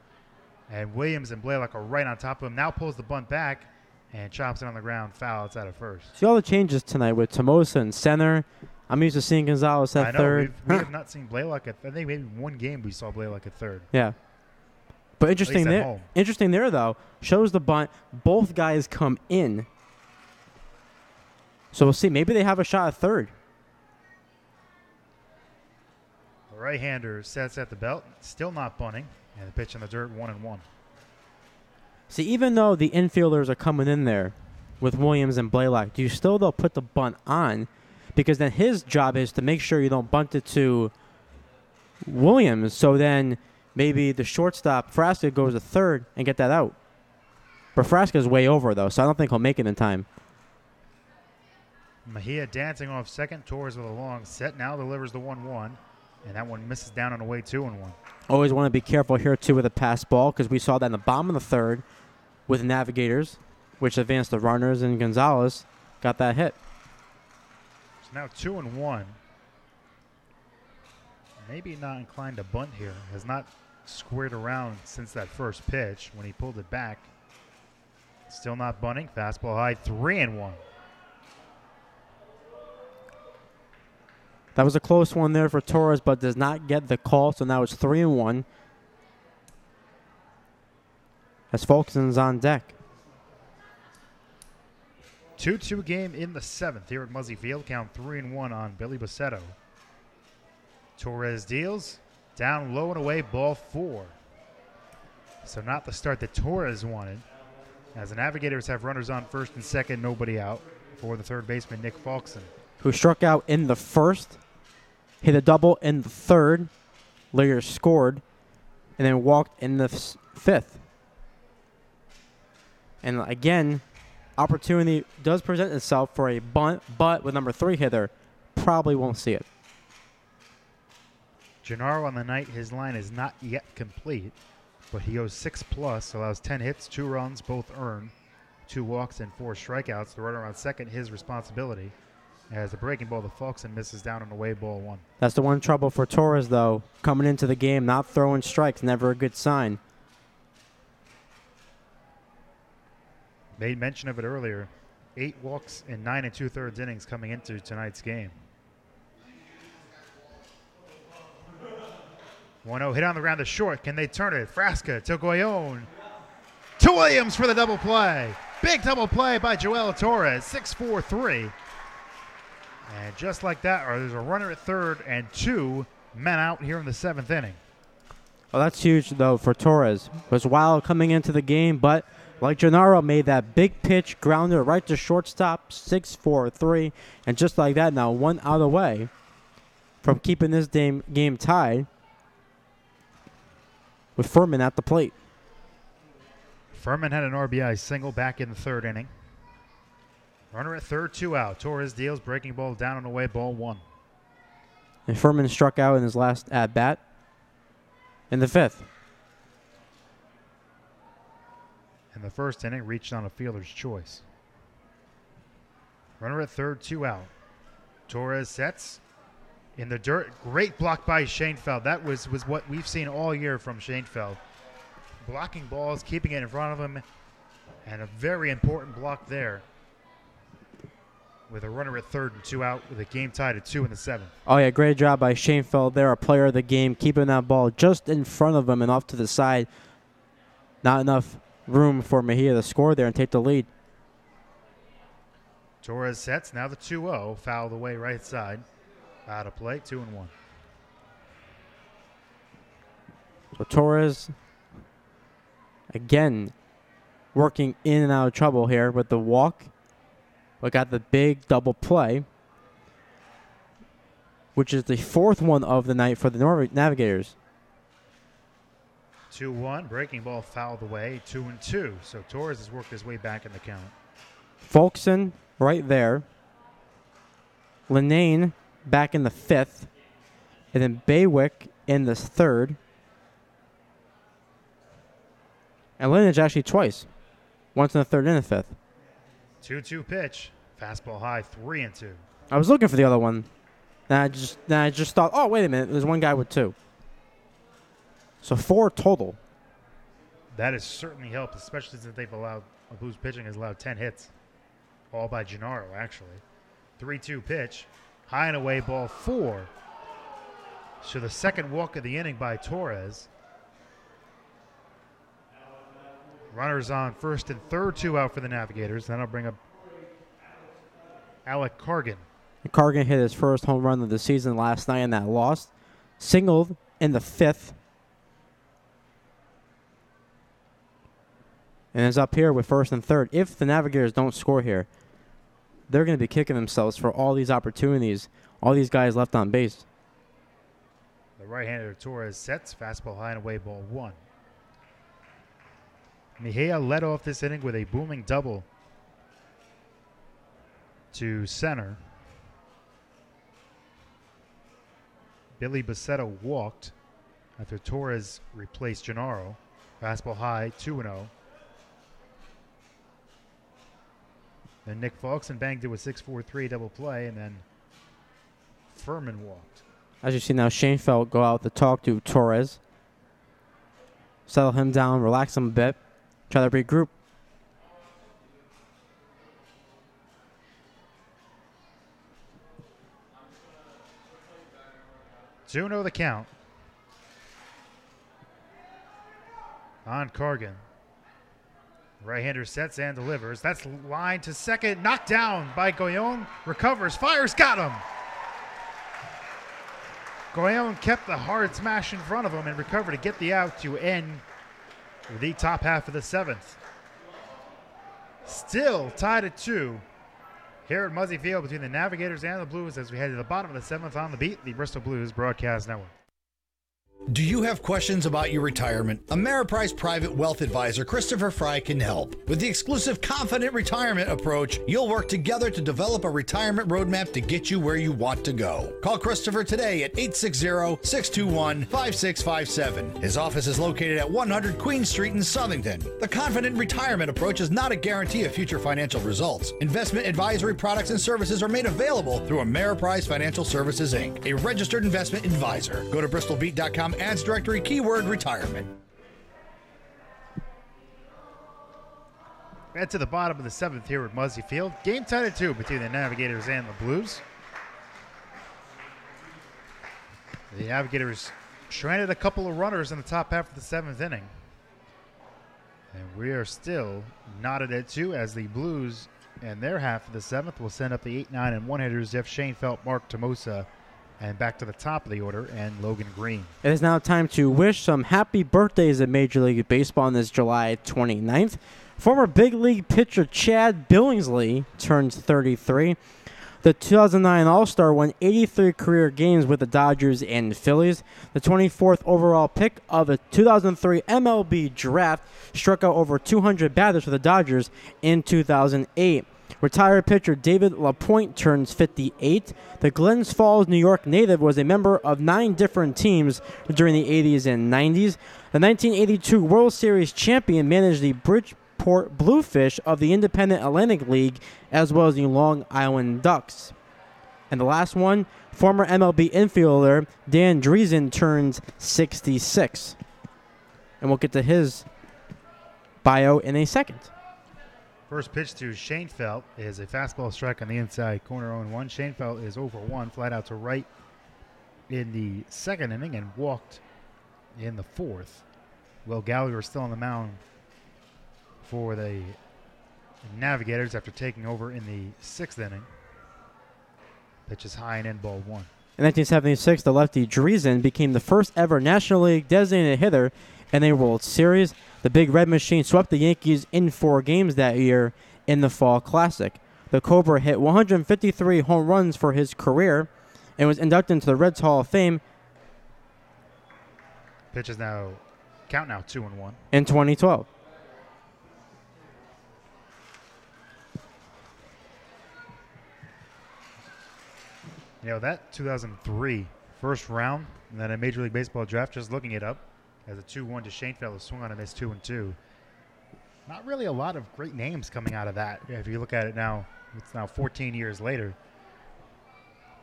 And Williams and Blaylock are right on top of him. Now pulls the bunt back and chops it on the ground. Foul. It's out of first. See all the changes tonight with Tomosa in center. I'm used to seeing Gonzalez at third. We have not seen Blaylock at. I think maybe 1 game we saw Blaylock at third. Yeah. But interesting there. Home. Interesting there though. Shows the bunt. Both guys come in. So we'll see. Maybe they have a shot at third. The right-hander sets at the belt, still not bunting, and the pitch in the dirt, 1-1. See, even though the infielders are coming in there with Williams and Blaylock, do you still though put the bunt on? Because then his job is to make sure you don't bunt it to Williams. So then maybe the shortstop, Frasca, goes to third and get that out. But Frasca's way over, though, so I don't think he'll make it in time. Mejia dancing off second. Torres with a long set. Now delivers the 1-1. And that one misses down on the way, 2-1. Always want to be careful here, too, with a pass ball, because we saw that in the bottom of the third with Navigators, which advanced the runners, and Gonzalez got that hit. So now 2-1. Maybe not inclined to bunt here. Has not squared around since that first pitch when he pulled it back. Still not bunting. Fastball high, 3-1. That was a close one there for Torres, but does not get the call, so now it's 3-1. As Folkson's on deck. 2-2 game in the 7th here at Muzzy Field. Count 3-1 on Billy Buceto. Torres deals. Down low and away, ball 4. So not the start that Torres wanted. As the Navigators have runners on first and second, nobody out for the third baseman, Nick Folkson. Who struck out in the first, hit a double in the third, later scored, and then walked in the fifth. And again, opportunity does present itself for a bunt, but with number 3 hitter, probably won't see it. Gennaro on the night, his line is not yet complete, but he goes 6+, allows 10 hits, 2 runs, both earned, 2 walks and 4 strikeouts. The runner on second, his responsibility. As the breaking ball to Folkson misses down on the way, ball 1. That's the one trouble for Torres, though. Coming into the game, not throwing strikes, never a good sign. Made mention of it earlier. 8 walks in 9 2/3 innings coming into tonight's game. 1-0 hit on the ground to short. Can they turn it? Frasca to Goyon. To Williams for the double play. Big double play by Joel Torres. 6-4-3. And just like that, there's a runner at third and 2 men out here in the 7th inning. Well, that's huge, though, for Torres. Was wild coming into the game, but like Gennaro made that big pitch, grounder right to shortstop, 6-4-3. And just like that, now 1 out of the way from keeping this game tied with Furman at the plate. Furman had an RBI single back in the third inning. Runner at third, 2 out. Torres deals, breaking ball down and away, ball 1. And Furman struck out in his last at-bat in the 5th. In the first inning, reached on a fielder's choice. Runner at third, 2 out. Torres sets in the dirt. Great block by Schoenfeld. That was what we've seen all year from Schoenfeld. Blocking balls, keeping it in front of him, and a very important block there with a runner at third and 2 out with a game tied at 2 in the 7th. Oh, yeah, great job by Schoenfeld there, a player of the game, keeping that ball just in front of him and off to the side. Not enough room for Mejia to score there and take the lead. Torres sets, now the 2-0, fouled away right side. Out of play, 2-1. So Torres, again, working in and out of trouble here with the walk, but got the big double play, which is the 4th one of the night for the Navigators. 2-1, breaking ball fouled away, 2-2. So Torres has worked his way back in the count. Folkson right there. Linane back in the 5th. And then Baywick in the 3rd. And Lineage actually twice. Once in the 3rd and the 5th. 2-2 pitch. Fastball high, 3-2. I was looking for the other one. Then I just thought, oh, wait a minute. There's one guy with 2. So 4 total. That has certainly helped, especially since they've allowed, Blues pitching has allowed 10 hits. All by Gennaro, actually. 3-2 pitch. High and away, ball 4. So the second walk of the inning by Torres. Runners on first and third, 2 out for the Navigators. Then I'll bring up Alec Cargan. Cargan hit his first home run of the season last night in that loss. Singled in the 5th. And is up here with first and third. If the Navigators don't score here, they're going to be kicking themselves for all these opportunities, all these guys left on base. The right-hander Torres sets, fastball high and away, ball 1. Mejia led off this inning with a booming double to center. Billy Bacetta walked after Torres replaced Gennaro. Fastball high, 2-0. Then Nick Folkson banged it with 6-4-3 double play, and then Furman walked. As you see now, Schoenfeld go out to talk to Torres. Settle him down, relax him a bit, try to regroup. Two-0 the count. On Cargan. Right-hander sets and delivers. That's line to second. Knocked down by Goyon. Recovers. Fires. Got him. Goyon kept the hard smash in front of him and recovered to get the out to end the top half of the 7th. Still tied at 2 here at Muzzy Field between the Navigators and the Blues as we head to the bottom of the 7th on the beat, the Bristol Blues Broadcast Network. Do you have questions about your retirement? Ameriprise Private Wealth Advisor Christopher Fry can help. With the exclusive Confident Retirement approach, you'll work together to develop a retirement roadmap to get you where you want to go. Call Christopher today at 860-621-5657. His office is located at 100 Queen Street in Southington. The Confident Retirement approach is not a guarantee of future financial results. Investment advisory products and services are made available through Ameriprise Financial Services, Inc., a registered investment advisor. Go to bristolbeat.com ads directory keyword retirement. Head to the bottom of the 7th here at Muzzy Field. Game tied at 2 between the Navigators and the Blues. The Navigators stranded a couple of runners in the top half of the 7th inning. And we are still knotted at 2 as the Blues and their half of the 7th will send up the 8, 9, and 1 hitters Jeff Schoenfeld, Mark Tomosa, and back to the top of the order, and Logan Green. It is now time to wish some happy birthdays in Major League Baseball on this July 29th. Former big league pitcher Chad Billingsley turns 33. The 2009 All-Star won 83 career games with the Dodgers and Phillies. The 24th overall pick of the 2003 MLB Draft struck out over 200 batters for the Dodgers in 2008. Retired pitcher David LaPointe turns 58. The Glens Falls, New York native was a member of 9 different teams during the 80s and 90s. The 1982 World Series champion managed the Bridgeport Bluefish of the Independent Atlantic League, as well as the Long Island Ducks. And the last one, former MLB infielder Dan Driesen turns 66. And we'll get to his bio in a second. First pitch to Schoenfeld is a fastball strike on the inside corner 0-1. Schoenfeld is 0-1, flat out to right in the second inning and walked in the fourth. Will Gallagher still on the mound for the Navigators after taking over in the sixth inning. Pitch is high and in, ball 1. In 1976, the lefty Driesen became the first ever National League designated hitter in a World Series. The Big Red Machine swept the Yankees in 4 games that year in the Fall Classic. The Cobra hit 153 home runs for his career and was inducted into the Reds Hall of Fame. Pitch is now, count now, 2-1. In 2012. You know, that 2003 first round and then a Major League Baseball draft, just looking it up, as a 2-1 to Schoenfeld, swung on and missed 2-2. Not really a lot of great names coming out of that. If you look at it now, it's now 14 years later.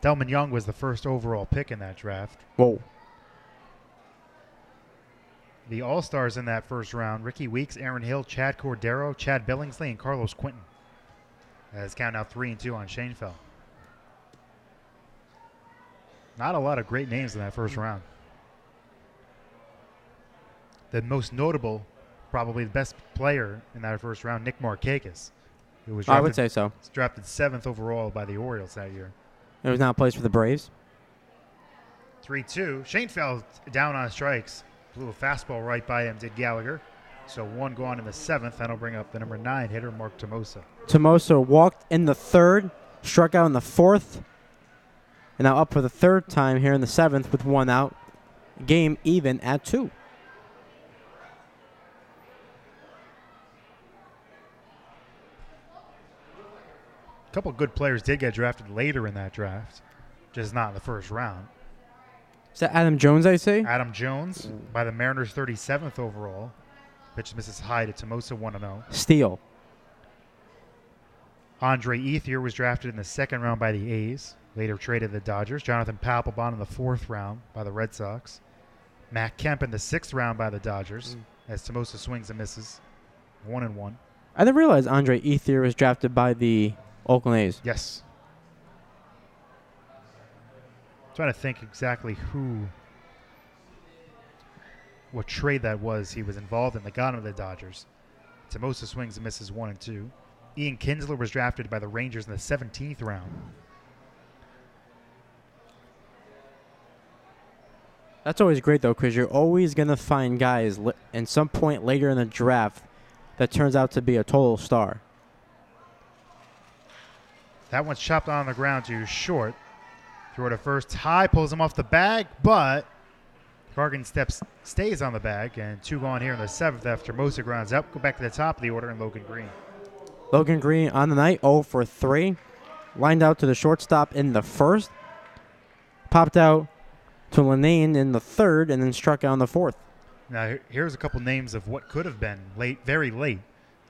Delman Young was the first overall pick in that draft. Whoa. The All-Stars in that first round, Ricky Weeks, Aaron Hill, Chad Cordero, Chad Billingsley, and Carlos Quinton. As count now 3-2 on Schoenfeld. Not a lot of great names in that first round. The most notable, probably the best player in that first round, Nick Markakis. Who was drafted, I would say so. Drafted 7th overall by the Orioles that year. It was now placed for the Braves. 3-2. Schoenfeld down on strikes. Blew a fastball right by him, did Gallagher. So 1 gone in the 7th. That'll bring up the number 9 hitter, Mark Tomosa. Tomosa walked in the 3rd, struck out in the 4th, and now up for the 3rd time here in the 7th with 1 out. Game even at 2. A couple good players did get drafted later in that draft, just not in the first round. Is that Adam Jones, I say? Adam Jones by the Mariners, 37th overall. Pitch misses high to Tomosa, 1-0. Steal. Andre Ethier was drafted in the 2nd round by the A's, later traded to the Dodgers. Jonathan Papelbon in the 4th round by the Red Sox. Matt Kemp in the 6th round by the Dodgers, as Tomosa swings and misses, 1-1. I didn't realize Andre Ethier was drafted by the Oakland A's. Yes. Trying to think exactly what trade that was he was involved in that got him to the Dodgers. Tomosa swings and misses 1-2. Ian Kinsler was drafted by the Rangers in the 17th round. That's always great, though, because you're always going to find guys in some point later in the draft that turns out to be a total star. That one's chopped on the ground to short. Throw to first. High pulls him off the bag, but Gargan stays on the bag, and 2 gone here in the 7th after Mosa grounds up. Go back to the top of the order, and Logan Green. Logan Green on the night, 0 for 3. Lined out to the shortstop in the 1st. Popped out to Linane in the 3rd, and then struck out in the 4th. Now, here's a couple names of what could have been late, very late.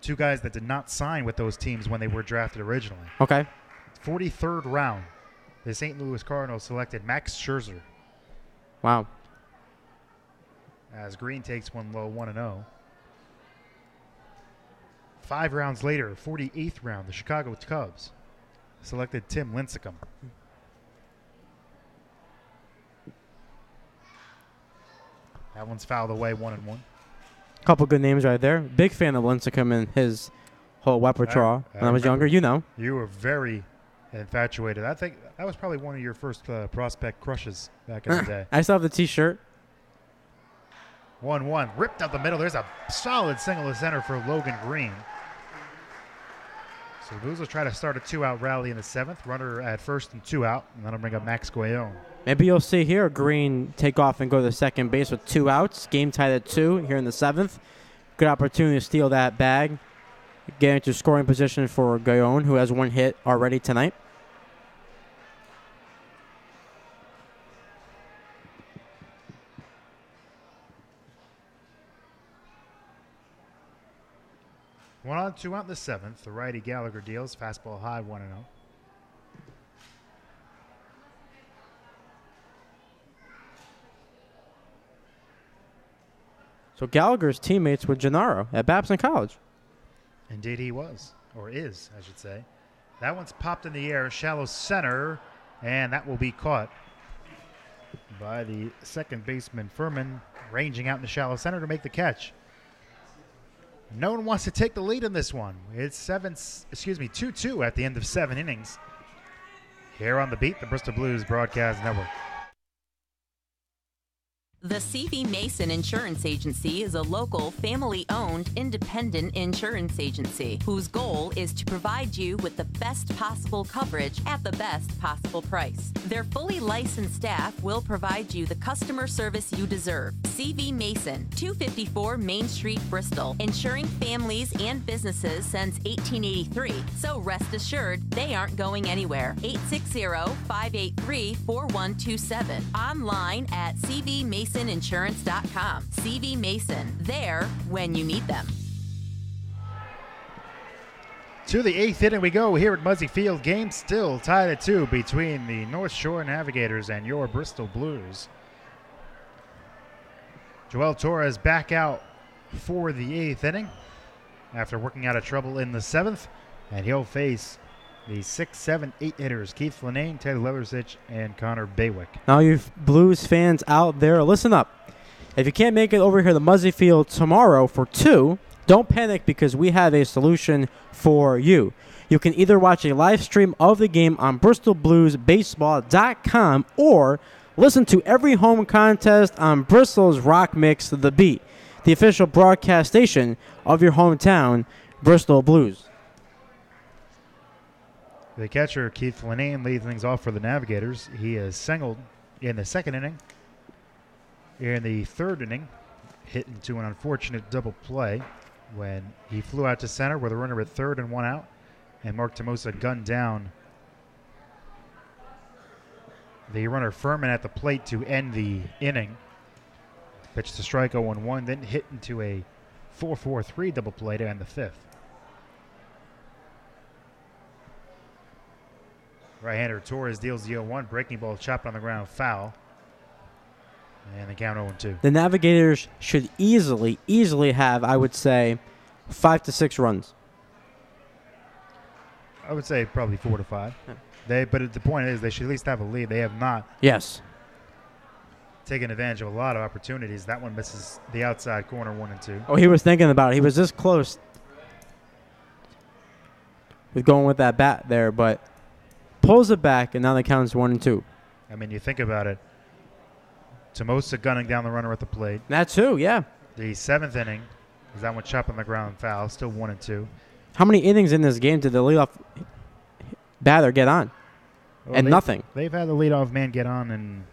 2 guys that did not sign with those teams when they were drafted originally. Okay. 43rd round. The St. Louis Cardinals selected Max Scherzer. Wow. As Green takes one low, 1-0. 5 rounds later, 48th round, the Chicago Cubs selected Tim Lincecum. That one's fouled away, 1-1. Couple good names right there. Big fan of Lincecum and his whole repertoire. When I was younger, you know. You were very infatuated. I think that was probably one of your first prospect crushes back in the day. I still have the T-shirt. 1-1. Ripped up the middle. There's a solid single to center for Logan Green. So the Blues will try to start a 2-out rally in the 7th. Runner at first and 2 out, and that'll bring up Max Guillon. Maybe you'll see here Green take off and go to second base with 2 outs. Game tied at 2 here in the 7th. Good opportunity to steal that bag. Get into scoring position for Guillon, who has 1 hit already tonight. One on, 2 out in the 7th. The righty Gallagher deals. Fastball high, 1-0. So Gallagher's teammates with Gennaro at Babson College. Indeed he was, or is, I should say. That one's popped in the air, shallow center, and that will be caught by the second baseman, Furman, ranging out in the shallow center to make the catch. No one wants to take the lead in this one. It's 2-2 at the end of 7 innings. Here on The Beat, the Bristol Blues Broadcast Network. The CV Mason Insurance Agency is a local, family-owned, independent insurance agency whose goal is to provide you with the best possible coverage at the best possible price. Their fully licensed staff will provide you the customer service you deserve. CV Mason, 254 Main Street, Bristol, insuring families and businesses since 1883. So rest assured, they aren't going anywhere. 860-583-4127. Online at CVMasonInsurance.com. CV Mason, there when you need them. To the 8th inning we go here at Muzzy Field. Game still tied at 2 between the Northshore Navigators and your Bristol Blues. Joel Torres back out for the 8th inning after working out of trouble in the 7th, and he'll face the 6, 7, 8 hitters, Keith Flanane, Ted Leathersich, and Connor Baywick. Now, you Blues fans out there, listen up. If you can't make it over here to Muzzy Field tomorrow for 2, don't panic because we have a solution for you. You can either watch a live stream of the game on BristolBluesBaseball.com or listen to every home contest on Bristol's Rock Mix, The Beat, the official broadcast station of your hometown, Bristol Blues. The catcher, Keith Flanane, leads things off for the Navigators. He is singled in the 2nd inning. In the 3rd inning, hit into an unfortunate double play when he flew out to center with a runner at 3rd and 1 out, and Mark Tomosa gunned down the runner Furman at the plate to end the inning. Pitched to strike 0-1, then hit into a 4-4-3 double play to end the 5th. Right-hander Torres deals the 0-1. Breaking ball chopped on the ground, foul. And the count 0-2. The Navigators should easily have, I would say, 5 to 6 runs. I would say probably 4 to 5. Yeah. But the point is they should at least have a lead. They have not taken advantage of a lot of opportunities. That one misses the outside corner 1 and 2. Oh, he was thinking about it. He was this close with going with that bat there, but pulls it back, and now the count is 1 and 2. I mean, you think about it. Tomosa gunning down the runner at the plate. That too, yeah. The 7th inning is that one chopped on the ground, foul. Still 1 and 2. How many innings in this game did the leadoff batter get on? Well, and nothing. They've had the leadoff man get on in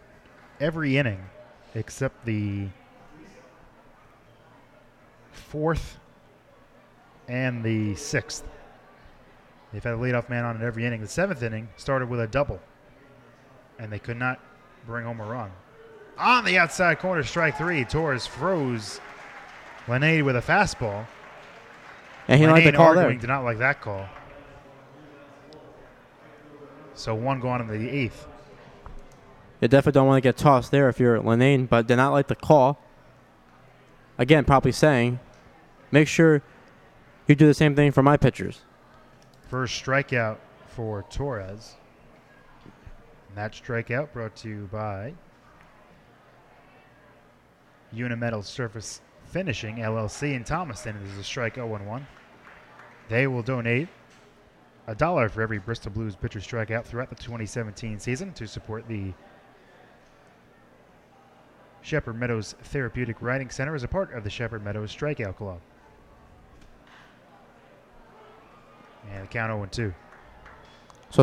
every inning except the 4th and the 6th. They've had the leadoff man on in every inning. The 7th inning started with a double, and they could not bring home a run. On the outside corner, strike 3. Torres froze Linnaeus with a fastball. And he liked the call there. Did not like that call. So 1 gone in the 8th. You definitely don't want to get tossed there if you're Linnaeus, but did not like the call. Again, probably saying, make sure you do the same thing for my pitchers. First strikeout for Torres. And that strikeout brought to you by Unimetal Surface Finishing, LLC in Thomaston. This is a strike 0-1. They will donate $1 for every Bristol Blues pitcher strikeout throughout the 2017 season to support the Shepherd Meadows Therapeutic Riding Center as a part of the Shepherd Meadows Strikeout Club. And the count 0-2.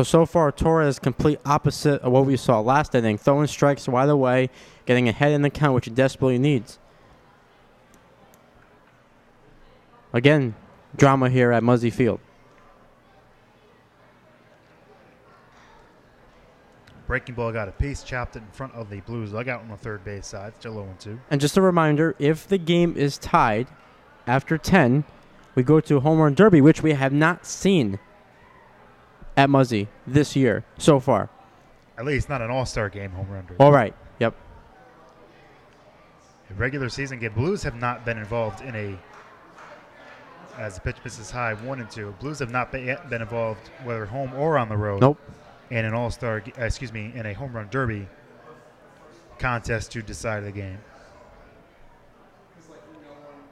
So far, Torres complete opposite of what we saw last inning, throwing strikes wide away, getting ahead in the count, which he desperately needs. Again, drama here at Muzzy Field. Breaking ball got a piece, chopped it in front of the Blues dugout on the third base side. Still 0-2. And just a reminder, if the game is tied after 10, we go to a home run derby, which we have not seen at Muzzy this year so far. At least not an all-star game home run derby. All right. Yep. The regular season game, Blues have not been involved in a, as the pitch misses high, 1-2. Blues have not yet been involved, whether home or on the road. Nope. In an all-star, in a home run derby contest to decide the game.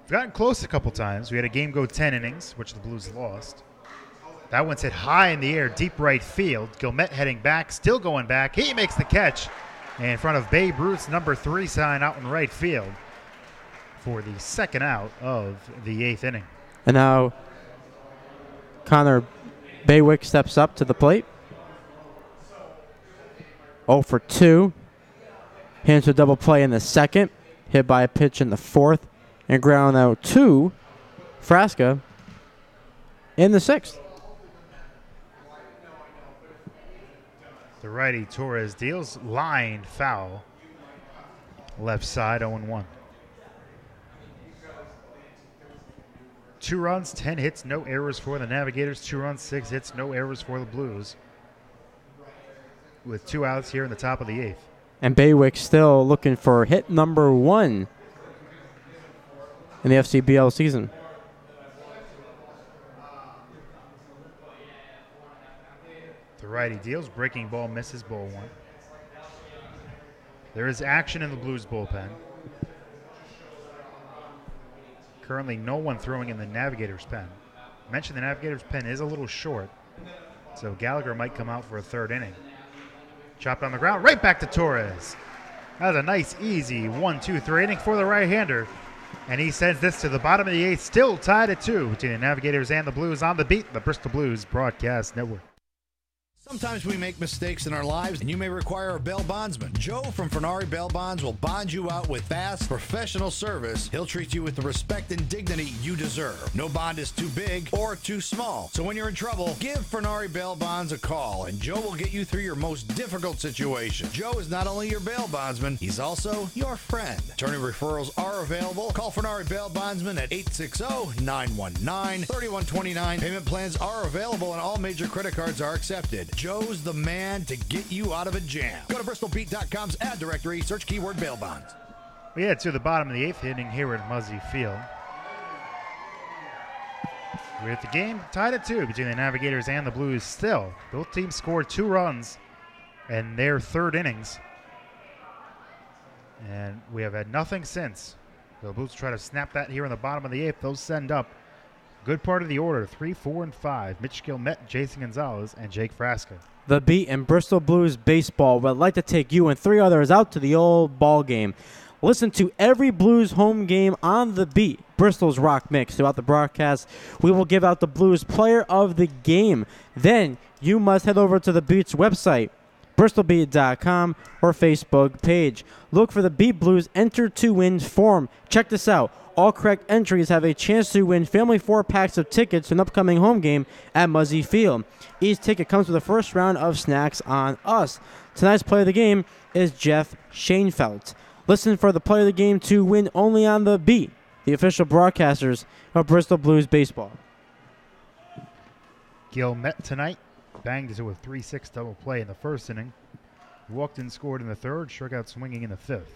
We've gotten close a couple times. We had a game go 10 innings, which the Blues lost. That one's hit high in the air, deep right field. Gilmet heading back, still going back. He makes the catch in front of Babe Ruth's number 3 sign out in right field for the second out of the 8th inning. And now Connor Baywick steps up to the plate. 0 for 2. Hands a double play in the second. Hit by a pitch in the fourth. And ground out to Frasca in the sixth. The righty Torres deals line foul. Left side 0-1. 2 runs, 10 hits, no errors for the Navigators. 2 runs, 6 hits, no errors for the Blues. With 2 outs here in the top of the 8th. And Baywick still looking for hit number 1 in the FCBL season. The righty deals, breaking ball misses, ball 1. There is action in the Blues bullpen. Currently no one throwing in the Navigators pen. I mentioned the Navigators pen is a little short, so Gallagher might come out for a 3rd inning. Chopped on the ground, right back to Torres. That was a nice, easy 1-2-3 inning for the right-hander. And he sends this to the bottom of the 8th, still tied at 2 between the Navigators and the Blues on the beat, the Bristol Blues Broadcast Network. Sometimes we make mistakes in our lives, and you may require a bail bondsman. Joe from Fernari Bail Bonds will bond you out with fast, professional service. He'll treat you with the respect and dignity you deserve. No bond is too big or too small. So when you're in trouble, give Fernari Bail Bonds a call, and Joe will get you through your most difficult situation. Joe is not only your bail bondsman, he's also your friend. Attorney referrals are available. Call Fernari Bail Bondsman at 860-919-3129. Payment plans are available, and all major credit cards are accepted. Joe's the man to get you out of a jam. Go to BristolBeat.com's ad directory, search keyword bail bonds. We head to the bottom of the 8th inning here at Muzzy Field. With the game tied at 2 between the Navigators and the Blues still. Both teams scored 2 runs in their 3rd innings. And we have had nothing since. The Blues try to snap that here in the bottom of the 8th. They'll send up good part of the order, 3, 4, and 5. Mitch Gilmet, Jason Gonzalez, and Jake Frasca. The Beat and Bristol Blues Baseball would like to take you and 3 others out to the old ball game. Listen to every Blues home game on The Beat, Bristol's rock mix. Throughout the broadcast, we will give out the Blues Player of the Game. Then you must head over to the Beat's website, bristolbeat.com, or Facebook page. Look for the Beat Blues Enter to Win form. Check this out. All correct entries have a chance to win family 4-packs of tickets to an upcoming home game at Muzzy Field. Each ticket comes with a first round of snacks on us. Tonight's player of the game is Jeff Schoenfeld. Listen for the player of the game to win only on The Beat, the official broadcasters of Bristol Blues Baseball. Gilmet tonight banged into a 3-6 double play in the 1st inning. Walked and scored in the 3rd, struck out swinging in the 5th.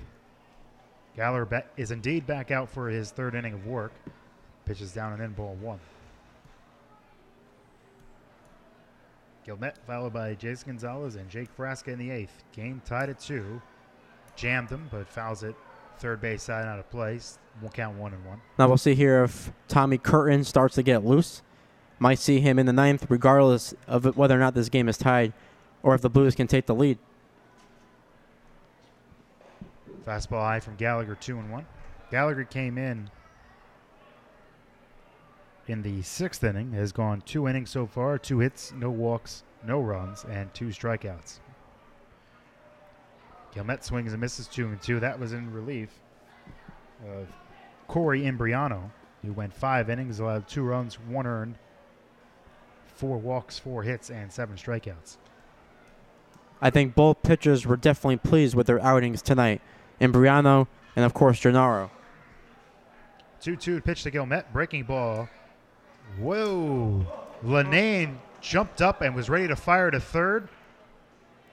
Gallagher is indeed back out for his 3rd inning of work. Pitches down and in, ball 1. Gilmet followed by Jason Gonzalez and Jake Frasca in the 8th. Game tied at 2. Jammed him, but fouls it 3rd base side out of place. Won't count 1-1. Now we'll see here if Tommy Curtin starts to get loose. Might see him in the 9th, regardless of whether or not this game is tied or if the Blues can take the lead. Fastball high from Gallagher, 2-1. Gallagher came in in the 6th inning has gone 2 innings so far, 2 hits, no walks, no runs, and 2 strikeouts. Gilmet swings and misses 2-2. That was in relief of Corey Imbriano, who went 5 innings, allowed 2 runs, 1 earned, 4 walks, 4 hits, and 7 strikeouts. I think both pitchers were definitely pleased with their outings tonight. Imbriano and, of course, Gennaro. 2-2 pitch to Gilmet. Breaking ball. Whoa. Lanane jumped up and was ready to fire to third.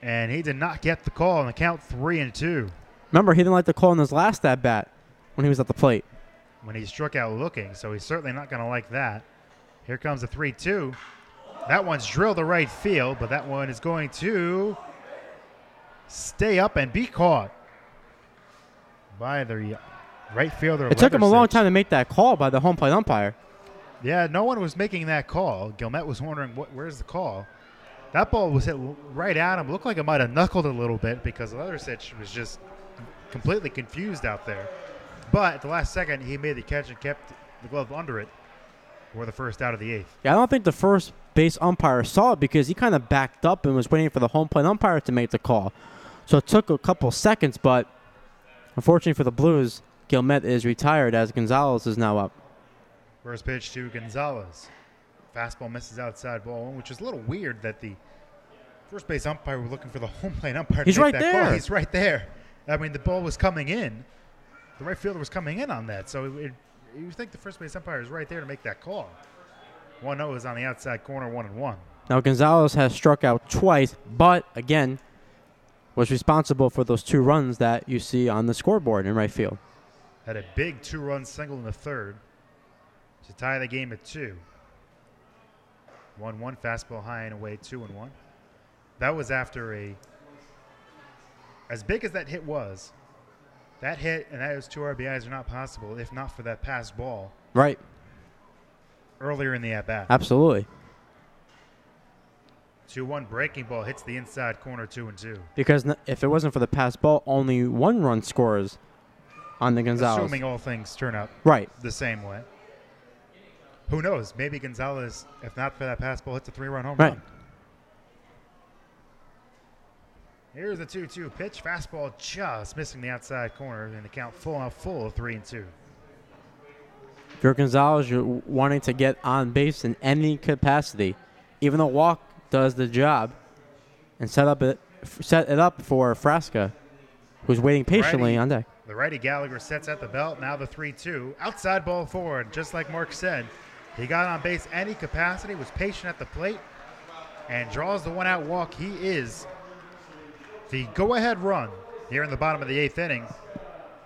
And he did not get the call on the count 3-2. Remember, he didn't like the call in his last at-bat when he was at the plate. When he struck out looking, so he's certainly not going to like that. Here comes the 3-2. That one's drilled to right field, but that one is going to stay up and be caught by the right fielder. It took him a long time to make that call by the home plate umpire. Yeah, no one was making that call. Gilmet was wondering, where's the call? That ball was hit right at him. Looked like it might have knuckled a little bit because Leathersich was just completely confused out there. But at the last second, he made the catch and kept the glove under it for the first out of the 8th. Yeah, I don't think the first base umpire saw it because he kind of backed up and was waiting for the home plate umpire to make the call. So it took a couple seconds, but unfortunately for the Blues, Gilmet is retired as Gonzalez is now up. First pitch to Gonzalez. Fastball misses outside ball one, which is a little weird that the first base umpire was looking for the home plate umpire to make that call. He's right there. I mean, the ball was coming in. The right fielder was coming in on that. So you think the first base umpire is right there to make that call. 1-0 is on the outside corner, 1-1. Now, Gonzalez has struck out twice, but, again, was responsible for those 2 runs that you see on the scoreboard in right field. Had a big 2-run single in the 3rd to tie the game at 2. 1-1, fastball high and away, 2-1. That was after as big as that hit was, that hit and those 2 RBIs are not possible if not for that pass ball. Right. Earlier in the at-bat. Absolutely. 2-1 breaking ball hits the inside corner, 2-2. Because if it wasn't for the pass ball, only 1 run scores on the Gonzalez. Assuming all things turn out the same way. Who knows? Maybe Gonzalez, if not for that pass ball, hits a 3-run home run. Here's the 2-2 pitch. Fastball just missing the outside corner, and the count full of 3-2. If you're Gonzalez, you're wanting to get on base in any capacity, even though walk does the job, and set it up for Frasca, who's waiting patiently on deck. The righty Gallagher sets at the belt. Now the 3-2. Outside ball forward, just like Mark said. He got on base any capacity, was patient at the plate, and draws the 1-out walk. He is the go-ahead run here in the bottom of the 8th inning.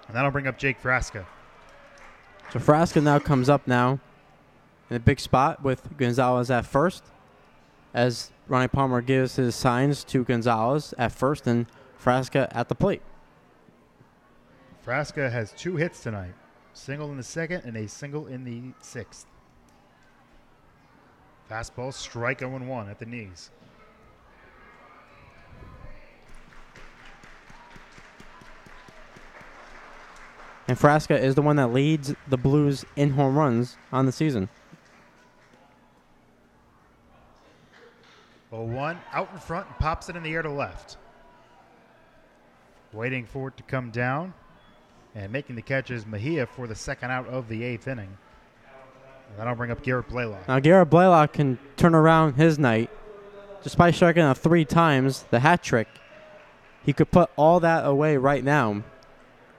And that'll bring up Jake Frasca. So Frasca now comes up now in a big spot with Gonzalez at first, as Ronnie Palmer gives his signs to Gonzalez at first and Frasca at the plate. Frasca has 2 hits tonight, single in the 2nd and a single in the 6th. Fastball, strike 0-1 at the knees. And Frasca is the one that leads the Blues in home runs on the season. 0-1, out in front, and pops it in the air to left. Waiting for it to come down. And making the catch is Mejia for the 2nd out of the 8th inning. And that'll bring up Garrett Blaylock. Now Garrett Blaylock can turn around his night. Despite striking out 3 times, the hat trick, he could put all that away right now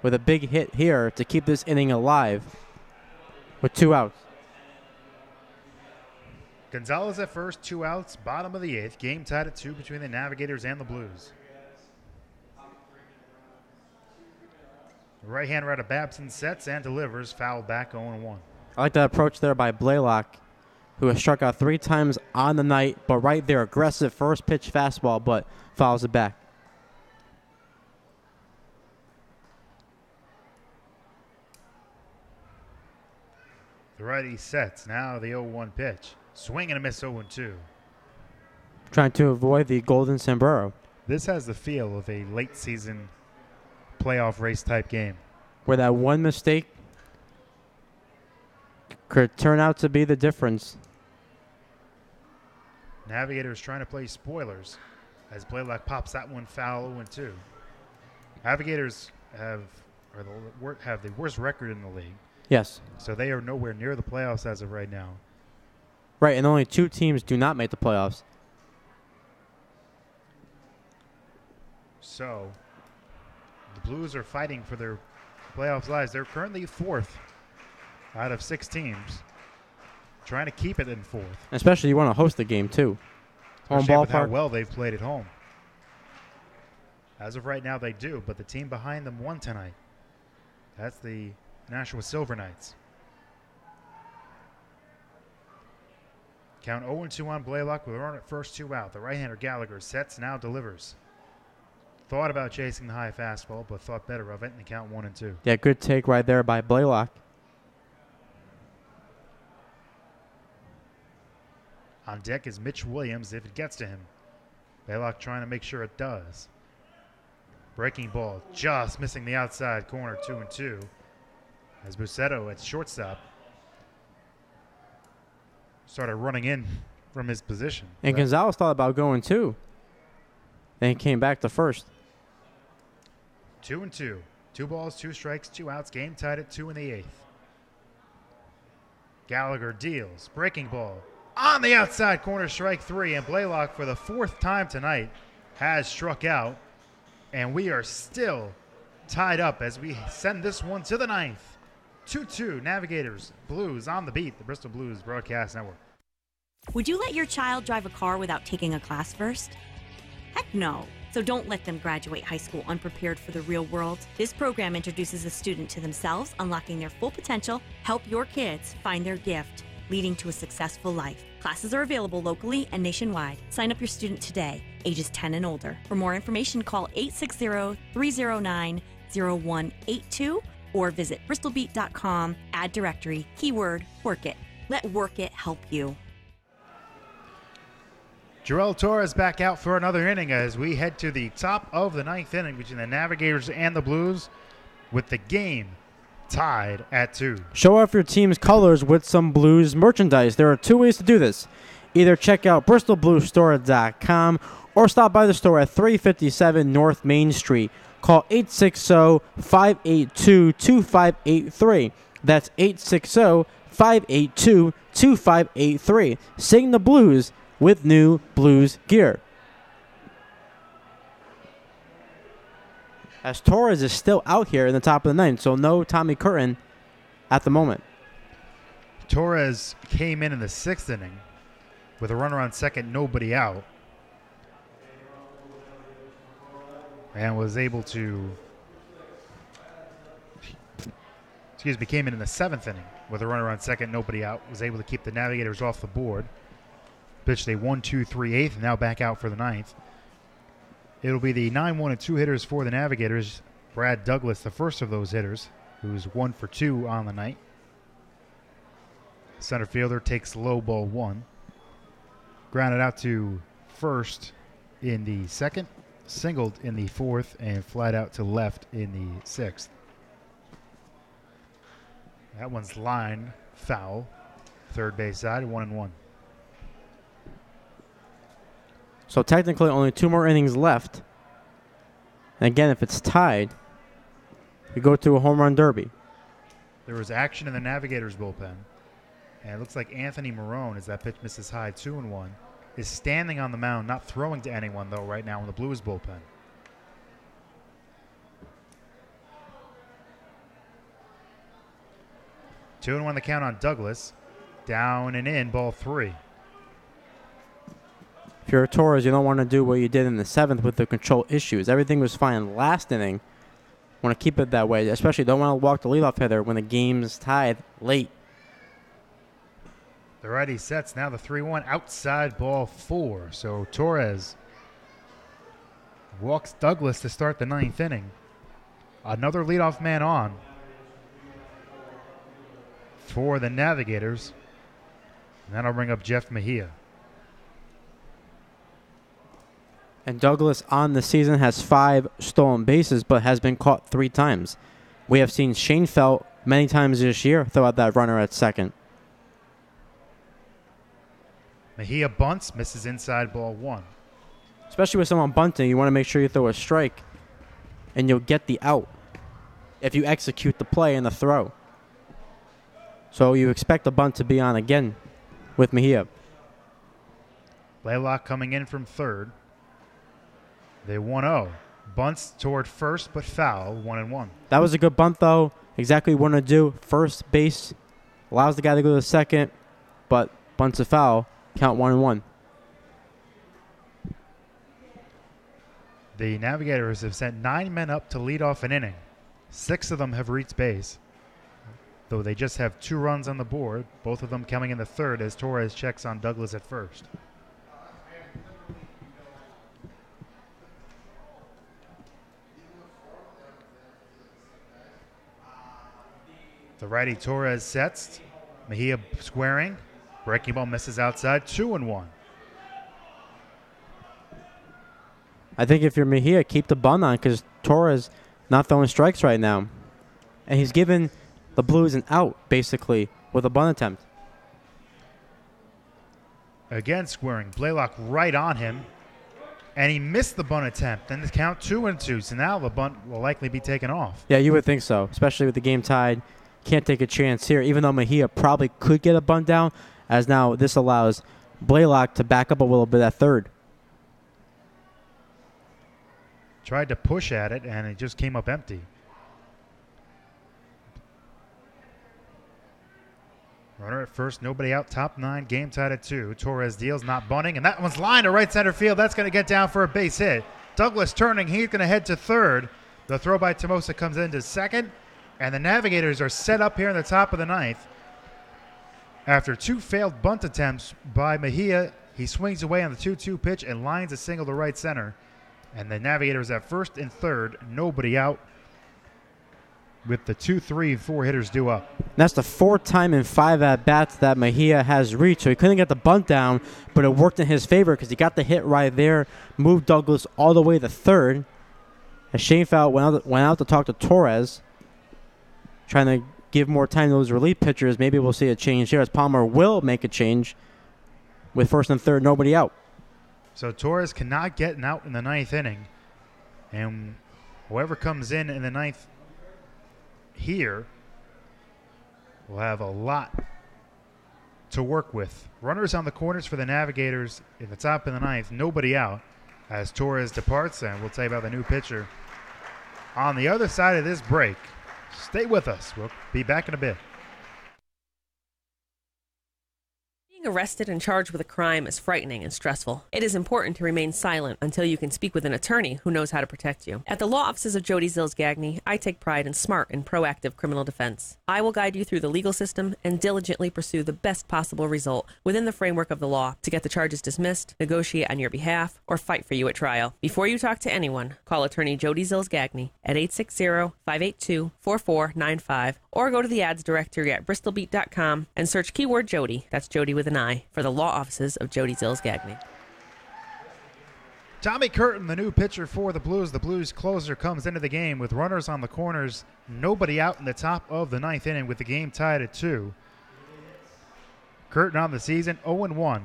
with a big hit here to keep this inning alive with 2 outs. Gonzalez at first, 2 outs, bottom of the 8th. Game tied at 2 between the Navigators and the Blues. The right-hand right of Babson sets and delivers, foul back 0-1. I like that approach there by Blaylock, who has struck out 3 times on the night, but right there, aggressive first pitch fastball, but fouls it back. The righty sets, now the 0-1 pitch. Swing and a miss 0-2. Trying to avoid the golden sombrero. This has the feel of a late season playoff race type game. Where that one mistake could turn out to be the difference. Navigators trying to play spoilers as Blaylock pops that one foul 0-2. Navigators have the worst record in the league. Yes. So they are nowhere near the playoffs as of right now. Right, and only 2 teams do not make the playoffs. So the Blues are fighting for their playoffs lives. They're currently 4th out of 6 teams, trying to keep it in 4th. Especially you want to host the game, too. Home Especially with how ballpark. well they've played at home. As of right now, they do, but the team behind them won tonight. That's the Nashua Silver Knights. Count 0-2 on Blaylock with a run at first 2 out. The right-hander Gallagher sets, now delivers. Thought about chasing the high fastball, but thought better of it, and the count 1-2. Yeah, good take right there by Blaylock. On deck is Mitch Williams if it gets to him. Blaylock trying to make sure it does. Breaking ball, just missing the outside corner, 2-2. As Bucetto at shortstop started running in from his position. And Gonzalez thought about going, too. Then he came back to first. 2-2. 2 balls, 2 strikes, 2 outs. Game tied at 2 in the 8th. Gallagher deals. Breaking ball. On the outside corner, strike 3. And Blaylock, for the 4th time tonight, has struck out. And we are still tied up as we send this one to the 9th. 2-2. Navigators, Blues on the beat. The Bristol Blues Broadcast Network. Would you let your child drive a car without taking a class first? Heck no. So don't let them graduate high school unprepared for the real world. This program introduces a student to themselves, unlocking their full potential, help your kids find their gift, leading to a successful life. Classes are available locally and nationwide. Sign up your student today, ages 10 and older. For more information, call 860-309-0182 or visit bristolbeat.com, add directory, keyword, Work It. Let Work It help you. Joel Torres back out for another inning as we head to the top of the 9th inning between the Navigators and the Blues, with the game tied at 2. Show off your team's colors with some Blues merchandise. There are 2 ways to do this. Either check out bristolbluestore.com or stop by the store at 357 North Main Street. Call 860-582-2583. That's 860-582-2583. Sing the blues with new Blues gear. As Torres is still out here in the top of the 9th, so no Tommy Curtin at the moment. Torres came in the 6th inning with a runner on second, nobody out, and was able to, came in the 7th inning with a runner on second, nobody out, was able to keep the Navigators off the board. Pitched a 1-2-3 8th, now back out for the 9th. It'll be the 9-1-2 hitters for the Navigators. Brad Douglas, the first of those hitters, who's 1 for 2 on the night. Center fielder takes low ball 1. Grounded out to first in the 2nd, singled in the 4th, and flied out to left in the 6th. That one's line foul. Third base side, 1-1. So technically only 2 more innings left. And again, if it's tied, we go to a home run derby. There was action in the Navigators bullpen. And it looks like Anthony Marone, as that pitch misses high, 2-1, is standing on the mound, not throwing to anyone, though, right now in the Blues bullpen. Two and 1 the count on Douglas. Down and in, ball 3. If you're a Torres, you don't want to do what you did in the 7th with the control issues. Everything was fine last inning. Want to keep it that way, especially don't want to walk the leadoff hitter when the game's tied late. The righty sets now the 3-1 outside, ball 4. So Torres walks Douglas to start the 9th inning. Another leadoff man on for the Navigators. And that'll bring up Jeff Mejia. And Douglas on the season has 5 stolen bases, but has been caught 3 times. We have seen Shane Felt many times this year throw out that runner at second. Mejia bunts, misses inside, ball 1. Especially with someone bunting, you want to make sure you throw a strike, and you'll get the out if you execute the play and the throw. So you expect the bunt to be on again with Mejia. Blaylock coming in from third. They 1-0. Bunts toward first, but foul, 1-1. That was a good bunt, though. Exactly what you want to do. First base allows the guy to go to second, but bunts a foul. Count 1-1. The Navigators have sent 9 men up to lead off an inning. 6 of them have reached base, though they just have 2 runs on the board, both of them coming in the third as Torres checks on Douglas at first. The righty Torres sets. Mejia squaring. Breaking ball misses outside. 2-1. I think if you're Mejia, keep the bunt on because Torres not throwing strikes right now. And he's given the Blues an out, basically, with a bunt attempt. Again squaring. Blaylock right on him. And he missed the bunt attempt. And the count 2-2. So now the bunt will likely be taken off. Yeah, you would think so, especially with the game tied. Can't take a chance here, even though Mejia probably could get a bunt down, as now this allows Blaylock to back up a little bit at third. Tried to push at it, and it just came up empty. Runner at first, nobody out, top 9, game tied at 2. Torres deals, not bunting, and that one's lined to right center field. That's going to get down for a base hit. Douglas turning, he's going to head to third. The throw by Tomosa comes into second, and the Navigators are set up here in the top of the 9th. After 2 failed bunt attempts by Mejia, he swings away on the 2-2 pitch and lines a single to right center. And the Navigators at first and third, nobody out, with the 2, 3, and 4 hitters due up. And that's the 4th time in 5 at-bats that Mejia has reached. So he couldn't get the bunt down, but it worked in his favor because he got the hit right there, moved Douglas all the way to third. As Shane Fout went out to talk to Torres, trying to give more time to those relief pitchers. Maybe we'll see a change here as Palmer will make a change with first and third, nobody out. So Torres cannot get an out in the 9th inning. And whoever comes in the 9th here will have a lot to work with. Runners on the corners for the Navigators in the top of the 9th, nobody out as Torres departs. And we'll tell you about the new pitcher on the other side of this break. Stay with us. We'll be back in a bit. Being arrested and charged with a crime is frightening and stressful. It is important to remain silent until you can speak with an attorney who knows how to protect you. At the law offices of Jody Zills Gagny, I take pride in smart and proactive criminal defense. I will guide you through the legal system and diligently pursue the best possible result within the framework of the law to get the charges dismissed, negotiate on your behalf, or fight for you at trial. Before you talk to anyone, call attorney Jody Zills Gagny at 860-582-4495 or go to the ads directory at bristolbeat.com and search keyword Jody, that's Jody with an I, for the law offices of Jody Zills Gagny. Tommy Curtin, the new pitcher for the Blues. The Blues closer comes into the game with runners on the corners, nobody out in the top of the 9th inning with the game tied at 2. Curtin on the season 0-1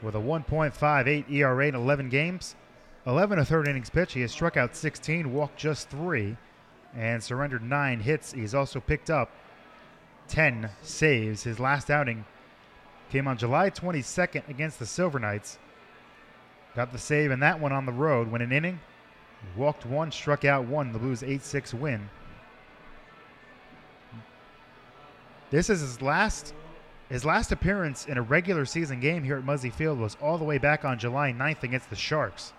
with a 1.58 ERA in 11 games. 11 1/3 innings pitched. He has struck out 16, walked just 3, and surrendered 9 hits. He's also picked up 10 saves. His last outing came on July 22nd against the Silver Knights. Got the save in that one on the road. Went an inning, walked 1, struck out 1. The Blues 8-6 win. This is his last appearance in a regular season game here at Muzzy Field was all the way back on July 9th against the Sharks.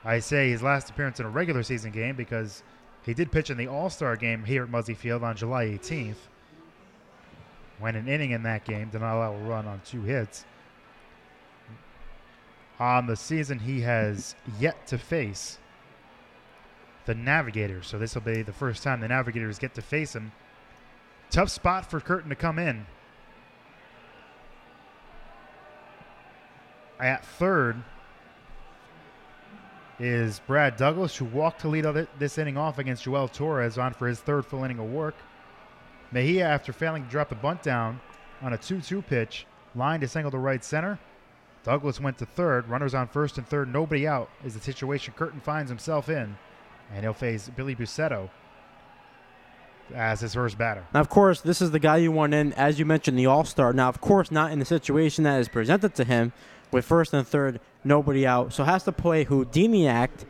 I say his last appearance in a regular season game because he did pitch in the All-Star game here at Muzzy Field on July 18th. Went an inning in that game, did not allow a run on 2 hits. On the season, he has yet to face the Navigators. So this will be the first time the Navigators get to face him. Tough spot for Curtin to come in. At third is Brad Douglas, who walked to lead this inning off against Joel Torres, on for his 3rd full inning of work. Mejia, after failing to drop the bunt down on a 2-2 pitch, lined a single to right center. Douglas went to third. Runners on first and third. Nobody out is the situation Curtin finds himself in. And he'll face Billy Bucetto as his first batter. Now, of course, this is the guy you want in, as you mentioned, the all-star. Now, of course, not in the situation that is presented to him with first and third, nobody out. So has to play Houdini act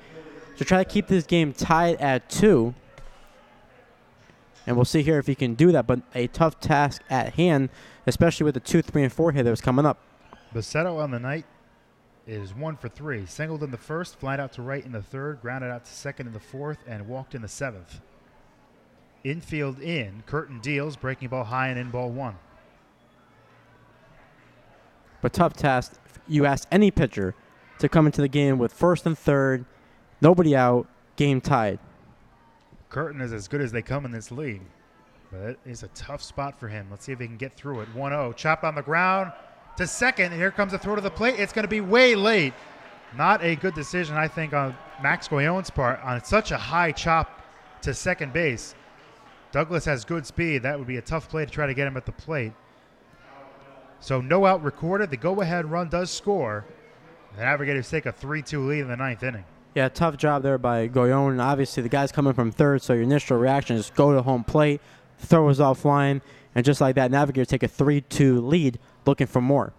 to try to keep this game tied at 2. And we'll see here if he can do that, but a tough task at hand, especially with the 2, 3, and 4 hitters coming up. Bucetto on the night is 1 for 3. Singled in the first, flied out to right in the third, grounded out to second in the fourth, and walked in the 7th. Infield in. Curtin deals. Breaking ball high and in ball 1. But tough task. You ask any pitcher to come into the game with first and third, nobody out, game tied. Curtin is as good as they come in this league. But it is a tough spot for him. Let's see if he can get through it. 1-0. Chopped on the ground to second. And here comes the throw to the plate. It's going to be way late. Not a good decision, I think, on Max Goyon's part on such a high chop to second base. Douglas has good speed. That would be a tough play to try to get him at the plate. So no out recorded. The go-ahead run does score. The Navigators take a 3-2 lead in the 9th inning. Yeah, tough job there by Goyon. And obviously, the guy's coming from third, so your initial reaction is go to home plate, throw is offline, and just like that, Navigators take a 3-2 lead, looking for more.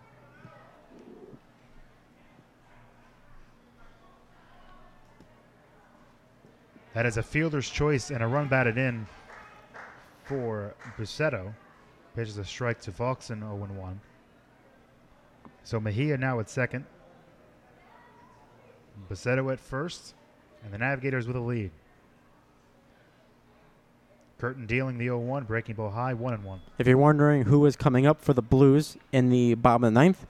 That is a fielder's choice and a run batted in for Bucetto. Pitches a strike to Volkson, 0-1. So Mejia now at second. Bucetto at first. And the Navigators with a lead. Curtin dealing the 0-1, breaking ball high, 1-1. If you're wondering who is coming up for the Blues in the bottom of the 9th,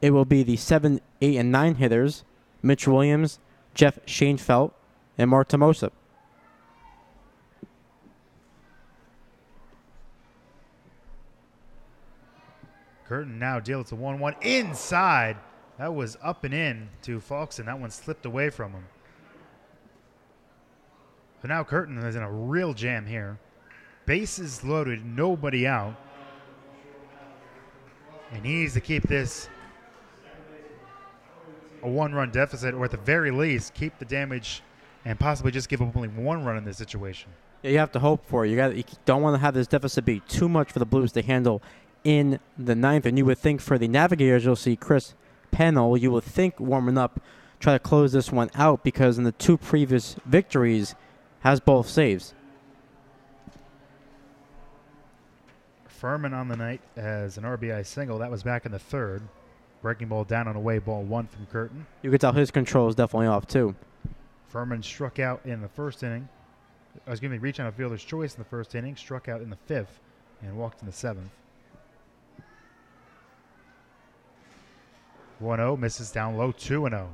it will be the 7, 8, and 9 hitters, Mitch Williams, Jeff Schoenfeld, and Mark Tomosa. Curtin now deals a 1-1 inside. That was up and in to Faulkson. That one slipped away from him. So now Curtin is in a real jam here. Bases loaded, nobody out. And he needs to keep this a 1-run deficit, or at the very least, keep the damage and possibly just give up only 1 run in this situation. Yeah, you have to hope for it. You don't want to have this deficit be too much for the Blues to handle in the 9th. And you would think for the Navigators, you'll see Chris Pennell, you would think warming up, try to close this one out, because in the 2 previous victories has both saves. Furman on the night has an RBI single. That was back in the 3rd. Breaking ball down on away, ball 1 from Curtin. You could tell his control is definitely off too. Furman struck out in the 1st inning. I was going to reach on a fielder's choice in the 1st inning, struck out in the 5th, and walked in the 7th. 1-0, misses down low, 2-0.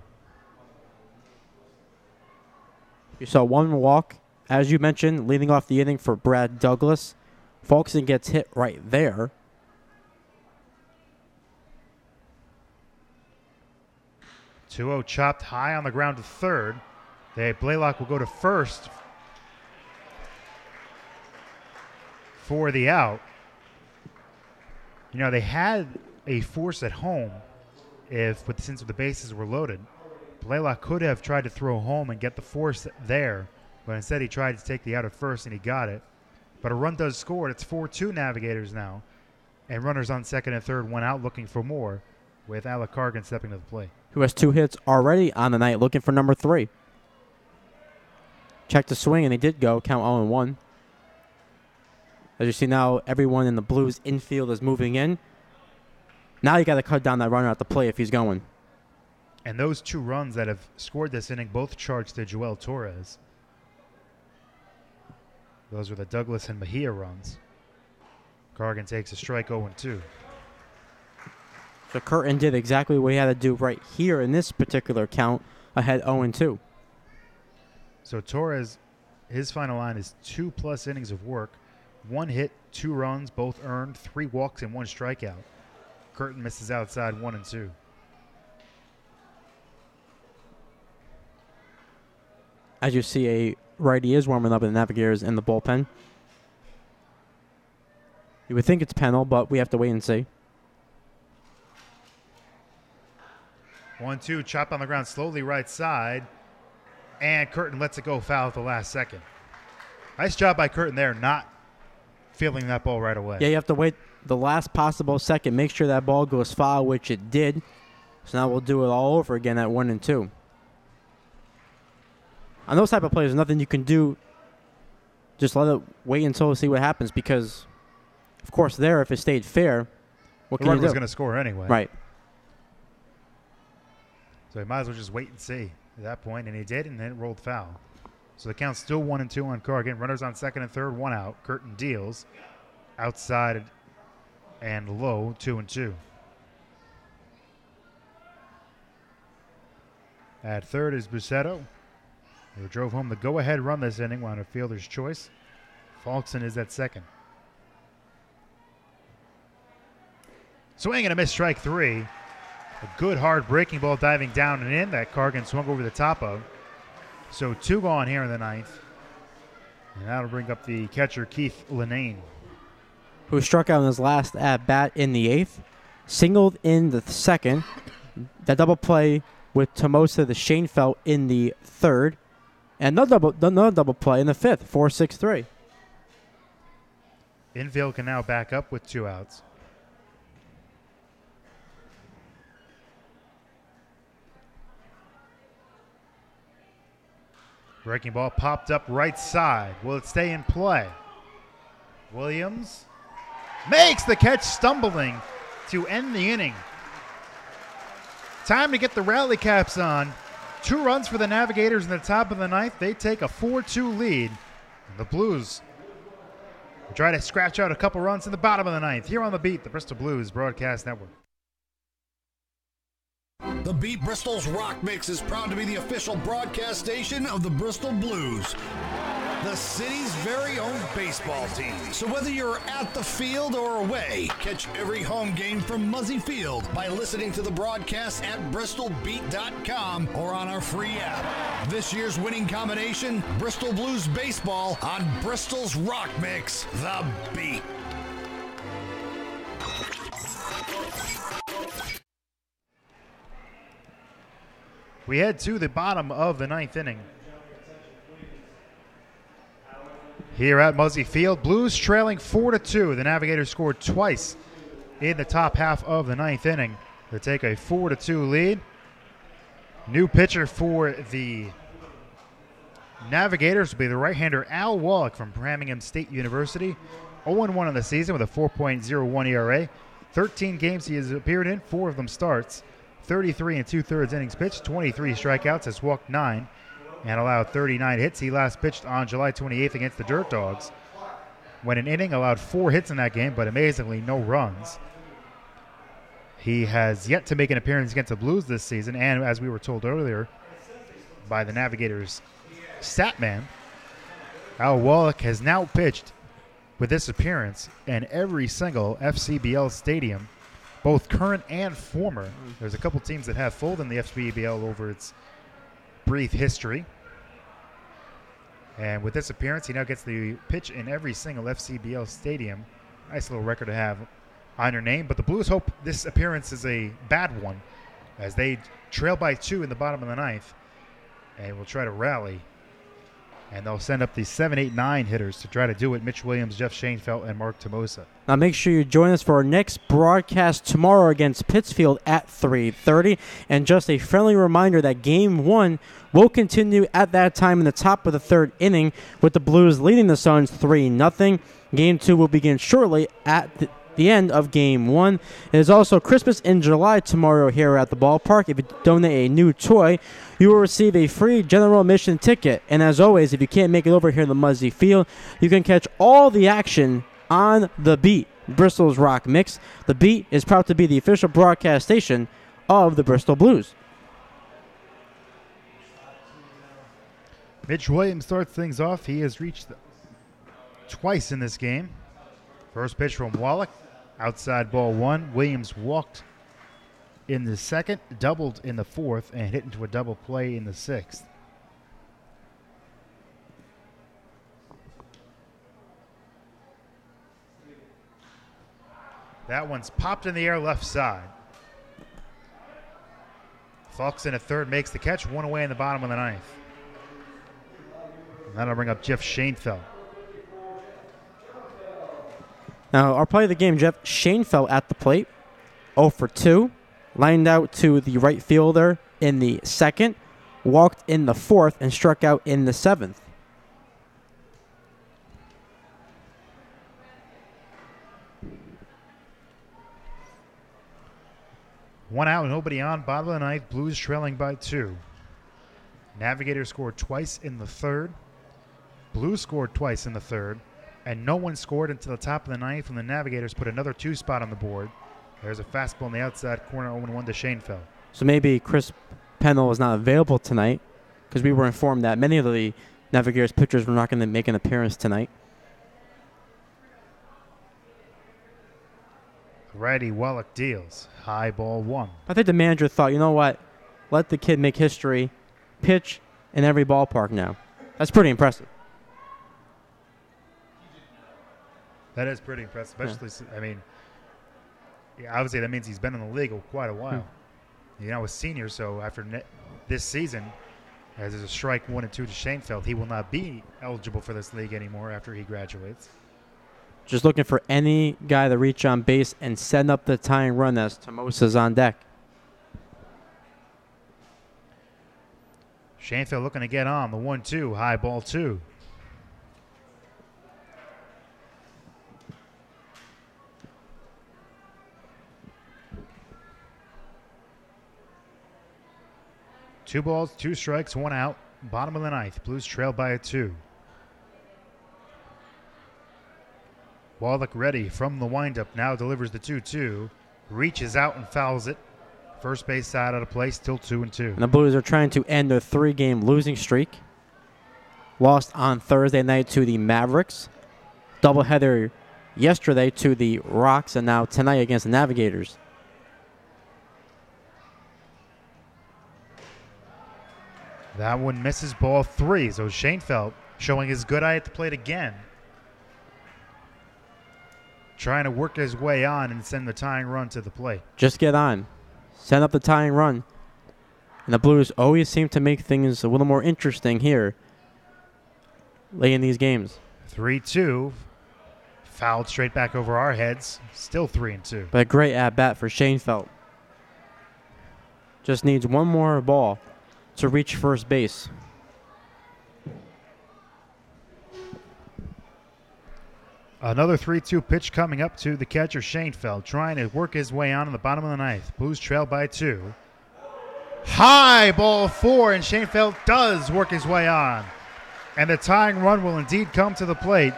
You saw 1 walk, as you mentioned, leading off the inning for Brad Douglas. Faulkson gets hit right there. Chopped high on the ground to third. Blaylock will go to first for the out. You know, they had a force at home since the bases were loaded. Blaylock could have tried to throw home and get the force there, but instead he tried to take the out at first and he got it. But a run does score. It's 4-2 Navigators now. And runners on second and third went out looking for more, with Alec Cargan stepping to the plate. Who has 2 hits already on the night, looking for number 3. Check the swing, and he did go. Count 0-1. As you see now, everyone in the Blues infield is moving in. Now you got to cut down that runner at the plate if he's going. And those 2 runs that have scored this inning both charged to Joel Torres. Those were the Douglas and Mejia runs. Cargan takes a strike, 0-2. So Curtin did exactly what he had to do right here in this particular count, ahead 0-2. So Torres, his final line is 2+ innings of work, 1 hit, 2 runs, both earned, 3 walks and 1 strikeout. Curtin misses outside 1-2. As you see, a righty is warming up in the Navigators in the bullpen. You would think it's Pennell, but we have to wait and see. 1-2, chopped on the ground slowly right side. And Curtin lets it go foul at the last second. Nice job by Curtin there, not feeling that ball right away. Yeah, you have to wait the last possible second. Make sure that ball goes foul, which it did. So now we'll do it all over again at 1-2. On those type of plays, there's nothing you can do. Just let it wait until we see what happens because, of course, there, if it stayed fair, what can you do? The runner was going to score anyway. Right. So he might as well just wait and see at that point, and he did, and then it rolled foul. So the count's still 1-2 on Corrigan. Runners on second and third, one out. Curtin deals. Outside and low, 2-2. At third is Bucetto, who drove home the go-ahead run this inning on a fielder's choice. Falkson is at second. Swing and a miss, strike three. A good hard breaking ball diving down and in that Corrigan swung over the top of. So 2 gone here in the ninth. And that'll bring up the catcher, Keith Linane, who struck out in his last at-bat in the 8th, singled in the 2nd, that double play with Tomosa the Schoenfeld in the 3rd, and another double play in the 5th, 4-6-3. Infield can now back up with 2 outs. Breaking ball popped up right side. Will it stay in play? Williams makes the catch, stumbling to end the inning. Time to get the rally caps on. 2 runs for the Navigators in the top of the ninth. They take a 4-2 lead. And the Blues will try to scratch out a couple runs in the bottom of the ninth. Here on The Beat, the Bristol Blues Broadcast Network. The Beat Bristol's Rock Mix is proud to be the official broadcast station of the Bristol Blues, the city's very own baseball team. So whether you're at the field or away, catch every home game from Muzzy Field by listening to the broadcast at bristolbeat.com or on our free app. This year's winning combination, Bristol Blues baseball on Bristol's Rock Mix, The Beat. We head to the bottom of the ninth inning. Here at Muzzy Field, Blues trailing 4-2. The Navigators scored twice in the top half of the ninth inning to take a 4-2 lead. New pitcher for the Navigators will be the right-hander Al Wallach from Birmingham State University. 0-1 in the season with a 4.01 ERA. 13 games he has appeared in, 4 of them starts. 33 2/3 innings pitched, 23 strikeouts, has walked 9, and allowed 39 hits. He last pitched on July 28th against the Dirt Dogs. Went an inning, allowed 4 hits in that game, but amazingly no runs. He has yet to make an appearance against the Blues this season, and as we were told earlier by the Navigators stat man, Al Wallach has now pitched with this appearance in every single FCBL stadium, both current and former. There's a couple teams that have folded in the FCBL over its brief history. And with this appearance, he now gets the pitch in every single FCBL stadium. Nice little record to have on your name. But the Blues hope this appearance is a bad one, as they trail by 2 in the bottom of the ninth and will try to rally. And they'll send up the 7, 8, 9 hitters to try to do it. Mitch Williams, Jeff Schoenfeld, and Mark Tomosa. Now make sure you join us for our next broadcast tomorrow against Pittsfield at 3:30. And just a friendly reminder that Game 1 will continue at that time in the top of the 3rd inning with the Blues leading the Suns 3-0. Game 2 will begin shortly at the end of Game 1. It is also Christmas in July tomorrow here at the ballpark. If you donate a new toy, you will receive a free general admission ticket. And as always, if you can't make it over here in the Muzzy Field, you can catch all the action on The Beat, Bristol's Rock Mix. The Beat is proud to be the official broadcast station of the Bristol Blues. Mitch Williams starts things off. He has reached twice in this game. First pitch from Wallach, outside ball 1. Williams walked in the 2nd, doubled in the 4th, and hit into a double play in the 6th. That one's popped in the air left side. Falks in at third, makes the catch, one away in the bottom of the ninth. And that'll bring up Jeff Schoenfeld. Now, our play of the game, Jeff Schoenfeld at the plate, 0 for 2. Lined out to the right fielder in the second, walked in the fourth, and struck out in the seventh. One out, nobody on. Bottom of the ninth, Blues trailing by 2. Navigators scored twice in the third. Blues scored twice in the third. And no one scored until the top of the ninth when the Navigators put another 2 spot on the board. There's a fastball on the outside corner, 0-1 to Schoenfeld. So maybe Chris Pennell is not available tonight because we were informed that many of the Navigators pitchers were not going to make an appearance tonight. Righty Wallach deals. High ball 1. I think the manager thought, you know what, let the kid make history, pitch in every ballpark now. That's pretty impressive. That is pretty impressive, especially, I mean, obviously that means he's been in the league quite a while. You know, a senior, so after this season, as there's a strike 1 and 2 to Schoenfeld, he will not be eligible for this league anymore after he graduates. Just looking for any guy to reach on base and send up the tying run as Tomosa's on deck. Schoenfeld looking to get on the 1-2, high ball 2. Two balls, 2 strikes, 1 out. Bottom of the ninth. Blues trail by a 2. Wallach ready from the windup. Now delivers the 2-2. Reaches out and fouls it. First base side out of play. Still 2-2. And the Blues are trying to end their 3-game losing streak. Lost on Thursday night to the Mavericks. Doubleheader yesterday to the Rocks, and now tonight against the Navigators. That one misses, ball 3. So Schoenfeld showing his good eye at the plate again. Trying to work his way on and send the tying run to the plate. Just get on. Send up the tying run. And the Blues always seem to make things a little more interesting here late in these games. 3-2. Fouled straight back over our heads. Still 3-2. But a great at-bat for Schoenfeld. Just needs one more ball to reach first base. Another 3-2 pitch coming up to the catcher, Schoenfeld, trying to work his way on in the bottom of the ninth. Blues trail by 2. High ball 4, and Schoenfeld does work his way on. And the tying run will indeed come to the plate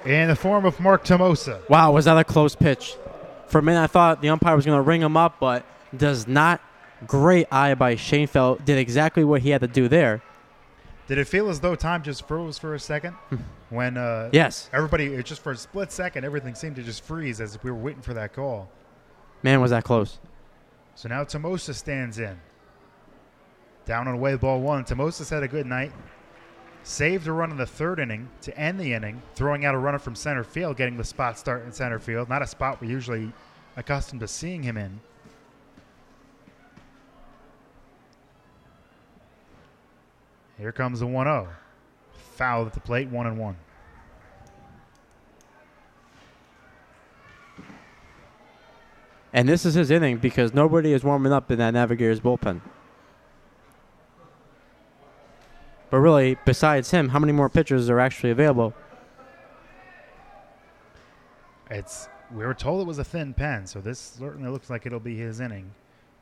in the form of Mark Tomosa. Wow, was that a close pitch? For a minute, I thought the umpire was going to ring him up, but does not. Great eye by Schoenfeld. Did exactly what he had to do there. Did it feel as though time just froze for a second? When yes, everybody, just for a split second, everything seemed to just freeze as if we were waiting for that call. Man, was that close. So now Tomosa stands in. Down on away, ball 1. Tomosa's had a good night. Saved a run in the third inning to end the inning, throwing out a runner from center field, getting the spot start in center field. Not a spot we're usually accustomed to seeing him in. Here comes the 1-0. Foul at the plate, 1-1. And this is his inning because nobody is warming up in that Navigators bullpen. But really, besides him, how many more pitchers are actually available? We were told it was a thin pen, so this certainly looks like it'll be his inning.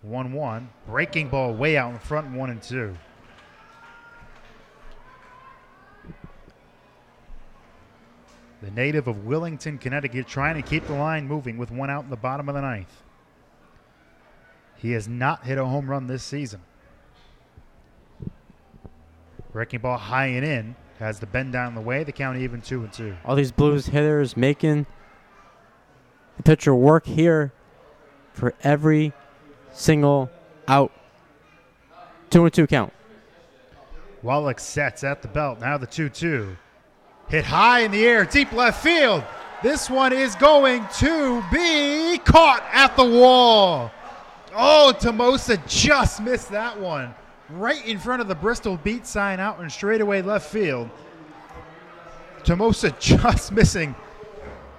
1-1. Breaking ball way out in front, 1-2. The native of Willington, Connecticut, trying to keep the line moving with 1 out in the bottom of the ninth. He has not hit a home run this season. Breaking ball high and in. Has the bend down the way. The count even 2-2. All these Blues hitters making the pitcher work here for every single out. 2-2 count. Wallach sets at the belt. Now the 2-2. Hit high in the air, deep left field. This one is going to be caught at the wall. Oh, Tomosa just missed that one. Right in front of the Bristol beat sign out in straightaway left field. Tomosa just missing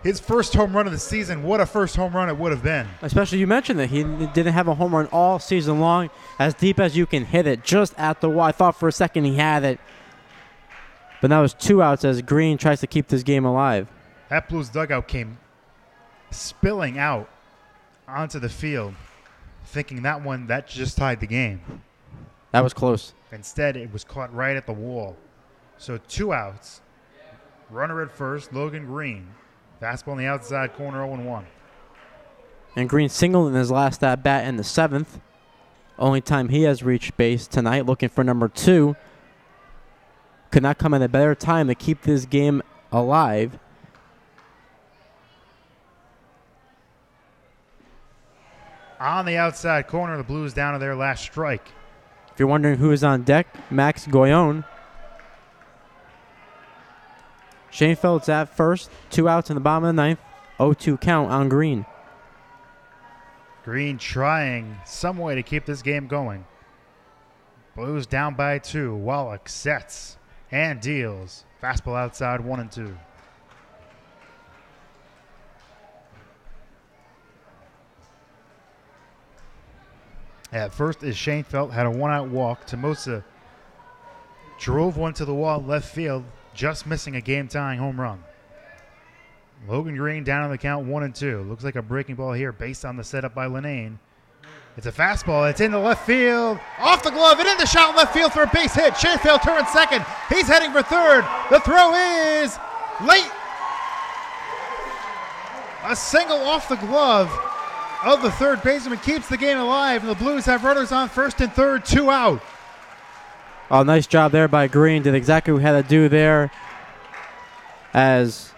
his first home run of the season. What a first home run it would have been. Especially you mentioned that he didn't have a home run all season long. As deep as you can hit it, just at the wall. I thought for a second he had it. But now it's 2 outs as Green tries to keep this game alive. That Blues dugout came spilling out onto the field, thinking that just tied the game. That was close. Instead, it was caught right at the wall. So 2 outs. Runner at first, Logan Green. Fastball on the outside corner, 0-1. And Green singled in his last at-bat in the 7th. Only time he has reached base tonight, looking for number 2. Could not come at a better time to keep this game alive. On the outside corner, the Blues down to their last strike. If you're wondering who is on deck, Max Goyon. Schoenfeld's at first. 2 outs in the bottom of the 9th. 0-2 count on Green. Green trying some way to keep this game going. Blues down by 2. Wallach sets and deals. Fastball outside, 1-2. At first is Schoenfeld, had a 1-out walk. Tomosa drove one to the wall left field, just missing a game-tying home run. Logan Green down on the count, 1-2. Looks like a breaking ball here based on the setup by Linane. It's a fastball. It's into left field. Off the glove and into shot left field for a base hit. Schoenfeld turns second. He's heading for third. The throw is late. A single off the glove of the third baseman keeps the game alive, and the Blues have runners on first and third, 2 out. Oh, nice job there by Green. Did exactly what he had to do there. As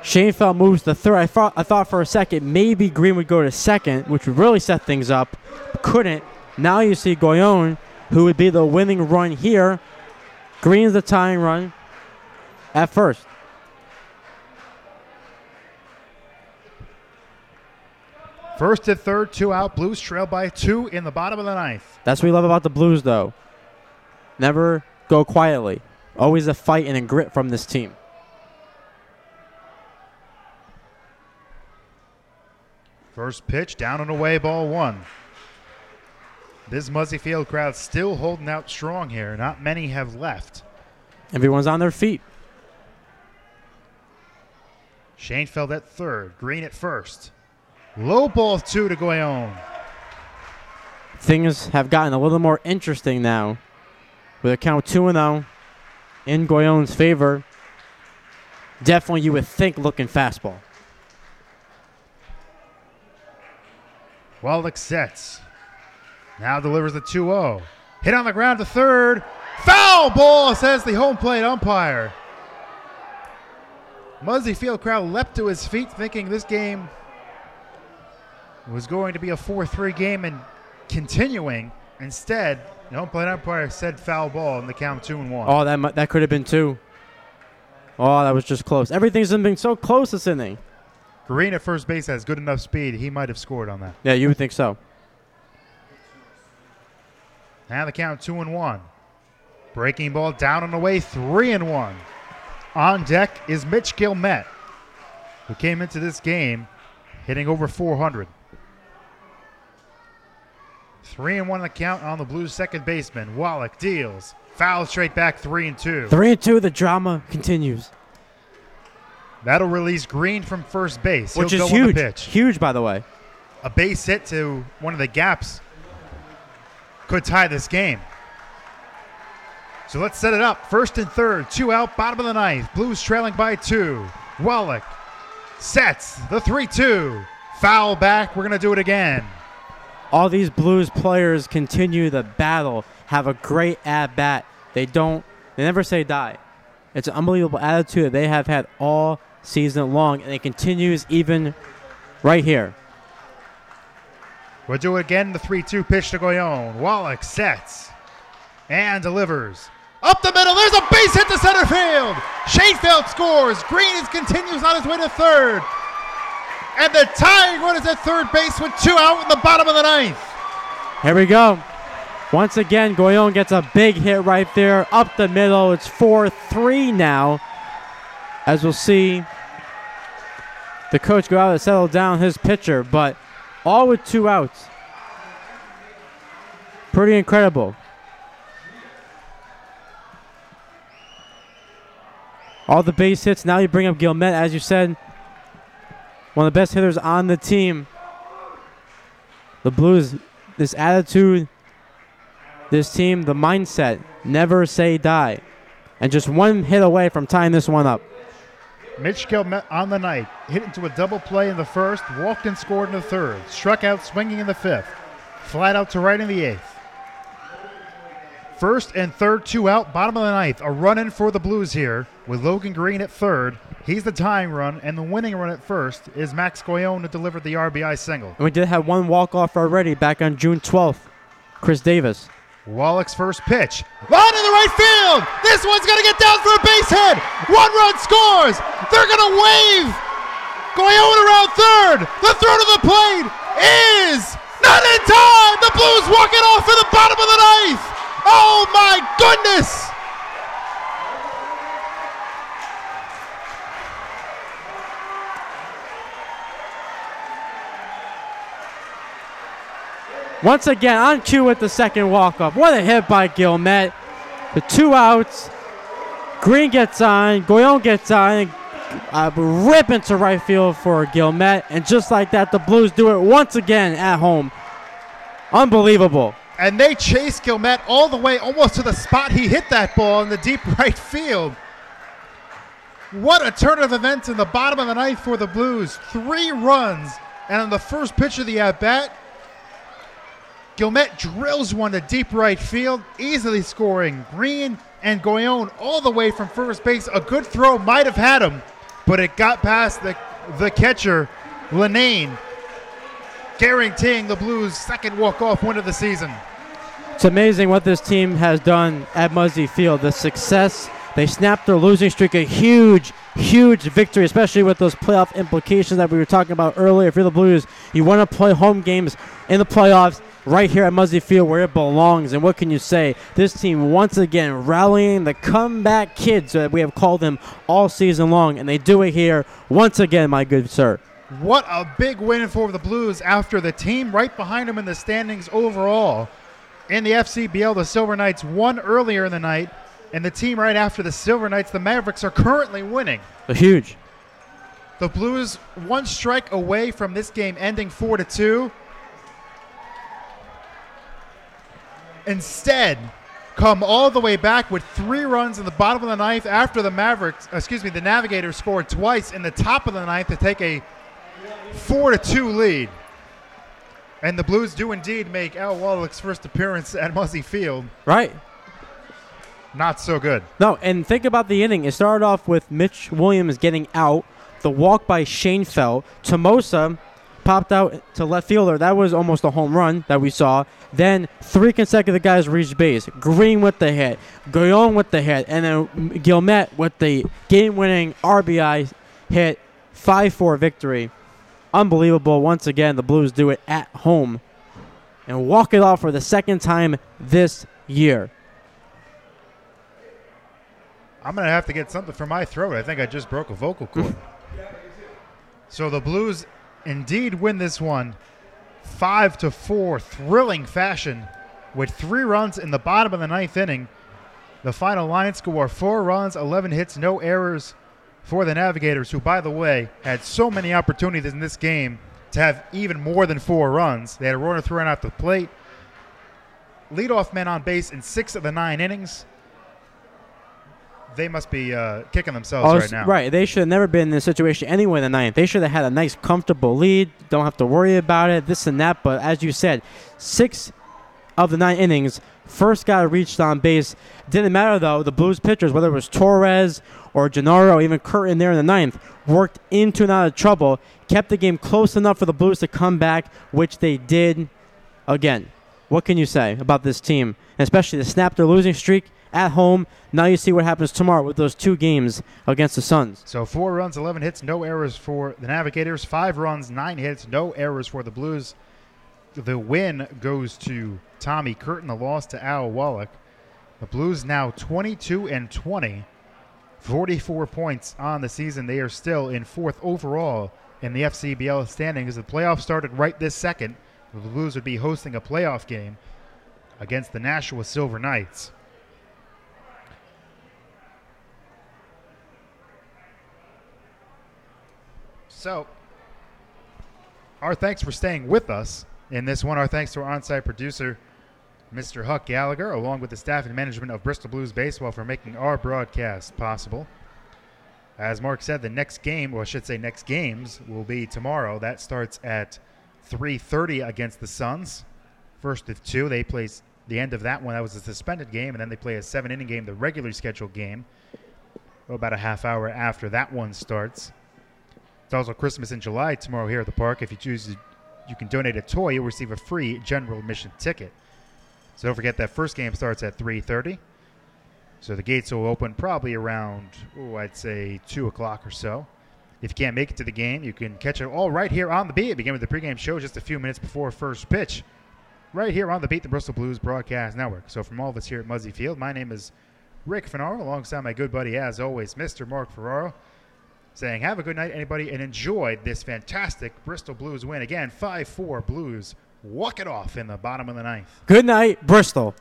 Schoenfeld moves to third, I thought for a second maybe Green would go to second, which would really set things up. Couldn't. Now you see Goyon, who would be the winning run here. Green's the tying run at first. First and third, 2 out. Blues trail by 2 in the bottom of the 9th. That's what we love about the Blues, though. Never go quietly. Always a fight and a grit from this team. First pitch, down and away, ball 1. This Muzzy Field crowd still holding out strong here. Not many have left. Everyone's on their feet. Schoenfeld at third, Green at first. Low ball 2 to Goyon. Things have gotten a little more interesting now. With a count 2-0 in Goyon's favor. Definitely, you would think, looking fastball. Wallach sets. Now delivers the 2-0. Hit on the ground to third. Foul ball, says the home plate umpire. Muzzy Field crowd leapt to his feet thinking this game was going to be a 4-3 game and continuing. Instead, the home plate umpire said foul ball in the count 2-1. Oh, that could have been 2. Oh, that was just close. Everything's been so close this inning. Green at first base has good enough speed. He might have scored on that. Yeah, you would think so. Now the count 2-1. Breaking ball down and away, 3-1. On deck is Mitch Gilmet, who came into this game hitting over 400. 3-1 the count on the Blues second baseman. Wallach deals. Foul straight back, 3-2. 3-2, the drama continues. That'll release Green from first base. Which He'll is go on huge. the pitch. Huge, by the way. A base hit to one of the gaps could tie this game. So let's set it up. First and third, 2 out, bottom of the 9th. Blues trailing by 2. Wallach sets the 3-2. Foul back. We're going to do it again. All these Blues players continue the battle, have a great at-bat. They never say die. It's an unbelievable attitude that they have had all season long, and it continues even right here. We'll do it again. The 3-2 pitch to Goyon. Wallach sets and delivers. Up the middle. There's a base hit to center field. Schoenfeld scores. Green continues on his way to third. And the tying run is at third base with 2 out in the bottom of the 9th. Here we go. Once again, Goyon gets a big hit right there. Up the middle. It's 4-3 now. As we'll see the coach go out and settle down his pitcher, but all with 2 outs. Pretty incredible. All the base hits. Now you bring up Guillemette, as you said. One of the best hitters on the team. The Blues, this attitude, this team, the mindset, never say die. And just 1 hit away from tying this one up. Mitch Guillemette on the night. Hit into a double play in the first, walked and scored in the third. Struck out swinging in the fifth. Flat out to right in the eighth. First and third, 2 out, bottom of the ninth. A run in for the Blues here with Logan Green at third. He's the tying run, and the winning run at first is Max Goyon who delivered the RBI single. And we did have 1 walk-off already back on June 12th. Chris Davis. Wallach's first pitch. Line in the right field. This one's going to get down for a base hit. 1 run scores. They're going to wave. Goyon around third. The throw to the plate is not in time. The Blues walk it off in the bottom of the ninth. Oh, my goodness! Once again, on cue with the second walk-off. What a hit by Guillemette. The 2 outs. Green gets on. Goyon gets on. Rip into right field for Guillemette. And just like that, the Blues do it once again at home. Unbelievable. And they chase Guillemette all the way almost to the spot he hit that ball in the deep right field. What a turn of events in the bottom of the ninth for the Blues. 3 runs, and on the first pitch of the at-bat, Guillemette drills one to deep right field, easily scoring. Green and Goyon all the way from first base. A good throw might have had him, but it got past the catcher, Lenane, guaranteeing the Blues' second walk-off win of the season. It's amazing what this team has done at Muzzy Field. The success, they snapped their losing streak, a huge, huge victory, especially with those playoff implications that we were talking about earlier. If you're the Blues, you want to play home games in the playoffs right here at Muzzy Field where it belongs. And what can you say? This team once again rallying the comeback kids that we have called them all season long, and they do it here once again, my good sir. What a big win for the Blues after the team right behind them in the standings overall. In the FCBL, the Silver Knights won earlier in the night, and the team right after the Silver Knights, the Mavericks, are currently winning. Huge. The Blues 1 strike away from this game ending 4-2. Instead, come all the way back with 3 runs in the bottom of the ninth after the Navigators scored twice in the top of the ninth to take a 4-2 lead. And the Blues do indeed make Al Wallach's first appearance at Muzzy Field. Right. Not so good. No, and think about the inning. It started off with Mitch Williams getting out, the walk by Schoenfeld. Tomosa popped out to left fielder. That was almost a home run that we saw. Then 3 consecutive guys reached base. Green with the hit, Goyon with the hit, and then Guillemette with the game-winning RBI hit. 5-4 victory. Unbelievable. Once again, the Blues do it at home and walk it off for the second time this year. I'm going to have to get something for my throat. I think I just broke a vocal cord. So the Blues indeed win this one 5-4, thrilling fashion with 3 runs in the bottom of the ninth inning. The final line score, 4 runs, 11 hits, no errors for the Navigators, who, by the way, had so many opportunities in this game to have even more than 4 runs. They had a runner thrown out the plate. Leadoff men on base in 6 of the 9 innings. They must be kicking themselves right now. Right. They should have never been in this situation anyway in the ninth. They should have had a nice, comfortable lead. Don't have to worry about it, this and that. But as you said, 6 of the 9 innings, first guy reached on base. Didn't matter, though. The Blues pitchers, whether it was Torres or Gennaro, even Curtin there in the ninth, worked into and out of trouble, kept the game close enough for the Blues to come back, which they did again. What can you say about this team, and especially to snap their losing streak at home? Now you see what happens tomorrow with those 2 games against the Suns. So 4 runs, 11 hits, no errors for the Navigators. 5 runs, 9 hits, no errors for the Blues. The win goes to Tommy Curtin. The loss to Al Wallach. The Blues now 22-20, 44 points on the season. They are still in 4th overall in the FCBL standings. The playoffs started right this second. The Blues would be hosting a playoff game against the Nashua Silver Knights. So, our thanks for staying with us in this one. Our thanks to our on-site producer, Mr. Huck Gallagher, along with the staff and management of Bristol Blues Baseball for making our broadcast possible. As Mark said, the next game, or I should say next games, will be tomorrow. That starts at 3:30 against the Suns. First of two. They play the end of that one. That was a suspended game, and then they play a 7-inning game, the regularly scheduled game, about a half hour after that one starts. It's also Christmas in July tomorrow here at the park. If you choose to, you can donate a toy. You'll receive a free general admission ticket. So don't forget that first game starts at 3:30. So the gates will open probably around, I'd say 2 o'clock or so. If you can't make it to the game, you can catch it all right here on the beat. It began with the pregame show just a few minutes before first pitch. Right here on the beat, the Bristol Blues Broadcast Network. So from all of us here at Muzzy Field, my name is Rick Finaro, alongside my good buddy, as always, Mr. Mark Ferraro, saying have a good night, anybody, and enjoy this fantastic Bristol Blues win. Again, 5-4 Blues walk it off in the bottom of the ninth. Good night, Bristol.